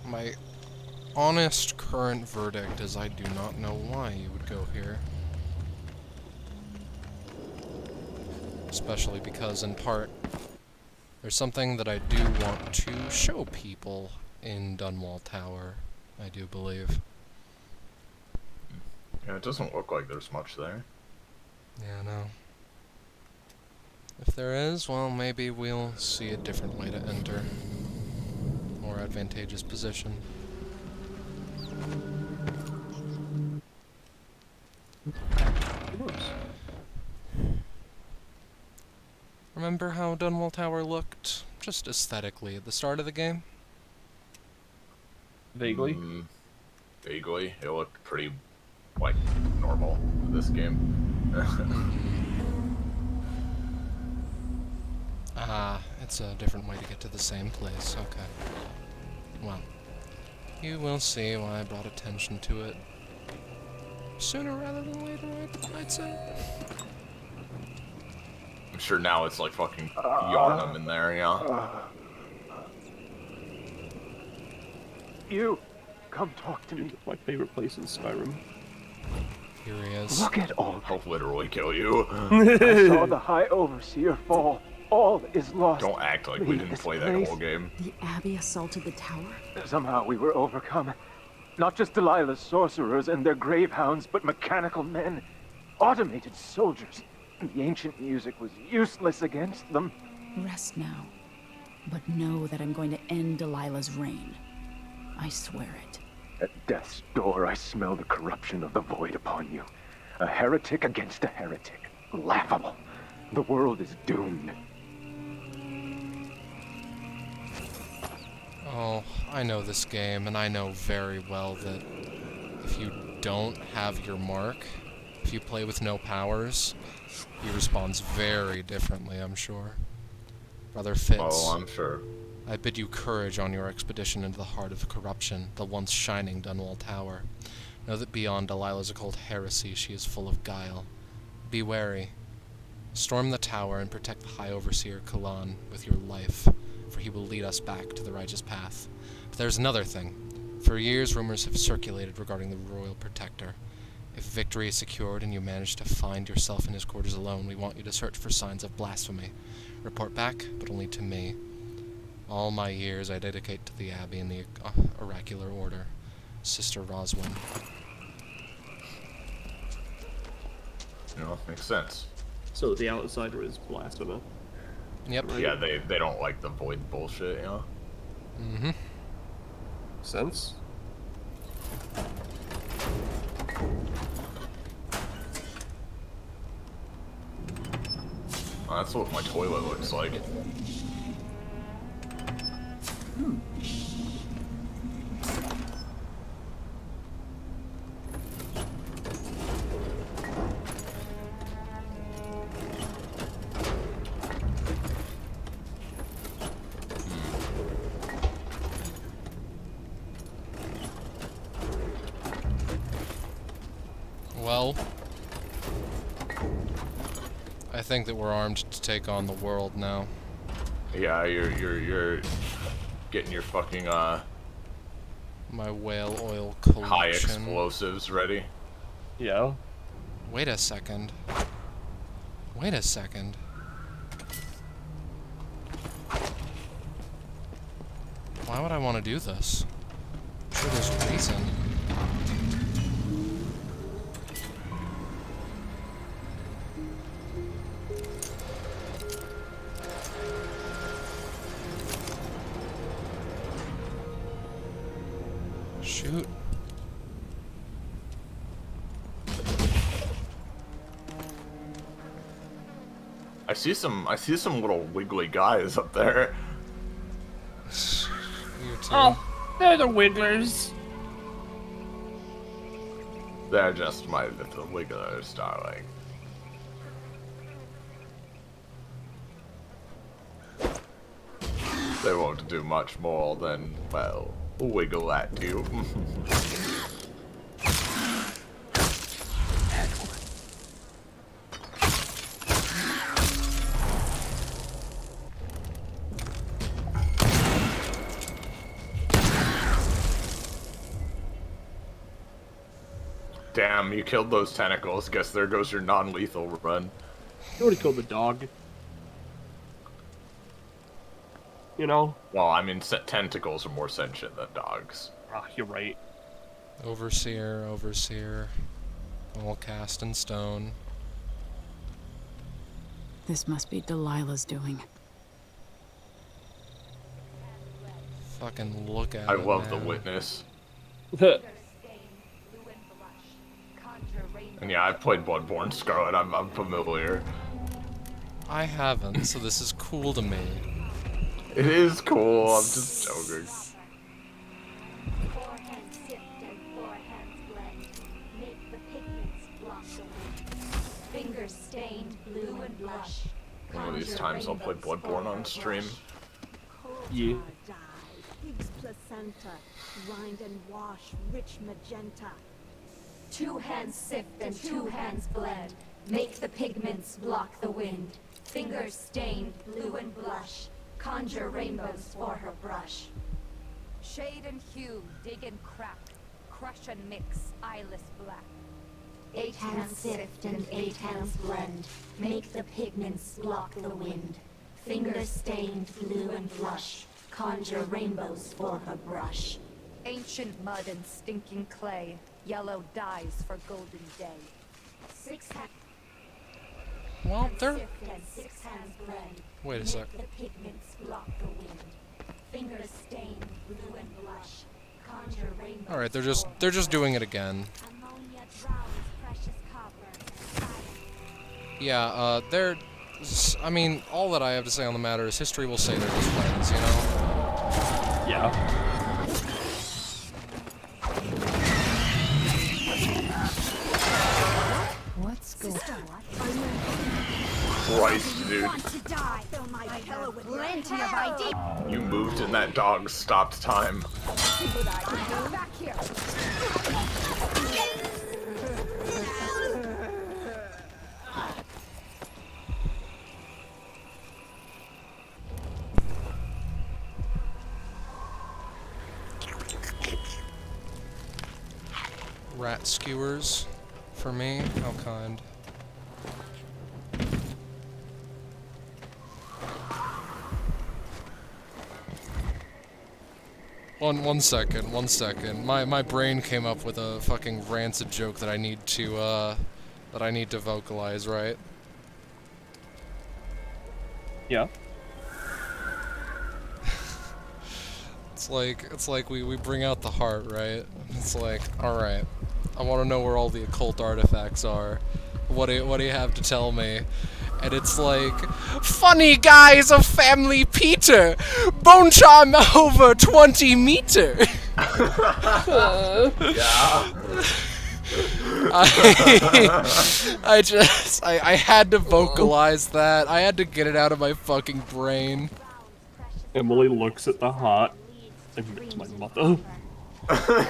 [SPEAKER 3] My honest current verdict is I do not know why you would go here. Especially because, in part, there's something that I do want to show people in Dunwall Tower, I do believe.
[SPEAKER 2] Yeah, it doesn't look like there's much there.
[SPEAKER 3] Yeah, no. If there is, well, maybe we'll see a different way to enter. More advantageous position. Remember how Dunwall Tower looked, just aesthetically, at the start of the game?
[SPEAKER 1] Vaguely.
[SPEAKER 2] Vaguely. It looked pretty, like, normal in this game.
[SPEAKER 3] Ah, it's a different way to get to the same place, okay. Well, you will see why I brought attention to it sooner rather than later, I'd say.
[SPEAKER 2] I'm sure now it's like fucking Yarnum in there, yeah.
[SPEAKER 5] You, come talk to me.
[SPEAKER 1] It's my favorite place in Skyrim.
[SPEAKER 3] Here he is.
[SPEAKER 5] Look at all.
[SPEAKER 2] I'll literally kill you.
[SPEAKER 5] I saw the High Overseer fall. All is lost.
[SPEAKER 2] Don't act like we didn't play that whole game.
[SPEAKER 12] The Abbey assaulted the tower?
[SPEAKER 5] Somehow we were overcome. Not just Delilah's sorcerers and their gravehounds, but mechanical men. Automated soldiers. The ancient music was useless against them.
[SPEAKER 12] Rest now. But know that I'm going to end Delilah's reign. I swear it.
[SPEAKER 5] At death's door, I smell the corruption of the void upon you. A heretic against a heretic. Laughable. The world is doomed.
[SPEAKER 3] Oh, I know this game, and I know very well that if you don't have your mark, if you play with no powers, he responds very differently, I'm sure. Brother Fitz.
[SPEAKER 2] Oh, I'm sure.
[SPEAKER 3] I bid you courage on your expedition into the heart of corruption, the once shining Dunwall Tower. Know that beyond Delilah's occult heresy, she is full of guile. Be wary. Storm the tower and protect the High Overseer Kalan with your life, for he will lead us back to the righteous path. But there's another thing. For years, rumors have circulated regarding the Royal Protector. If victory is secured and you manage to find yourself in his quarters alone, we want you to search for signs of blasphemy. Report back, but only to me. All my years I dedicate to the Abbey and the Oracular Order. Sister Roswin.
[SPEAKER 2] You know, makes sense.
[SPEAKER 1] So the outsider is blasphemy.
[SPEAKER 3] Yep.
[SPEAKER 2] Yeah, they don't like the void bullshit, you know?
[SPEAKER 3] Mm-hmm.
[SPEAKER 1] Sense?
[SPEAKER 2] Oh, that's what my toilet looks like.
[SPEAKER 3] Well, I think that we're armed to take on the world now.
[SPEAKER 2] Yeah, you're getting your fucking
[SPEAKER 3] my whale oil collection.
[SPEAKER 2] High explosives ready.
[SPEAKER 1] Yeah.
[SPEAKER 3] Wait a second. Wait a second. Why would I want to do this? I'm sure there's a reason. Shoot.
[SPEAKER 2] I see some little wiggly guys up there.
[SPEAKER 3] You too.
[SPEAKER 1] Oh, they're the wigglers.
[SPEAKER 2] They're just my little wigglers, darling. They won't do much more than, well, wiggle at you. Damn, you killed those tentacles. Guess there goes your non-lethal run.
[SPEAKER 1] You already killed the dog. You know?
[SPEAKER 2] Well, I mean, tentacles are more sentient than dogs.
[SPEAKER 1] Ah, you're right.
[SPEAKER 3] Overseer. All cast in stone.
[SPEAKER 12] This must be Delilah's doing.
[SPEAKER 3] Fucking look at
[SPEAKER 2] I
[SPEAKER 3] it,
[SPEAKER 2] love
[SPEAKER 3] man.
[SPEAKER 2] the witness. And yeah, I've played Bloodborne, Scarlet. I'm familiar.
[SPEAKER 3] I haven't, so this is cool to me.
[SPEAKER 2] It is cool. I'm just joking.
[SPEAKER 11] Fingers stained blue and blush.
[SPEAKER 2] One of these times I'll play Bloodborne on stream.
[SPEAKER 1] Yeah.
[SPEAKER 4] Pig's placenta, grind and wash, rich magenta.
[SPEAKER 11] 2 hands sift and 2 hands bled. Make the pigments block the wind. Fingers stained blue and blush. Conjure rainbows for her brush.
[SPEAKER 18] Shade and hue, dig and crack. Crush and mix, eyeless black.
[SPEAKER 11] 8 hands sift and 8 hands blend. Make the pigments block the wind. Fingers stained blue and blush. Conjure rainbows for her brush.
[SPEAKER 18] Ancient mud and stinking clay. Yellow dyes for golden day.
[SPEAKER 11] 6 hands.
[SPEAKER 3] Well, they're...
[SPEAKER 11] Sift and 6 hands blend.
[SPEAKER 3] Wait a sec.
[SPEAKER 11] Make the pigments block the wind. Fingers stained blue and blush.
[SPEAKER 3] All right, they're just doing it again. Yeah, I mean, all that I have to say on the matter is history will say they're just friends, you know?
[SPEAKER 1] Yeah.
[SPEAKER 19] What's going
[SPEAKER 2] Christ, dude. You moved and that dog stopped time.
[SPEAKER 18] Back here.
[SPEAKER 3] Rat skewers for me? How kind. One second. My brain came up with a fucking rancid joke that I need to vocalize, right?
[SPEAKER 1] Yeah.
[SPEAKER 3] It's like we bring out the heart, right? It's like, alright, I want to know where all the occult artifacts are. What do you have to tell me? And it's like, funny guys of family Peter, bone charm over 20 meter.
[SPEAKER 2] Yeah.
[SPEAKER 3] I had to vocalize that. I had to get it out of my fucking brain.
[SPEAKER 1] Emily looks at the heart. I met my mother.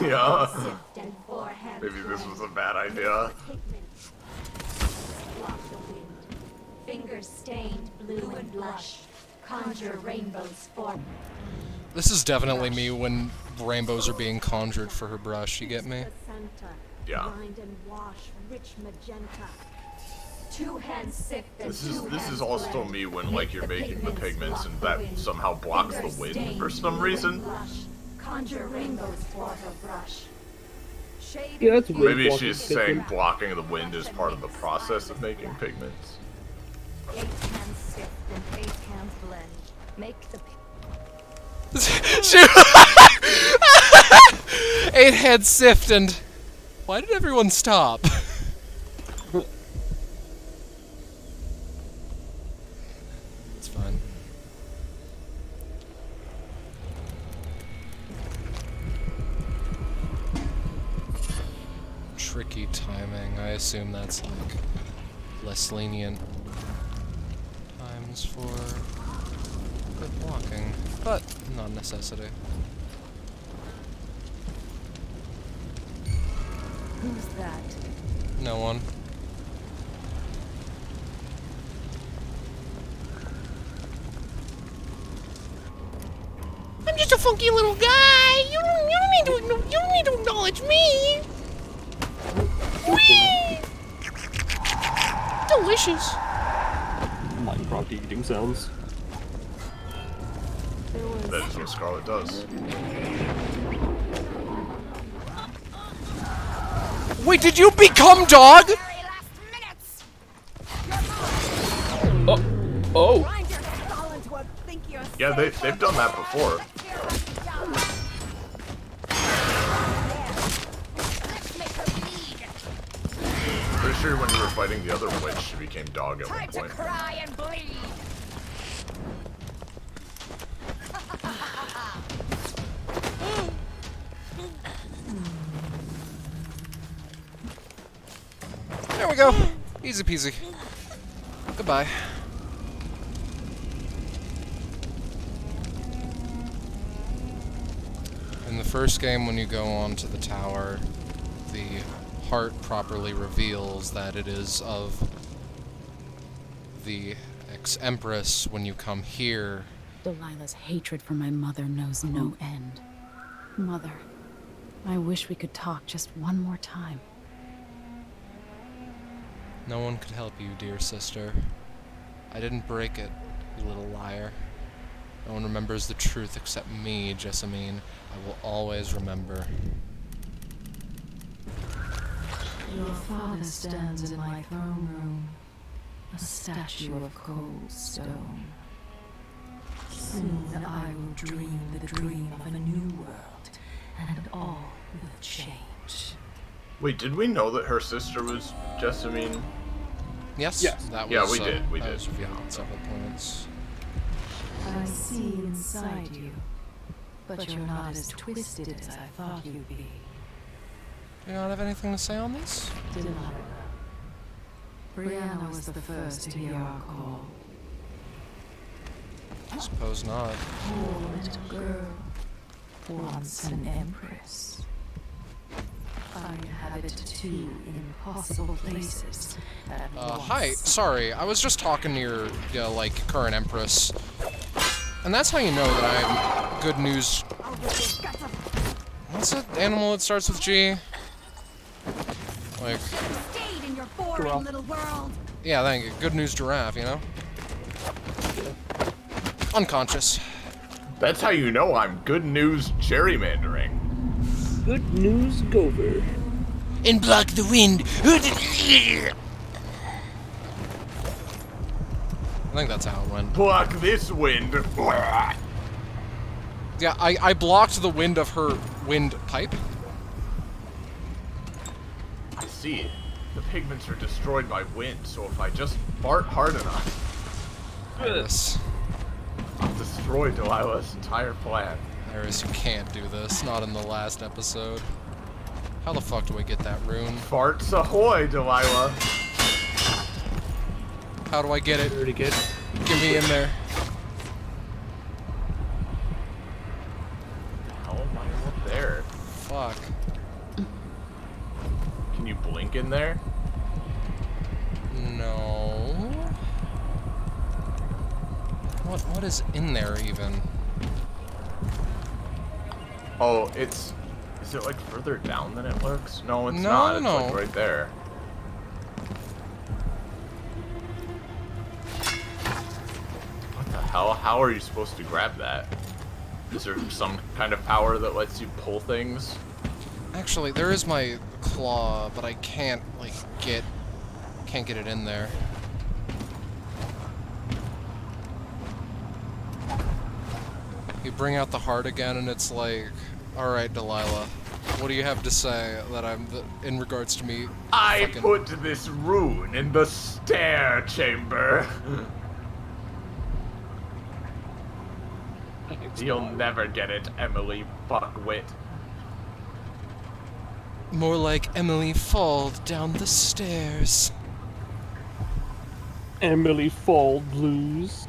[SPEAKER 2] Yeah. Maybe this was a bad idea.
[SPEAKER 11] Fingers stained blue and blush. Conjure rainbows form.
[SPEAKER 3] This is definitely me when rainbows are being conjured for her brush, you get me?
[SPEAKER 2] Yeah.
[SPEAKER 4] Grind and wash rich magenta.
[SPEAKER 11] Two hands sift and
[SPEAKER 2] This is also me when like you're making the pigments and that somehow blocks the wind for some reason.
[SPEAKER 11] Conjure rainbows for her brush.
[SPEAKER 1] Yeah, that's weird.
[SPEAKER 2] Maybe she's saying blocking the wind is part of the process of making pigments.
[SPEAKER 18] 8 hands sift and 8 hands blend. Make the
[SPEAKER 3] 8 heads sift and... Why did everyone stop? It's fine. Tricky timing. I assume that's like less lenient times for good blocking, but not a necessity.
[SPEAKER 19] Who's that?
[SPEAKER 3] No one.
[SPEAKER 6] I'm just a funky little guy. You don't need to acknowledge me. Whee! Delicious.
[SPEAKER 1] Minecraft eating sounds.
[SPEAKER 2] That is what Scarlet does.
[SPEAKER 3] Wait, did you become dog?
[SPEAKER 1] Oh.
[SPEAKER 2] Yeah, they've done that before. Pretty sure when you were fighting the other witch, she became dog at one point.
[SPEAKER 18] cry and bleed.
[SPEAKER 3] There we go. Easy peasy. Goodbye. In the first game, when you go onto the tower, the heart properly reveals that it is of the ex-empress. When you come here,
[SPEAKER 12] Delilah's hatred for my mother knows no end. Mother, I wish we could talk just one more time.
[SPEAKER 3] no one could help you, dear sister. I didn't break it, you little liar. No one remembers the truth except me, Jessamine. I will always remember.
[SPEAKER 7] Your father stands in my throne room, a statue of cold stone. Soon I will dream the dream of a new world, and all will change.
[SPEAKER 2] Wait, did we know that her sister was Jessamine?
[SPEAKER 3] Yes. That was,
[SPEAKER 2] yeah, we did. We
[SPEAKER 3] that
[SPEAKER 2] did.
[SPEAKER 3] was revealed at several points.
[SPEAKER 7] I see inside you, but you're not as twisted as I thought you'd be.
[SPEAKER 3] You don't have anything to say on this?
[SPEAKER 7] Delilah. Brianna was the first to hear our call.
[SPEAKER 3] I suppose not.
[SPEAKER 7] Poor little girl, once an empress. I inhabit two impossible places at once.
[SPEAKER 3] Hi. Sorry, I was just talking to your, like, current empress. And that's how you know that I'm good news. What's an animal that starts with G? Like...
[SPEAKER 4] Stayed in your boring little world.
[SPEAKER 3] Yeah, thank you. Good news giraffe, you know? Unconscious.
[SPEAKER 2] That's how you know I'm good news gerrymandering.
[SPEAKER 1] Good news Gover.
[SPEAKER 6] And block the wind.
[SPEAKER 3] I think that's how it went.
[SPEAKER 2] Block this wind.
[SPEAKER 3] Yeah, I blocked the wind of her wind pipe.
[SPEAKER 2] I see. The pigments are destroyed by wind, so if I just fart hard enough...
[SPEAKER 3] Iris.
[SPEAKER 2] I'll destroy Delilah's entire plan.
[SPEAKER 3] Iris, you can't do this. Not in the last episode. How the fuck do I get that rune?
[SPEAKER 2] Farts ahoy, Delilah.
[SPEAKER 3] How do I get it?
[SPEAKER 1] Pretty good.
[SPEAKER 3] Get me in there.
[SPEAKER 2] How am I up there?
[SPEAKER 3] Fuck.
[SPEAKER 2] Can you blink in there?
[SPEAKER 3] No. What is in there even?
[SPEAKER 2] Oh, it's... Is it like further down than it looks? No, it's
[SPEAKER 3] No,
[SPEAKER 2] not. It's
[SPEAKER 3] no.
[SPEAKER 2] like right there. What the hell? How are you supposed to grab that? Is there some kind of power that lets you pull things?
[SPEAKER 3] Actually, there is my claw, but I can't, like, can't get it in there. You bring out the heart again, and it's like, alright, Delilah, what do you have to say that in regards to me?
[SPEAKER 2] I put this rune in the stair chamber. You'll never get it, Emily Fuckwit.
[SPEAKER 3] More like Emily fall down the stairs.
[SPEAKER 1] Emily Fall Blues.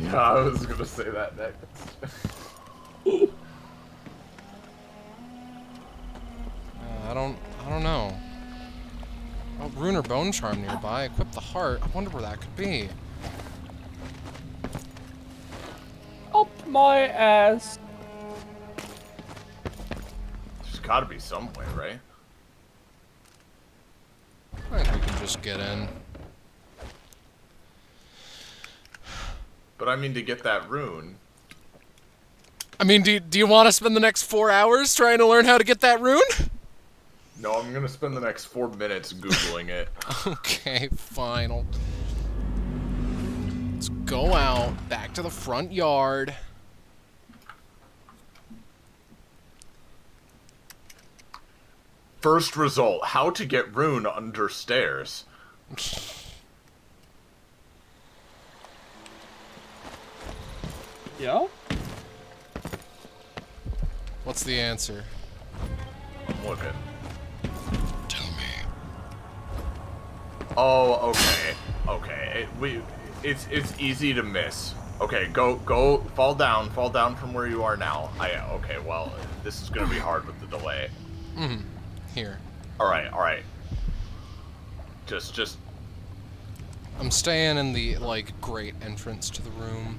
[SPEAKER 2] Yeah, I was gonna say that next.
[SPEAKER 3] I don't know. Oh, rune or bone charm nearby. Equip the heart. I wonder where that could be.
[SPEAKER 1] Up my ass.
[SPEAKER 2] There's gotta be some way, right?
[SPEAKER 3] I think we can just get in.
[SPEAKER 2] But I mean, to get that rune.
[SPEAKER 3] I mean, do you want to spend the next 4 hours trying to learn how to get that rune?
[SPEAKER 2] No, I'm gonna spend the next 4 minutes Googling it.
[SPEAKER 3] Okay, fine. Let's go out, back to the front yard.
[SPEAKER 2] First result, how to get rune under stairs.
[SPEAKER 1] Yeah?
[SPEAKER 3] What's the answer?
[SPEAKER 2] I'm looking.
[SPEAKER 3] Tell me.
[SPEAKER 2] Oh, okay. Okay. It's easy to miss. Okay, go, fall down from where you are now. Okay, well, this is gonna be hard with the delay.
[SPEAKER 3] Here.
[SPEAKER 2] Alright. Just...
[SPEAKER 3] I'm staying in the, like, great entrance to the room.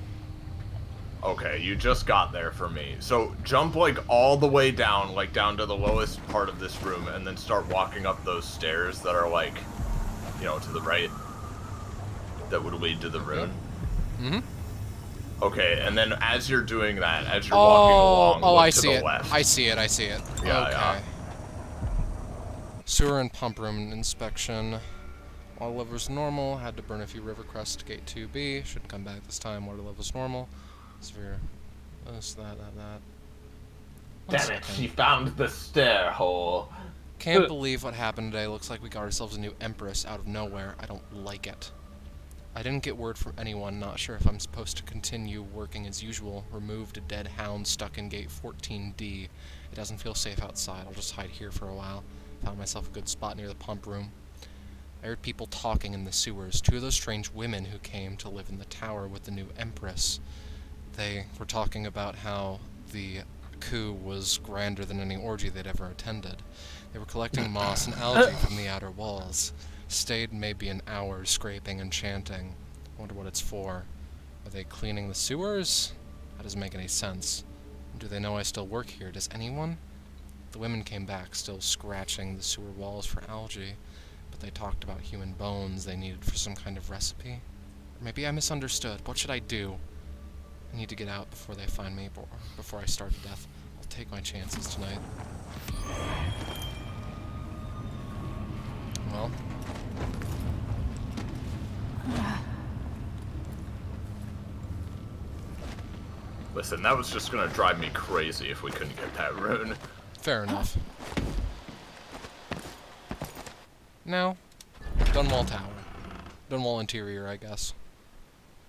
[SPEAKER 2] Okay, you just got there for me. So, jump, like, all the way down, like, down to the lowest part of this room, and then start walking up those stairs that are, like, you know, to the right. That would lead to the rune. Okay, and then as you're doing that, as you're walking along, look to the left.
[SPEAKER 3] I see it.
[SPEAKER 2] Yeah,
[SPEAKER 3] okay.
[SPEAKER 2] yeah.
[SPEAKER 3] Sewer and pump room inspection. Water level's normal. Had to burn a few river crusts to gate 2B. Shouldn't come back this time. Water level's normal. Sphere. This, that.
[SPEAKER 2] Damn it, she found the stair hole.
[SPEAKER 3] Can't believe what happened today. Looks like we got ourselves a new Empress out of nowhere. I don't like it. I didn't get word from anyone. Not sure if I'm supposed to continue working as usual. Removed a dead hound stuck in gate 14D. It doesn't feel safe outside. I'll just hide here for a while. Found myself a good spot near the pump room. I heard people talking in the sewers. 2 of those strange women who came to live in the tower with the new Empress. They were talking about how the coup was grander than any orgy they'd ever attended. They were collecting moss and algae from the outer walls. Stayed maybe an hour scraping and chanting. Wonder what it's for. Are they cleaning the sewers? That doesn't make any sense. Do they know I still work here? Does anyone? The women came back, still scratching the sewer walls for algae, but they talked about human bones they needed for some kind of recipe. Or maybe I misunderstood. What should I do? I need to get out before they find me, before I starve to death. I'll take my chances tonight. Well.
[SPEAKER 2] Listen, that was just gonna drive me crazy if we couldn't get that rune.
[SPEAKER 3] Fair enough. Now, Dunwall Tower. Dunwall Interior, I guess.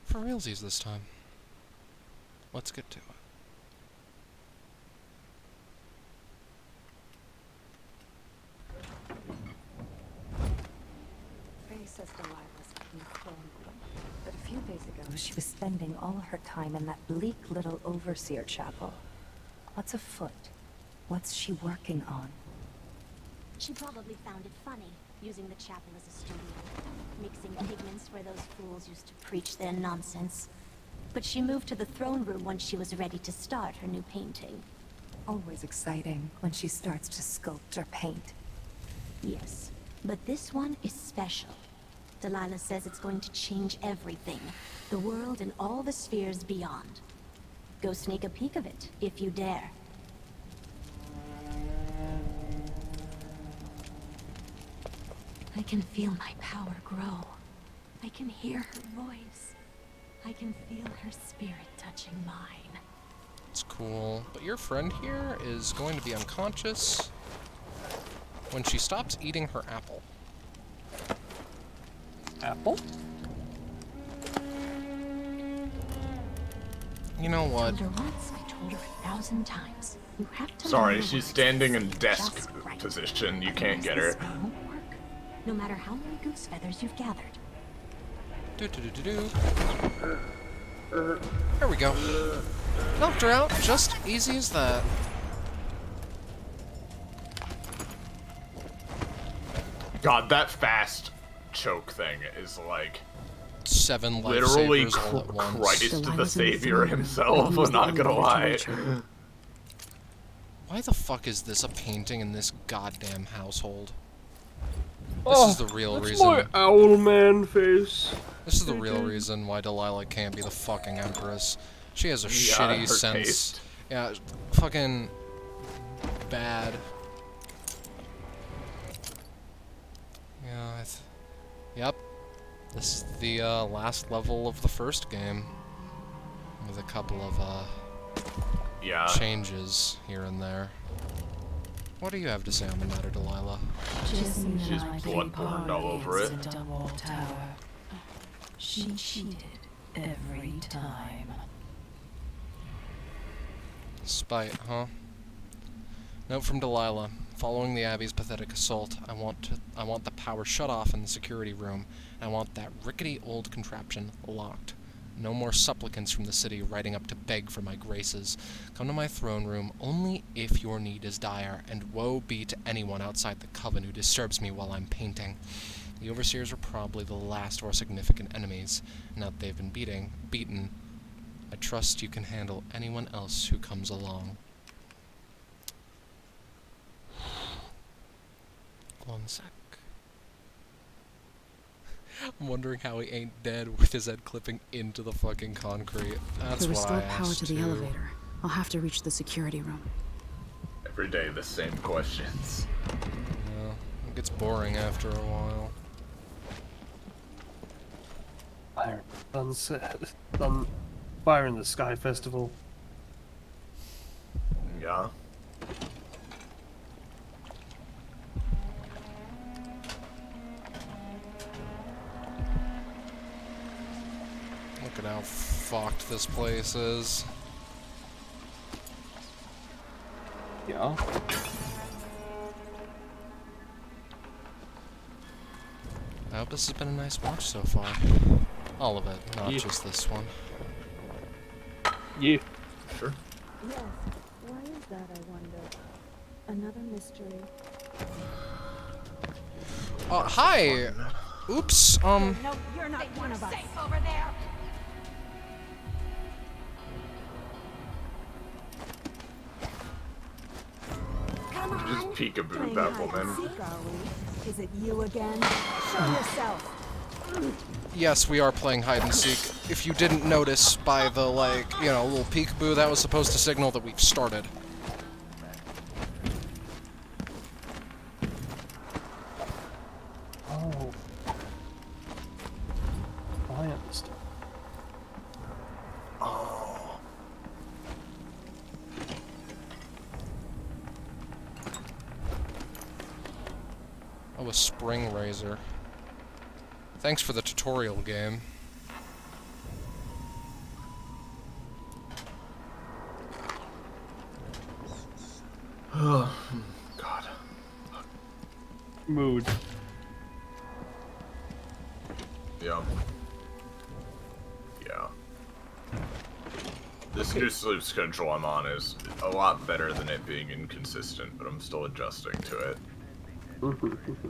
[SPEAKER 3] For realsies this time. Let's get to it.
[SPEAKER 10] Faye says Delilah's in the throne room, but a few days ago she was spending all her time in that bleak little overseer chapel. What's afoot? What's she working on?
[SPEAKER 11] She probably found it funny, using the chapel as a studio, mixing pigments where those fools used to preach their nonsense. But she moved to the throne room when she was ready to start her new painting.
[SPEAKER 10] Always exciting when she starts to sculpt or paint.
[SPEAKER 11] Yes, but this one is special. Delilah says it's going to change everything, the world and all the spheres beyond. Go sneak a peek of it, if you dare. I can feel my power grow. I can hear her voice. I can feel her spirit touching mine.
[SPEAKER 3] It's cool. But your friend here is going to be unconscious when she stops eating her apple.
[SPEAKER 1] Apple?
[SPEAKER 3] You know what?
[SPEAKER 11] I told her once, I told her 1,000 times. You have to
[SPEAKER 2] Sorry,
[SPEAKER 11] learn
[SPEAKER 2] she's
[SPEAKER 11] your
[SPEAKER 2] standing in
[SPEAKER 11] words
[SPEAKER 2] desk
[SPEAKER 11] just right.
[SPEAKER 2] position. You can't get her.
[SPEAKER 11] This won't work, no matter how many goose feathers you've gathered.
[SPEAKER 3] There we go. Knocked her out, just easy as that.
[SPEAKER 2] God, that fast choke thing is like
[SPEAKER 3] 7
[SPEAKER 2] literally
[SPEAKER 3] lifesavers all at once.
[SPEAKER 2] Christ the Savior himself. I'm not gonna lie.
[SPEAKER 3] Why the fuck is this a painting in this goddamn household? This is the real reason.
[SPEAKER 1] My owl man face.
[SPEAKER 3] This is the real reason why Delilah can't be the fucking Empress. She has a
[SPEAKER 2] Yeah,
[SPEAKER 3] shitty
[SPEAKER 2] her
[SPEAKER 3] sense.
[SPEAKER 2] taste.
[SPEAKER 3] Yeah, fucking bad. Yeah, yep. This is the last level of the first game, with a couple of changes here and there. What do you have to say on the matter, Delilah?
[SPEAKER 2] She's blood-burned all over it.
[SPEAKER 7] Dunwall Tower. She cheated every time.
[SPEAKER 3] Spite, huh? Note from Delilah. Following the Abbey's pathetic assault, I want the power shut off in the security room. I want that rickety old contraption locked. No more supplicants from the city riding up to beg for my graces. Come to my throne room only if your need is dire, and woe be to anyone outside the coven who disturbs me while I'm painting. The Overseers are probably the last of our significant enemies. Now that they've been beaten, I trust you can handle anyone else who comes along. One sec. I'm wondering how he ain't dead with his head clipping into the fucking concrete. That's
[SPEAKER 12] To
[SPEAKER 3] what
[SPEAKER 12] restore
[SPEAKER 3] I
[SPEAKER 12] power
[SPEAKER 3] asked
[SPEAKER 12] to the
[SPEAKER 3] too.
[SPEAKER 12] elevator, I'll have to reach the security room.
[SPEAKER 2] Every day the same questions.
[SPEAKER 3] Yeah, it gets boring after a while.
[SPEAKER 1] Fire Sunset. Fire in the Sky Festival.
[SPEAKER 2] Yeah.
[SPEAKER 3] fucked this place is.
[SPEAKER 1] Yeah.
[SPEAKER 3] I hope this has been a nice watch so far. All of it, not just this one.
[SPEAKER 1] Yeah.
[SPEAKER 2] Sure.
[SPEAKER 15] Yes. Why is that, I wonder? Another mystery.
[SPEAKER 3] Hi! Oops,
[SPEAKER 4] No, you're not one of us.
[SPEAKER 18] Safe over there.
[SPEAKER 22] Come on.
[SPEAKER 2] Just peekaboo
[SPEAKER 4] Playing
[SPEAKER 2] that
[SPEAKER 4] hide and
[SPEAKER 2] woman.
[SPEAKER 4] seek, are we? Is it you again? Show yourself.
[SPEAKER 3] yes, we are playing hide and seek. If you didn't notice by the, like, you know, little peekaboo, that was supposed to signal that we've started.
[SPEAKER 1] Oh. I understand.
[SPEAKER 2] Oh.
[SPEAKER 3] Oh, a spring razor. Thanks for the tutorial game.
[SPEAKER 2] Oh, God.
[SPEAKER 1] Mood.
[SPEAKER 2] Yeah. Yeah. This new sleep schedule I'm on is a lot better than it being inconsistent, but I'm still adjusting to it.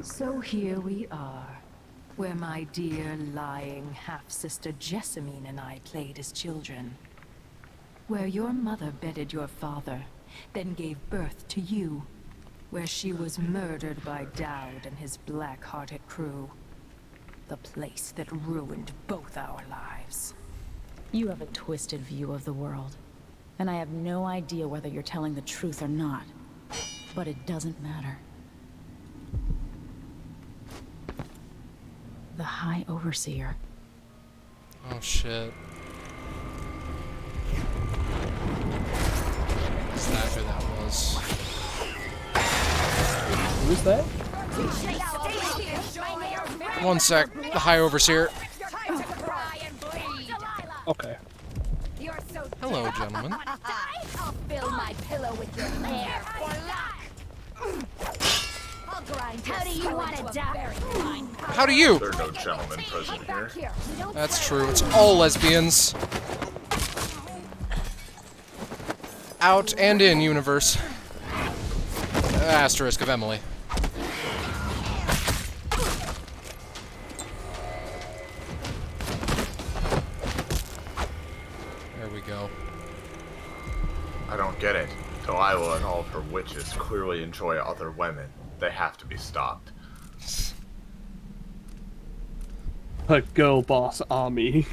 [SPEAKER 10] So here we are, where my dear lying half-sister Jessamine and I played as children. Where your mother bedded your father, then gave birth to you. Where she was murdered by Dowd and his black-hearted crew. The place that ruined both our lives.
[SPEAKER 12] You have a twisted view of the world, and I have no idea whether you're telling the truth or not. But it doesn't matter. The High Overseer.
[SPEAKER 3] Oh shit. Is that who that was?
[SPEAKER 1] Who's that?
[SPEAKER 3] One sec, the High Overseer.
[SPEAKER 1] Okay.
[SPEAKER 18] You're so
[SPEAKER 3] Hello, gentlemen.
[SPEAKER 18] I'll fill my pillow with your hair for luck. I'll grind. How do you want to die?
[SPEAKER 3] How do you?
[SPEAKER 2] There are no gentlemen present here.
[SPEAKER 3] That's true, it's all lesbians. Out and in universe. Asterisk of Emily. There we go.
[SPEAKER 2] I don't get it. Delilah and all of her witches clearly enjoy other women. They have to be stopped.
[SPEAKER 1] A girl boss army.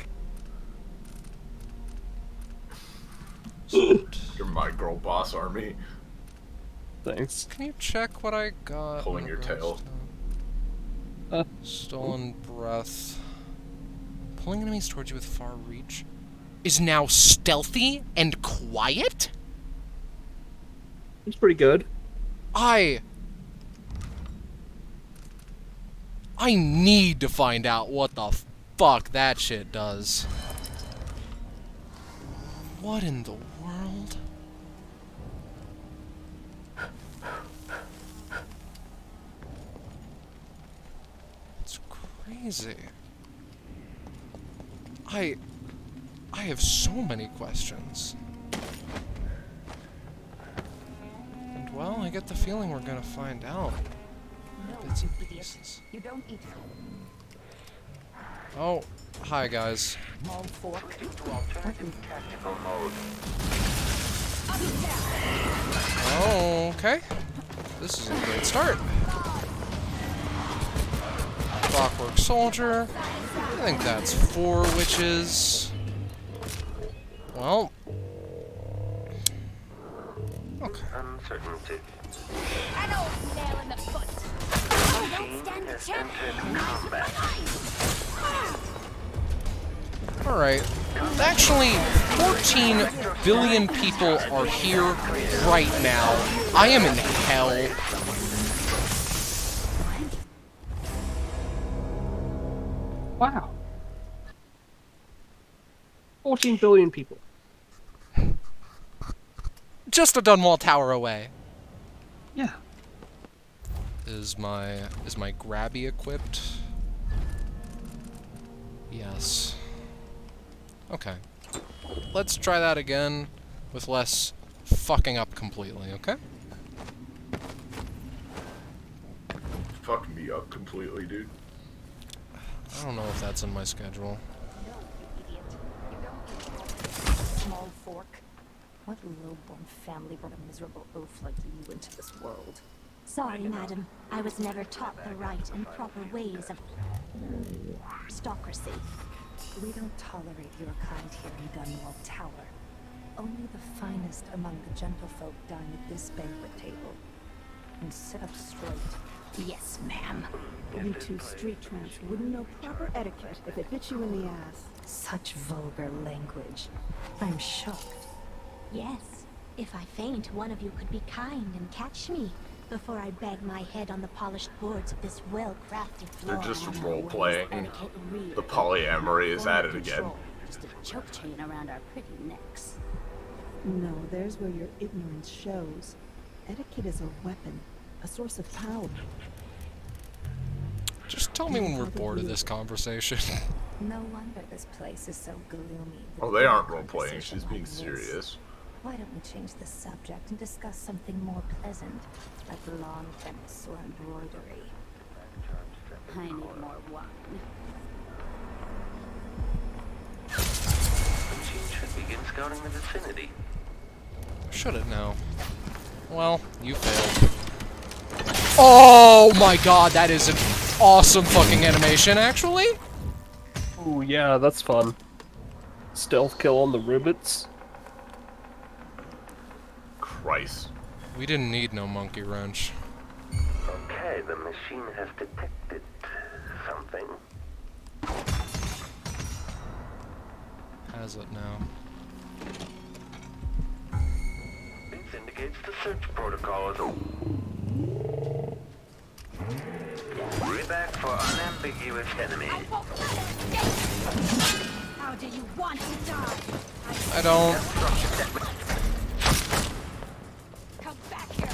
[SPEAKER 2] You're my girl boss army.
[SPEAKER 1] Thanks.
[SPEAKER 3] Can you check what I got?
[SPEAKER 2] Pulling your tail.
[SPEAKER 3] Stolen breath. Pulling enemies towards you with far reach. Is now stealthy and quiet?
[SPEAKER 1] It's pretty good.
[SPEAKER 3] I need to find out what the fuck that shit does. What in the world? It's crazy. I have so many questions. And well, I get the feeling we're gonna find out. Bits and pieces.
[SPEAKER 18] You don't eat.
[SPEAKER 3] Oh, hi guys. Oh, okay. This is a great start. Clockwork Soldier. I think that's 4 witches. Well. Okay.
[SPEAKER 20] Uncertainty.
[SPEAKER 18] An old nail in the foot. Don't stand a chance.
[SPEAKER 3] Alright. Actually, 14 billion people are here right now. I am in hell.
[SPEAKER 1] Wow. 14 billion people.
[SPEAKER 3] Just a Dunwall tower away.
[SPEAKER 1] Yeah.
[SPEAKER 3] Is my grabby equipped? Yes. Okay. Let's try that again with less fucking up completely, okay?
[SPEAKER 2] Fuck me up completely, dude.
[SPEAKER 3] I don't know if that's in my schedule.
[SPEAKER 10] Small fork. What low-born family brought a miserable oaf like you into this world?
[SPEAKER 11] Sorry, madam. I was never taught the right and proper ways of aristocracy.
[SPEAKER 10] We don't tolerate your kind here in Dunwall Tower. Only the finest among the gentlefolk dine at this banquet table. And sit up straight.
[SPEAKER 11] Yes, ma'am.
[SPEAKER 15] You two street tramps wouldn't know proper etiquette if it bit you in the ass.
[SPEAKER 10] Such vulgar language. I'm shocked.
[SPEAKER 11] Yes. If I faint, one of you could be kind and catch me before I bag my head on the polished boards of this well-crafted floor.
[SPEAKER 2] They're just role-playing. The polyamory is at it again.
[SPEAKER 15] Just a choke chain around our pretty necks. No, there's where your ignorance shows. Etiquette is a weapon, a source of power.
[SPEAKER 3] Just tell me when we're bored of this conversation.
[SPEAKER 10] No wonder this place is so gloomy.
[SPEAKER 2] Oh, they aren't role-playing. She's being serious.
[SPEAKER 10] Why don't we change the subject and discuss something more pleasant, like lawn tennis or embroidery?
[SPEAKER 15] I need more wine.
[SPEAKER 20] The machine should begin scouting the vicinity.
[SPEAKER 3] Should it now? Well, you failed. Oh my god, that is an awesome fucking animation, actually.
[SPEAKER 1] Ooh, yeah, that's fun. Stealth kill on the ribbits.
[SPEAKER 2] Christ.
[SPEAKER 3] We didn't need no monkey wrench.
[SPEAKER 20] Okay, the machine has detected something.
[SPEAKER 3] Has it now?
[SPEAKER 20] This indicates the search protocol is open. Way back for unambiguous enemy.
[SPEAKER 4] How do you want to die?
[SPEAKER 3] I don't.
[SPEAKER 4] Come back here.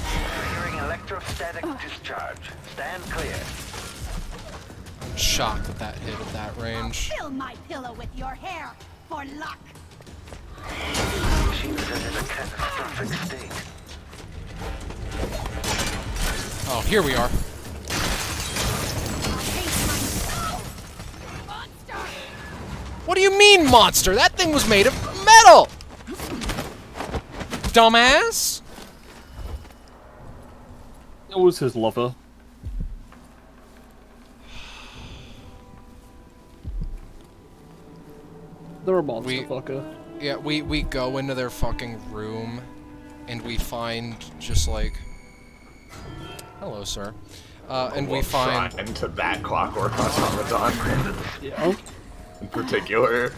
[SPEAKER 20] Hearing electrostatic discharge. Stand clear.
[SPEAKER 3] I'm shocked that that hit at that range.
[SPEAKER 4] Fill my pillow with your hair for luck.
[SPEAKER 20] Machine is in a catastrophic state.
[SPEAKER 3] Oh, here we are. What do you mean, monster? That thing was made of metal! Dumbass!
[SPEAKER 1] It was his lover. They're a monster fucker.
[SPEAKER 3] Yeah, we go into their fucking room, and we find just like... Hello, sir. And we find...
[SPEAKER 2] into that clockwork automaton.
[SPEAKER 1] Yeah.
[SPEAKER 2] In particular.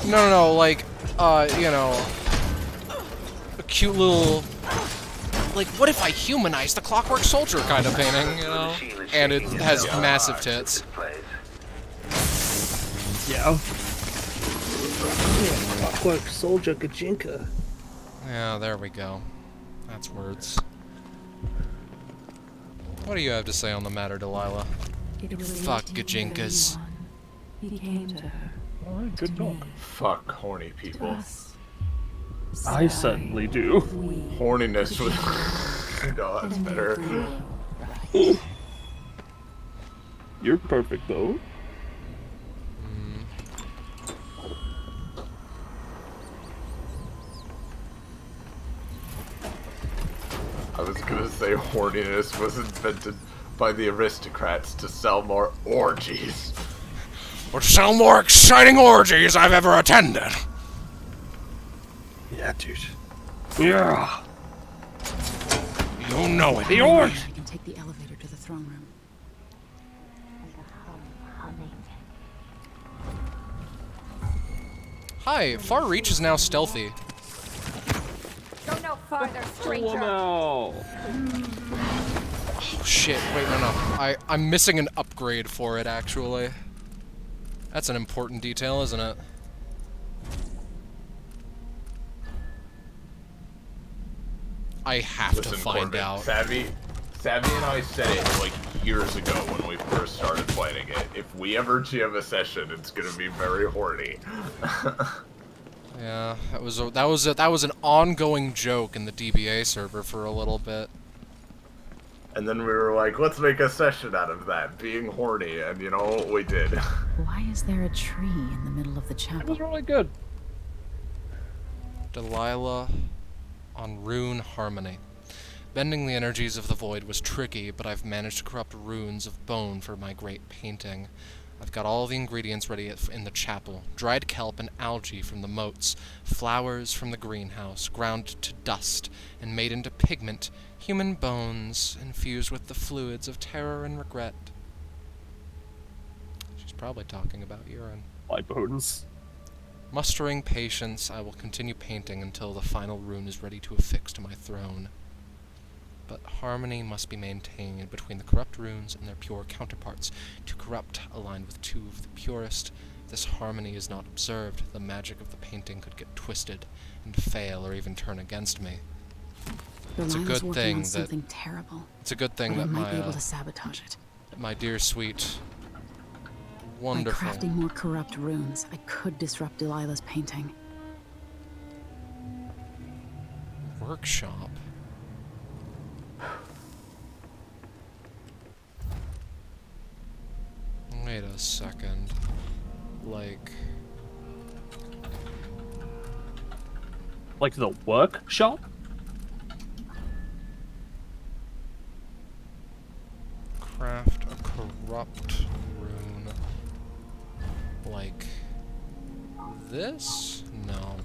[SPEAKER 3] No, like, you know, a cute little, like, what if I humanized the Clockwork Soldier kind of painting, you know? And it has massive tits.
[SPEAKER 1] Yeah. Clockwork Soldier Gajinka.
[SPEAKER 3] Yeah, there we go. That's words. What do you have to say on the matter, Delilah? Fuck Gajinkas.
[SPEAKER 7] He came to her.
[SPEAKER 1] Oh, good talk.
[SPEAKER 2] Fuck horny people.
[SPEAKER 1] I certainly do.
[SPEAKER 2] Horniness was... No, that's better.
[SPEAKER 1] You're perfect, though.
[SPEAKER 2] I was gonna say horniness was invented by the aristocrats to sell more orgies.
[SPEAKER 3] Or to sell more exciting orgies I've ever attended.
[SPEAKER 1] Yeah, dude. Yeah.
[SPEAKER 3] You know it.
[SPEAKER 12] The org! I can take the elevator to the throne room.
[SPEAKER 3] Hi, Far Reach is now stealthy.
[SPEAKER 4] Go no farther, stranger.
[SPEAKER 1] Oh,
[SPEAKER 3] Oh shit, wait, no. I'm missing an upgrade for it, actually. That's an important detail, isn't it? I have
[SPEAKER 2] Listen,
[SPEAKER 3] to find
[SPEAKER 2] Corbin,
[SPEAKER 3] out.
[SPEAKER 2] Savvy and I said it like years ago when we first started playing it. If we ever jam a session, it's gonna be very horny.
[SPEAKER 3] Yeah, that was an ongoing joke in the DBA server for a little bit.
[SPEAKER 2] And then we were like, let's make a session out of that, being horny, and you know, we did.
[SPEAKER 12] Why is there a tree in the middle of the chapel?
[SPEAKER 1] It was really good.
[SPEAKER 3] Delilah on Rune Harmony. Bending the energies of the void was tricky, but I've managed to corrupt runes of bone for my great painting. I've got all the ingredients ready in the chapel. Dried kelp and algae from the moats, flowers from the greenhouse, ground to dust and made into pigment, human bones infused with the fluids of terror and regret. She's probably talking about urine.
[SPEAKER 1] My bones.
[SPEAKER 3] Mustering patience, I will continue painting until the final rune is ready to affix to my throne. But harmony must be maintained between the corrupt runes and their pure counterparts. To corrupt aligned with two of the purest, if this harmony is not observed, the magic of the painting could get twisted and fail or even turn against me. It's a good thing that
[SPEAKER 12] something terrible.
[SPEAKER 3] It's a good thing
[SPEAKER 12] I
[SPEAKER 3] that
[SPEAKER 12] might be able to sabotage it.
[SPEAKER 3] my dear sweet, wonderful.
[SPEAKER 12] By crafting more corrupt runes, I could disrupt Delilah's painting.
[SPEAKER 3] Workshop. Wait a second. Like
[SPEAKER 1] the workshop?
[SPEAKER 3] Craft a corrupt rune. Like this? No.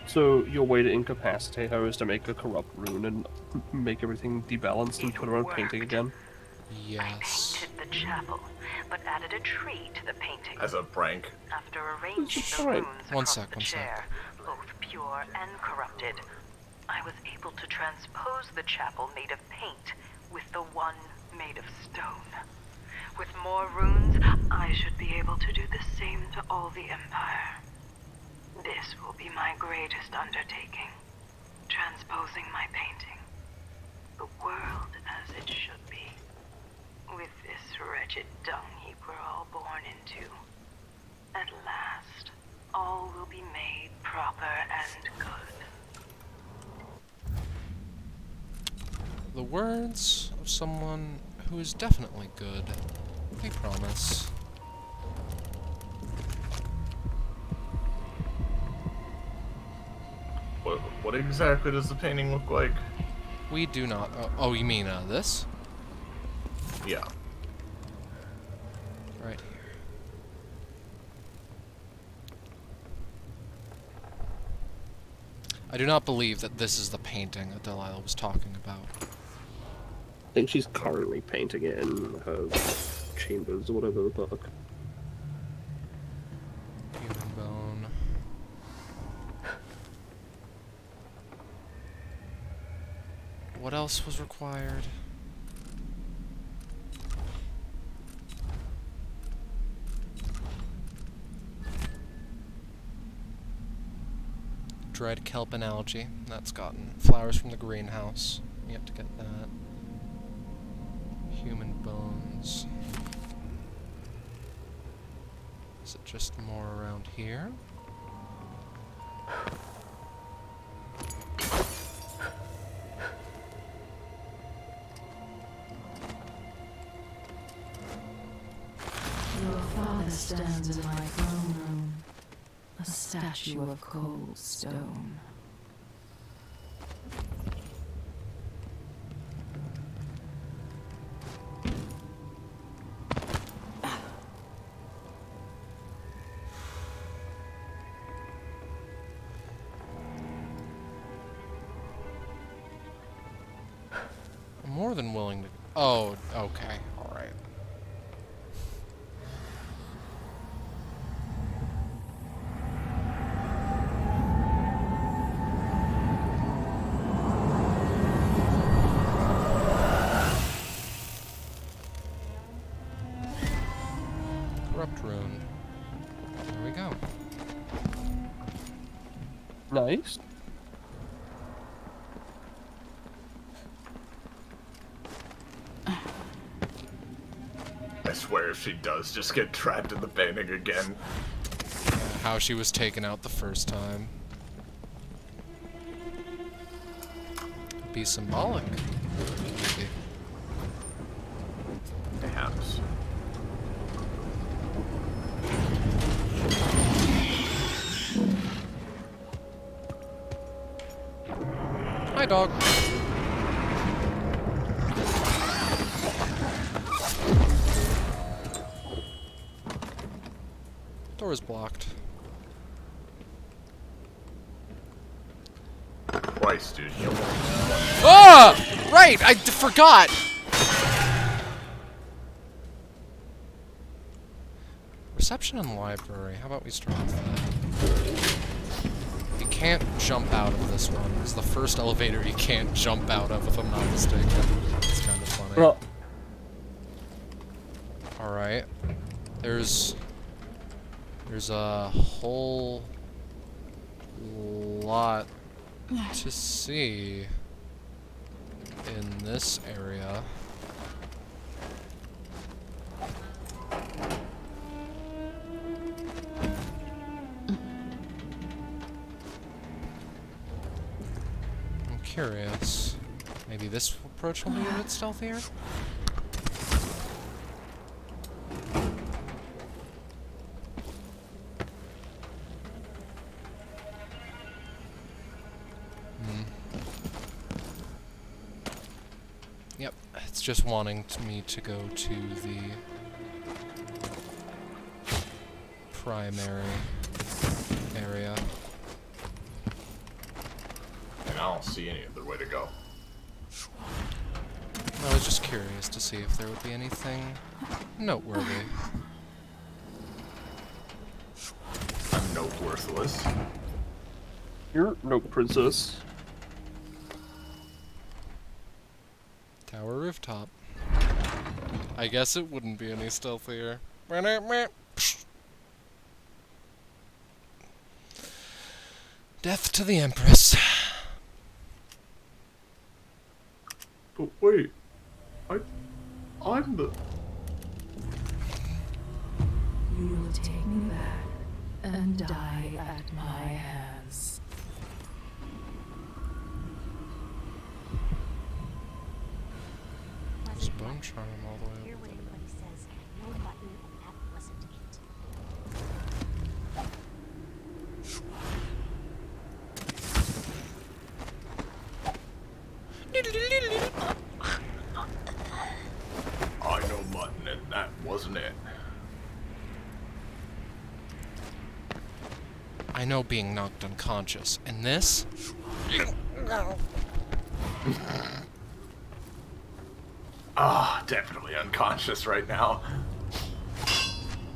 [SPEAKER 1] So your way to incapacitate her is to make a corrupt rune and make everything debalanced and put her on painting again?
[SPEAKER 3] Yes.
[SPEAKER 9] I painted the chapel, but added a tree to the painting.
[SPEAKER 2] As a prank.
[SPEAKER 9] After arranging the runes across the chair, both pure and corrupted, I was able to transpose the chapel made of paint with the one made of stone. With more runes, I should be able to do the same to all the Empire. This will be my greatest undertaking, transposing my painting. The world as it should be. With this wretched dung heap we're all born into. At last, all will be made proper and good.
[SPEAKER 3] The words of someone who is definitely good. I promise.
[SPEAKER 2] What exactly does the painting look like?
[SPEAKER 3] We do not. Oh, you mean this?
[SPEAKER 2] Yeah.
[SPEAKER 3] Right here. I do not believe that this is the painting that Delilah was talking about.
[SPEAKER 1] I think she's currently painting it in her chambers or whatever the fuck.
[SPEAKER 3] Human bone. What else was required? Dried kelp and algae. That's gotten. Flowers from the greenhouse. You have to get that. Human bones. Is it just more around here?
[SPEAKER 7] Your father stands in my throne room, a statue of cold stone.
[SPEAKER 3] I'm more than willing to... Oh, okay. Alright. Corrupt rune. There we go.
[SPEAKER 1] Nice.
[SPEAKER 2] I swear if she does just get trapped in the painting again.
[SPEAKER 3] How she was taken out the first time. Be symbolic. Maybe.
[SPEAKER 2] Perhaps.
[SPEAKER 3] Hi, dog. Door is blocked.
[SPEAKER 2] Christ, dude.
[SPEAKER 3] Ah! Right! I forgot! Reception and library. How about we start with that? You can't jump out of this one. It's the first elevator you can't jump out of, if I'm not mistaken. It's kind of funny.
[SPEAKER 1] Well.
[SPEAKER 3] Alright. There's a whole lot to see in this area. I'm curious. Maybe this approach will be a bit stealthier? Yep, it's just wanting me to go to the primary area.
[SPEAKER 2] And I don't see any other way to go.
[SPEAKER 3] I was just curious to see if there would be anything noteworthy.
[SPEAKER 2] I'm no worthless.
[SPEAKER 1] You're no princess.
[SPEAKER 3] Tower rooftop. I guess it wouldn't be any stealthier. Death to the Empress.
[SPEAKER 2] But wait, I'm the...
[SPEAKER 7] You will take me back and die at my hands.
[SPEAKER 3] There's bone charm all the way
[SPEAKER 11] Hear
[SPEAKER 3] over
[SPEAKER 11] what
[SPEAKER 3] there.
[SPEAKER 11] anybody says. No button, and that wasn't it.
[SPEAKER 2] I know mutton, and that wasn't it.
[SPEAKER 3] I know being knocked unconscious. And this?
[SPEAKER 2] Ah, definitely unconscious right now.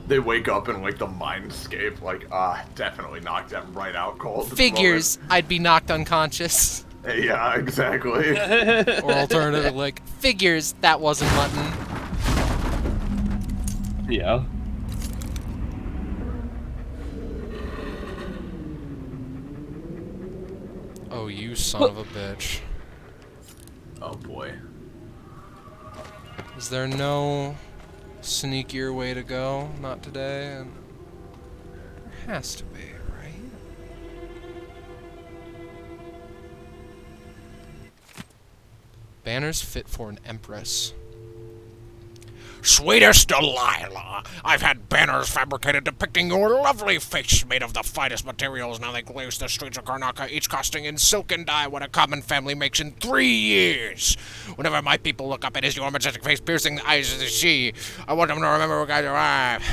[SPEAKER 2] They wake up in like the mindscape, like, definitely knocked them right out cold. at the
[SPEAKER 3] Figures I'd be knocked unconscious.
[SPEAKER 2] moment. Yeah, exactly.
[SPEAKER 3] Or alternatively, like, figures that wasn't mutton.
[SPEAKER 1] Yeah.
[SPEAKER 3] Oh, you son of a bitch.
[SPEAKER 2] Oh boy.
[SPEAKER 3] Is there no sneakier way to go? Not today? And there has to be, right? Banners fit for an empress.
[SPEAKER 6] Sweetest Delilah, I've had banners fabricated depicting your lovely face made of the finest materials. Now they glaze the streets of Karnaca, each costing in silk and dye what a common family makes in 3 years. Whenever my people look up, it is your majestic face piercing the eyes of the sea. I want them to remember what guys arrive.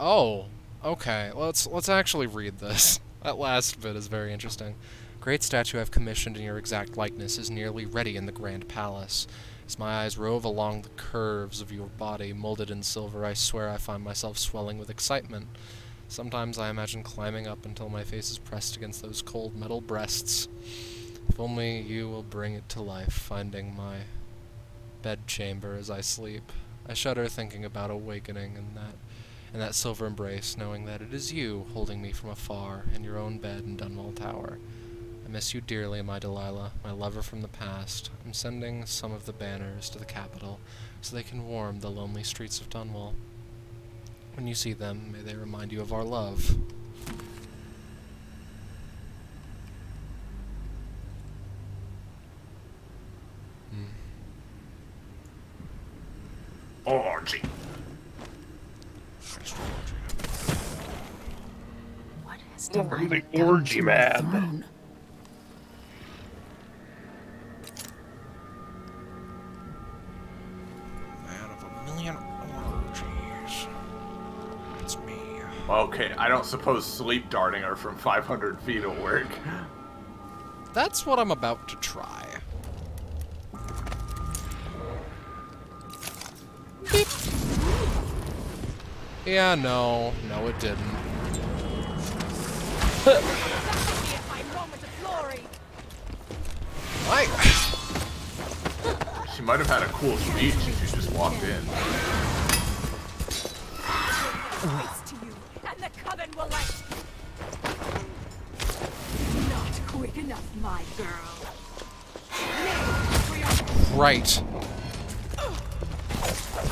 [SPEAKER 3] Oh, okay. Let's actually read this. That last bit is very interesting. Great statue I've commissioned in your exact likeness is nearly ready in the Grand Palace. As my eyes rove along the curves of your body, molded in silver, I swear I find myself swelling with excitement. Sometimes I imagine climbing up until my face is pressed against those cold metal breasts. If only you will bring it to life, finding my bedchamber as I sleep. I shudder thinking about awakening in that and that silver embrace, knowing that it is you holding me from afar in your own bed in Dunwall Tower. I miss you dearly, my Delilah, my lover from the past. I'm sending some of the banners to the capital so they can warm the lonely streets of Dunwall. When you see them, may they remind you of our love.
[SPEAKER 2] Orgy.
[SPEAKER 12] What has
[SPEAKER 1] the orgy man.
[SPEAKER 6] Man of a million orgies. It's me.
[SPEAKER 2] Okay, I don't suppose sleep darting her from 500 feet will work.
[SPEAKER 3] That's what I'm about to try. Beep. Yeah, no, it didn't.
[SPEAKER 2] She might have had a cool speech if she just walked in.
[SPEAKER 4] Waits to you, and the coven will not quick enough, my girl.
[SPEAKER 3] Right.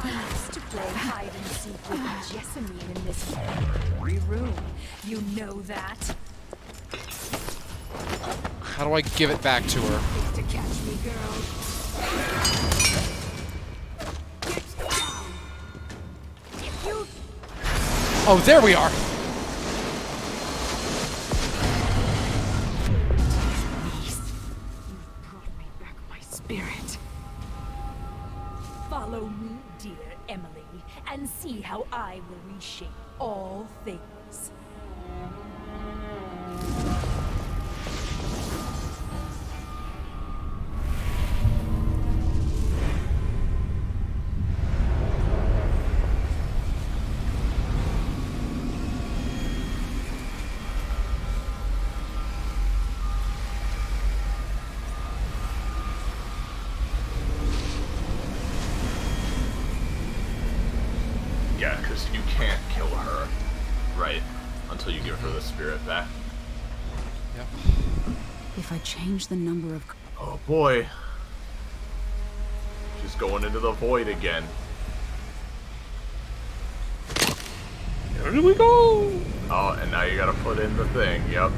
[SPEAKER 4] I used to play hide and seek with Jessamine in this very room. You know that.
[SPEAKER 3] How do I give it back to her?
[SPEAKER 4] To catch me, girl. Get down. If you
[SPEAKER 3] Oh, there we are!
[SPEAKER 4] You've brought me back my spirit. Follow me, dear Emily, and see how I will reshape all things.
[SPEAKER 2] Yeah, because you can't kill her, right? Until you give her the spirit back.
[SPEAKER 3] Yep.
[SPEAKER 12] If I change the number of...
[SPEAKER 2] Oh boy. She's going into the void again.
[SPEAKER 1] Here we go!
[SPEAKER 2] Oh, and now you gotta put in the thing, yep.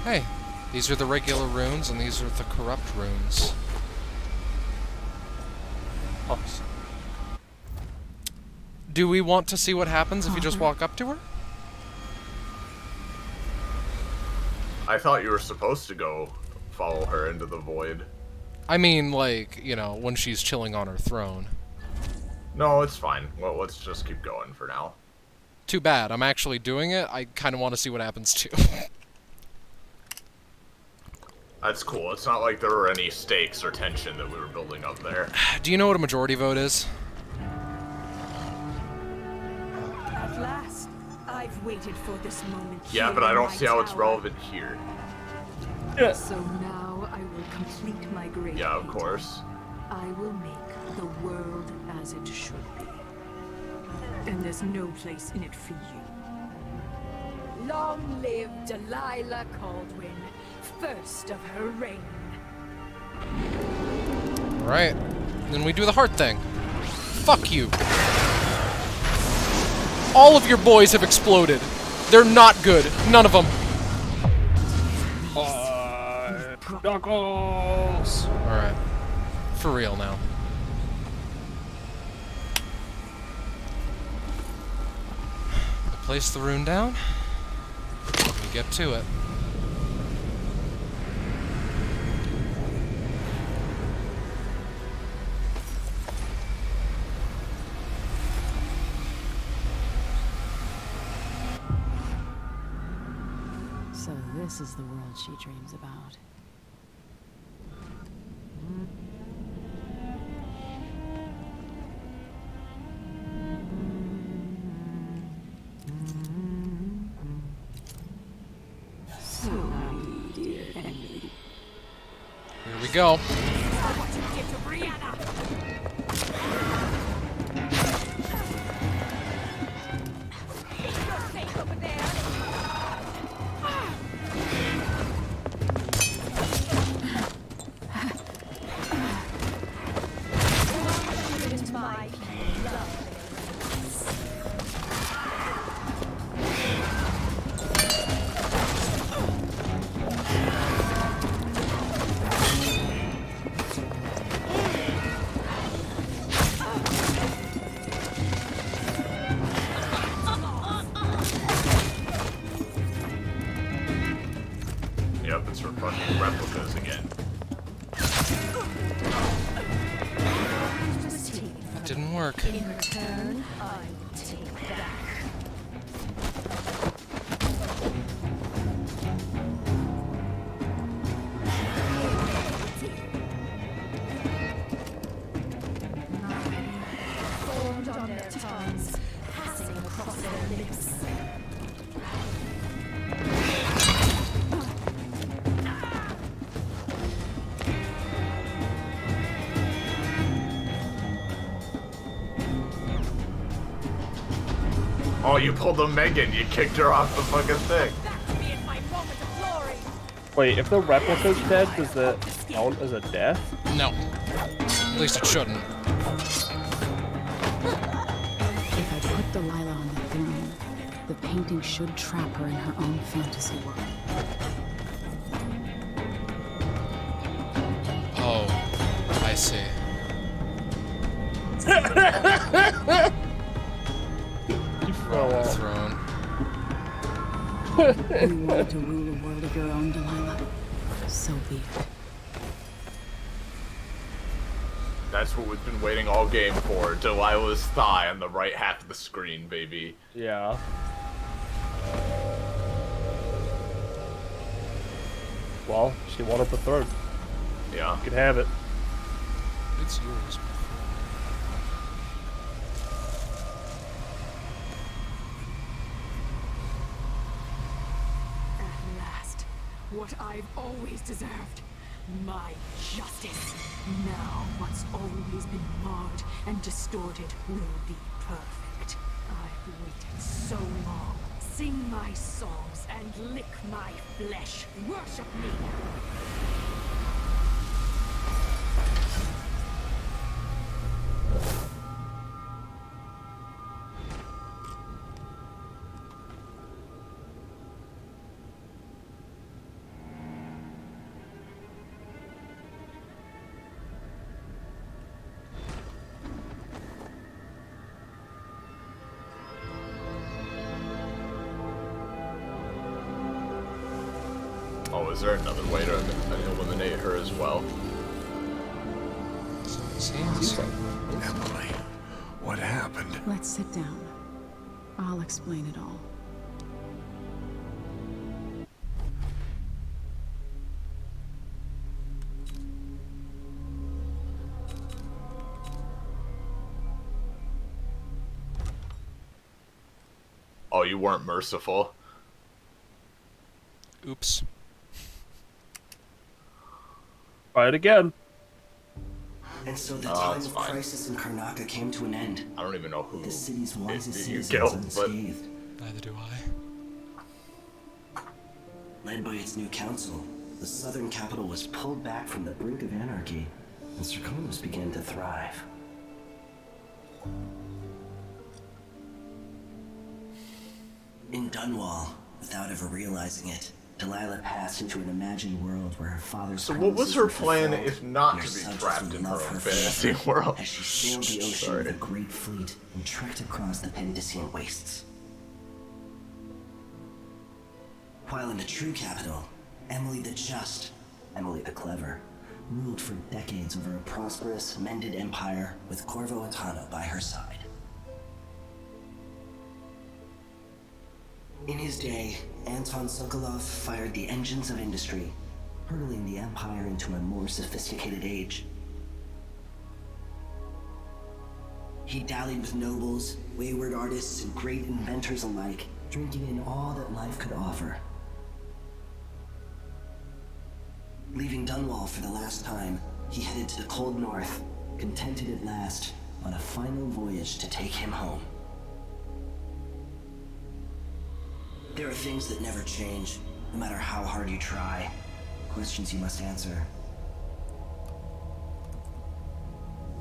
[SPEAKER 3] Hey, these are the regular runes, and these are the corrupt runes.
[SPEAKER 1] Awesome.
[SPEAKER 3] Do we want to see what happens if you just walk up to her?
[SPEAKER 2] I thought you were supposed to go follow her into the void.
[SPEAKER 3] I mean, like, you know, when she's chilling on her throne.
[SPEAKER 2] No, it's fine. Well, let's just keep going for now.
[SPEAKER 3] Too bad. I'm actually doing it. I kind of want to see what happens, too.
[SPEAKER 2] That's cool. It's not like there were any stakes or tension that we were building up there.
[SPEAKER 3] Do you know what a majority vote is?
[SPEAKER 4] At last, I've waited for this moment.
[SPEAKER 2] Yeah, but I don't see how it's relevant here.
[SPEAKER 1] Yeah.
[SPEAKER 4] So now I will complete my great
[SPEAKER 2] Yeah, of course.
[SPEAKER 4] I will make the world as it should be. And there's no place in it for you. Long live Delilah Caldwin, first of her reign.
[SPEAKER 3] Alright. Then we do the heart thing. Fuck you. All of your boys have exploded. They're not good. None of them.
[SPEAKER 1] Knuckles!
[SPEAKER 3] Alright. For real now. Place the rune down. And get to it.
[SPEAKER 12] So this is the world she dreams about.
[SPEAKER 3] Here we go.
[SPEAKER 4] I want to give to Brianna! You're safe over there! Into my love.
[SPEAKER 2] Yep, it's for fucking replicas again.
[SPEAKER 3] It didn't work.
[SPEAKER 4] In return, I take back. Formed on their tongues, passing across their lips.
[SPEAKER 2] Oh, you pulled a Megan. You kicked her off the fucking thing.
[SPEAKER 1] Wait, if the replica's dead, does that count as a death?
[SPEAKER 3] No. At least it shouldn't.
[SPEAKER 12] If I put Delilah on the throne, the painting should trap her in her own fantasy world.
[SPEAKER 3] Oh, I see.
[SPEAKER 1] Oh,
[SPEAKER 3] throne.
[SPEAKER 12] You want to rule a world of your own, Delilah? So be it.
[SPEAKER 2] That's what we've been waiting all game for. Delilah's thigh on the right half of the screen, baby.
[SPEAKER 1] Yeah. Well, she wanted the throne.
[SPEAKER 2] Yeah.
[SPEAKER 1] You can have it.
[SPEAKER 3] It's yours.
[SPEAKER 4] What I've always deserved. My justice. Now what's always been marred and distorted will be perfect. I've waited so long. Sing my songs and lick my flesh. Worship me.
[SPEAKER 2] Oh, is there another way to eliminate her as well?
[SPEAKER 13] Emily, what happened?
[SPEAKER 12] Let's sit down. I'll explain it all.
[SPEAKER 2] Oh, you weren't merciful.
[SPEAKER 3] Oops.
[SPEAKER 1] Try it again.
[SPEAKER 14] And so the time of crisis in Karnaca came to an end.
[SPEAKER 2] I don't even know who
[SPEAKER 14] the city's wisest
[SPEAKER 2] you
[SPEAKER 14] citizens
[SPEAKER 2] killed, but
[SPEAKER 14] unscathed.
[SPEAKER 3] Neither do I.
[SPEAKER 14] Led by its new council, the southern capital was pulled back from the brink of anarchy, and Serkonos began to thrive. In Dunwall, without ever realizing it, Delilah passed into an imagined world where her father's
[SPEAKER 2] So what was her plan
[SPEAKER 14] fulfilled,
[SPEAKER 2] if not
[SPEAKER 14] and
[SPEAKER 2] to
[SPEAKER 14] her
[SPEAKER 2] be
[SPEAKER 14] subjects
[SPEAKER 2] trapped
[SPEAKER 14] would
[SPEAKER 2] in her
[SPEAKER 14] love
[SPEAKER 2] own
[SPEAKER 14] her
[SPEAKER 2] fantasy
[SPEAKER 14] forever
[SPEAKER 2] world?
[SPEAKER 14] as she sailed the ocean with a great fleet and trekked across the Pendician wastes. While in the true capital, Emily the Just, Emily the Clever, ruled for decades over a prosperous, mended empire with Corvo Atano by her side. In his day, Anton Sokolov fired the engines of industry, hurtling the empire into a more sophisticated age. He dallied with nobles, wayward artists, and great inventors alike, drinking in all that life could offer. Leaving Dunwall for the last time, He headed to the cold north, contented at last, on a final voyage to take him home. There are things that never change, no matter how hard you try. Questions you must answer.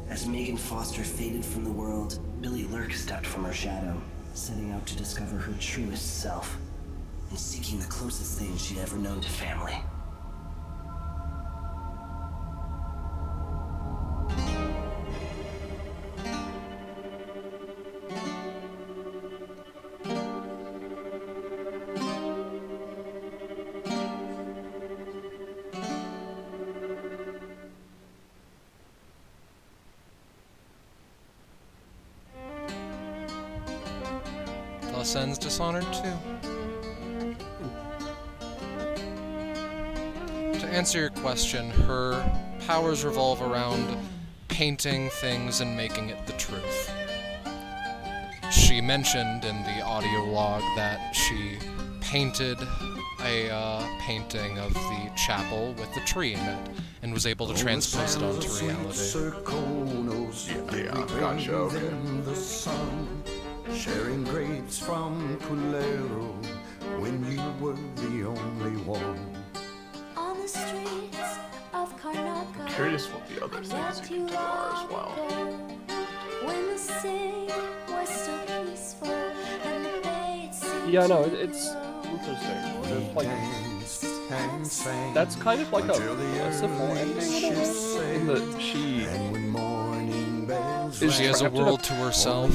[SPEAKER 14] As Megan Foster faded from the world, Billy Lurk stepped from her shadow, setting out to discover her truest self, and seeking the closest thing she'd ever known to family.
[SPEAKER 3] Thus ends Dishonored 2. To answer your question, her powers revolve around painting things and making it the truth. She mentioned in the audio log that she painted a painting of the chapel with the tree in it and was able to transpose it onto reality.
[SPEAKER 2] Yeah, gotcha, okay.
[SPEAKER 16] Sharing grapes from Culero when you were the only one.
[SPEAKER 11] On the streets of Karnaca,
[SPEAKER 2] I'm curious what the other things you can do are as well.
[SPEAKER 11] when the city was so peaceful and the bay seemed
[SPEAKER 1] Yeah, no, it's interesting. There's like, that's kind of like a merciful ending in that she
[SPEAKER 3] has a world to herself.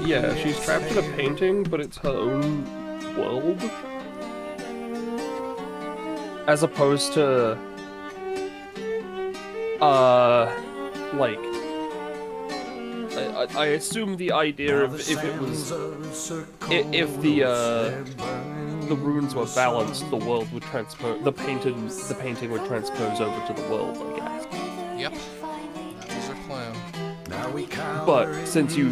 [SPEAKER 1] Yeah, she's trapped in a painting, but it's her own world. As opposed to, like, I assume the idea of if it was, if the runes were balanced, the world would transpose, the painting would transpose over to the world, I guess.
[SPEAKER 3] Yep, that was her plan.
[SPEAKER 1] But since you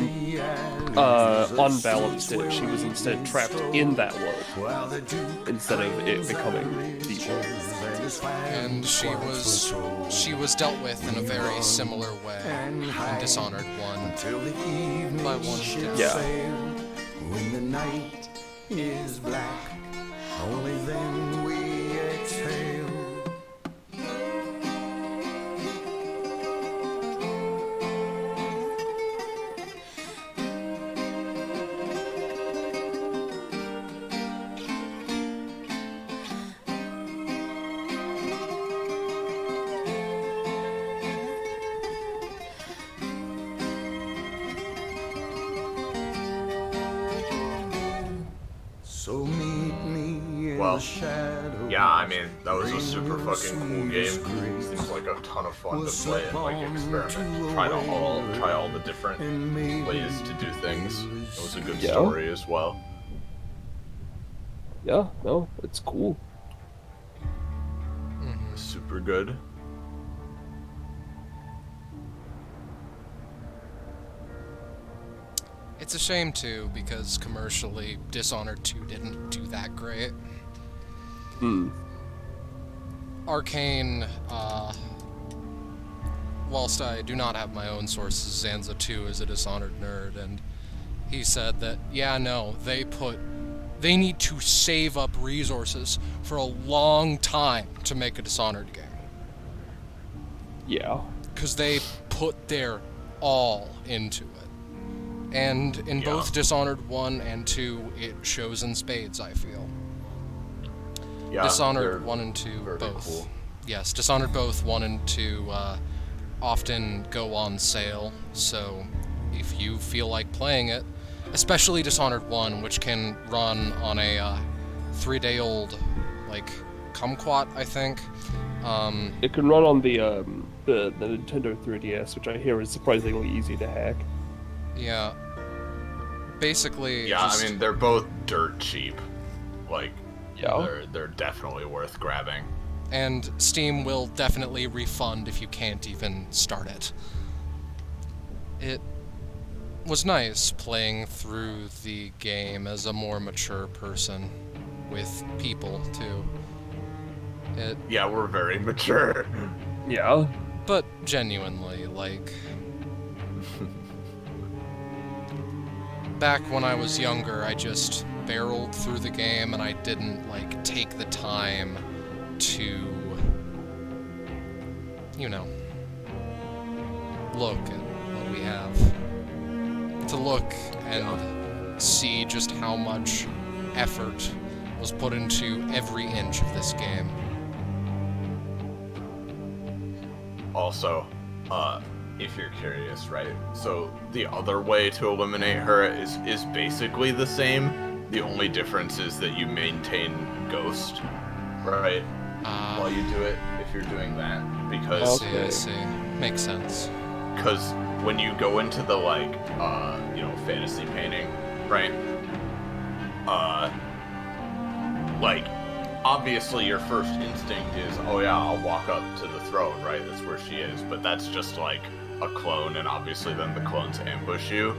[SPEAKER 1] unbalanced it, she was instead trapped in that world instead of it becoming the world.
[SPEAKER 3] And she was dealt with in a very similar way in Dishonored 1 by one death.
[SPEAKER 1] Yeah.
[SPEAKER 16] When the night is black, only then we exhale. So meet me in the shadows.
[SPEAKER 2] Yeah, I mean, that was a super fucking cool game. Seems like a ton of fun to play and like experiment, try all the different ways to do things. It was a good story as well.
[SPEAKER 1] Yeah, no, it's cool.
[SPEAKER 2] Super good.
[SPEAKER 3] It's a shame, too, because commercially, Dishonored 2 didn't do that great. Arcane, whilst I do not have my own sources, Zanza 2 is a Dishonored nerd, and he said that, yeah, no, they need to save up resources for a long time to make a Dishonored game.
[SPEAKER 1] Yeah.
[SPEAKER 3] Because they put their all into it. And in both Dishonored 1 and 2, it shows in spades, I feel.
[SPEAKER 2] Yeah,
[SPEAKER 3] Dishonored 1 and 2 both.
[SPEAKER 2] Cool.
[SPEAKER 3] Yes, Dishonored both 1 and 2 often go on sale, so if you feel like playing it, especially Dishonored 1, which can run on a 3-day-old, like, kumquat, I think.
[SPEAKER 1] It can run on the Nintendo 3DS, which I hear is surprisingly easy to hack.
[SPEAKER 3] Yeah. Basically,
[SPEAKER 2] yeah, I mean, they're both dirt cheap. Like,
[SPEAKER 1] yeah,
[SPEAKER 2] they're definitely worth grabbing.
[SPEAKER 3] And Steam will definitely refund if you can't even start it. It was nice playing through the game as a more mature person with people, too.
[SPEAKER 2] Yeah, we're very mature.
[SPEAKER 1] Yeah.
[SPEAKER 3] But genuinely, like... back when I was younger, I just barreled through the game and I didn't, like, take the time to, you know, look at what we have. To look and see just how much effort was put into every inch of this game.
[SPEAKER 2] Also, if you're curious, right? So the other way to eliminate her is basically the same. The only difference is that you maintain Ghost, right? While you do it, if you're doing that, because
[SPEAKER 3] I see. Makes sense.
[SPEAKER 2] Because when you go into the like, you know, fantasy painting, right? Like, obviously your first instinct is, oh yeah, I'll walk up to the throne, right? That's where she is. But that's just like a clone, and obviously then the clones ambush you.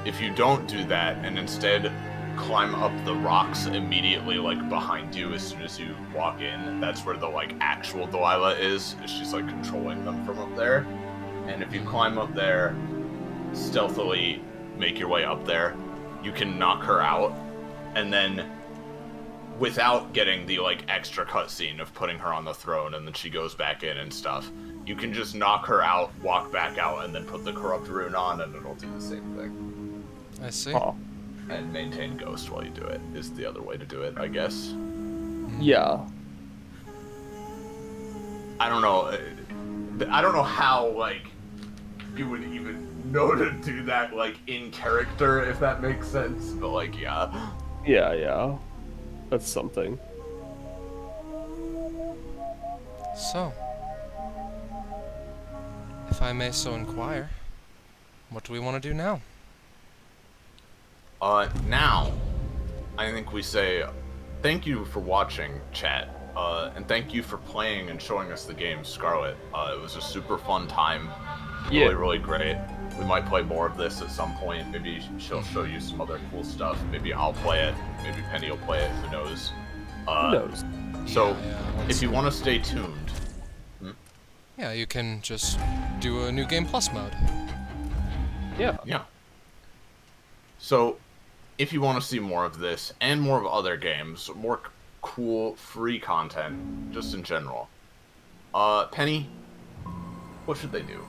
[SPEAKER 2] If you don't do that and instead climb up the rocks immediately, like behind you as soon as you walk in, that's where the like actual Delilah is. She's like controlling them from up there. And if you climb up there, stealthily make your way up there, you can knock her out, and then without getting the like extra cutscene of putting her on the throne and then she goes back in and stuff, you can just knock her out, walk back out, and then put the corrupt rune on, and it'll do the same thing.
[SPEAKER 3] I see.
[SPEAKER 2] And maintain Ghost while you do it is the other way to do it, I guess.
[SPEAKER 1] Yeah.
[SPEAKER 2] I don't know how like you would even know to do that like in character, if that makes sense. But like, yeah.
[SPEAKER 1] Yeah. That's something.
[SPEAKER 3] So, if I may so inquire, what do we want to do now?
[SPEAKER 2] Now, I think we say thank you for watching, chat, and thank you for playing and showing us the game Scarlet. It was a super fun time. Really great. We might play more of this at some point. Maybe she'll show you some other cool stuff. Maybe I'll play it. Maybe Penny will play it. Who knows?
[SPEAKER 1] Who knows?
[SPEAKER 2] So, if you want to stay tuned...
[SPEAKER 3] Yeah, you can just do a New Game Plus mode.
[SPEAKER 1] Yeah.
[SPEAKER 2] So, if you want to see more of this, and more of other games, more cool, free content, just in general, Penny, what should they do?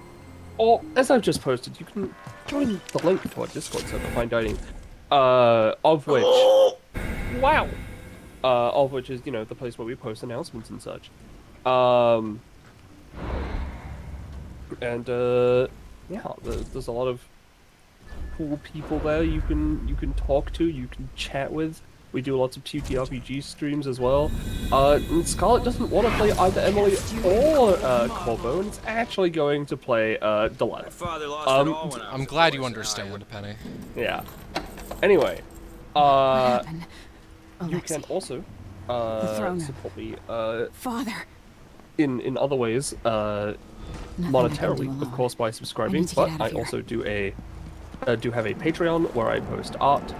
[SPEAKER 1] Or, as I've just posted, you can join the link to our Discord server, Fine Dining, of which... Wow! Of which is, you know, the place where we post announcements and such. Yeah, there's a lot of cool people there you can talk to, you can chat with. We do lots of TTRPG streams as well. And Scarlet doesn't want to play either Emily or Corvo, and it's actually going to play Delilah.
[SPEAKER 3] I'm glad you understand, Penny.
[SPEAKER 1] Yeah. Anyway, you can also support me
[SPEAKER 12] Father.
[SPEAKER 1] in other ways, monetarily, of course, by subscribing. But I also do have a Patreon where I post art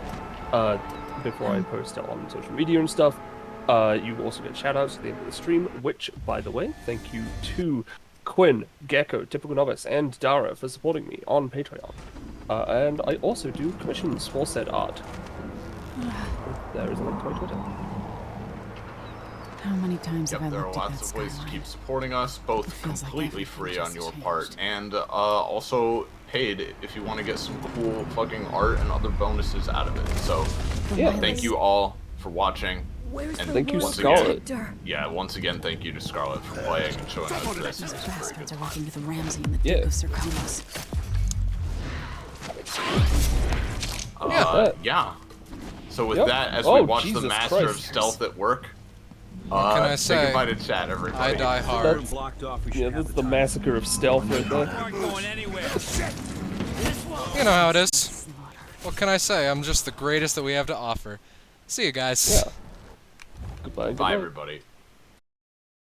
[SPEAKER 1] before I post it on social media and stuff. You also get shoutouts at the end of the stream, which, by the way, thank you to Quinn, Gecko, Typical Novice, and Dara for supporting me on Patreon. And I also do commissions for said art. There is a link to my Twitter.
[SPEAKER 12] How many times have I
[SPEAKER 2] There are
[SPEAKER 12] looked at
[SPEAKER 2] lots
[SPEAKER 12] that
[SPEAKER 2] of ways to
[SPEAKER 12] skyline?
[SPEAKER 2] keep supporting us, both
[SPEAKER 12] feels like
[SPEAKER 2] completely
[SPEAKER 12] everything
[SPEAKER 2] free on
[SPEAKER 12] just
[SPEAKER 2] your
[SPEAKER 12] changed.
[SPEAKER 2] part, and also paid if you want to get some cool fucking art and other bonuses out of it. So,
[SPEAKER 1] Yeah.
[SPEAKER 2] thank you all for watching.
[SPEAKER 1] Where's
[SPEAKER 2] And
[SPEAKER 1] the Thank you,
[SPEAKER 2] once
[SPEAKER 1] Scarlet.
[SPEAKER 2] Again, yeah, once again, thank you to Scarlet for playing and showing us this.
[SPEAKER 12] Those
[SPEAKER 2] It's very
[SPEAKER 12] bastards
[SPEAKER 2] good.
[SPEAKER 12] are working with Ramsey and the Duke of Circomus.
[SPEAKER 2] Yeah. So with
[SPEAKER 1] Yep.
[SPEAKER 2] that, as
[SPEAKER 1] Oh,
[SPEAKER 2] we watch the
[SPEAKER 1] Jesus
[SPEAKER 2] Master of
[SPEAKER 1] Christ.
[SPEAKER 2] Stealth at work,
[SPEAKER 3] What can I
[SPEAKER 2] say
[SPEAKER 3] say?
[SPEAKER 2] goodbye to chat, everybody.
[SPEAKER 3] I die hard.
[SPEAKER 1] Yeah, that's the massacre of stealth right there.
[SPEAKER 3] You know how it is. What can I say? I'm just the greatest that we have to offer. See you guys.
[SPEAKER 1] Yeah. Goodbye.
[SPEAKER 2] Bye, everybody.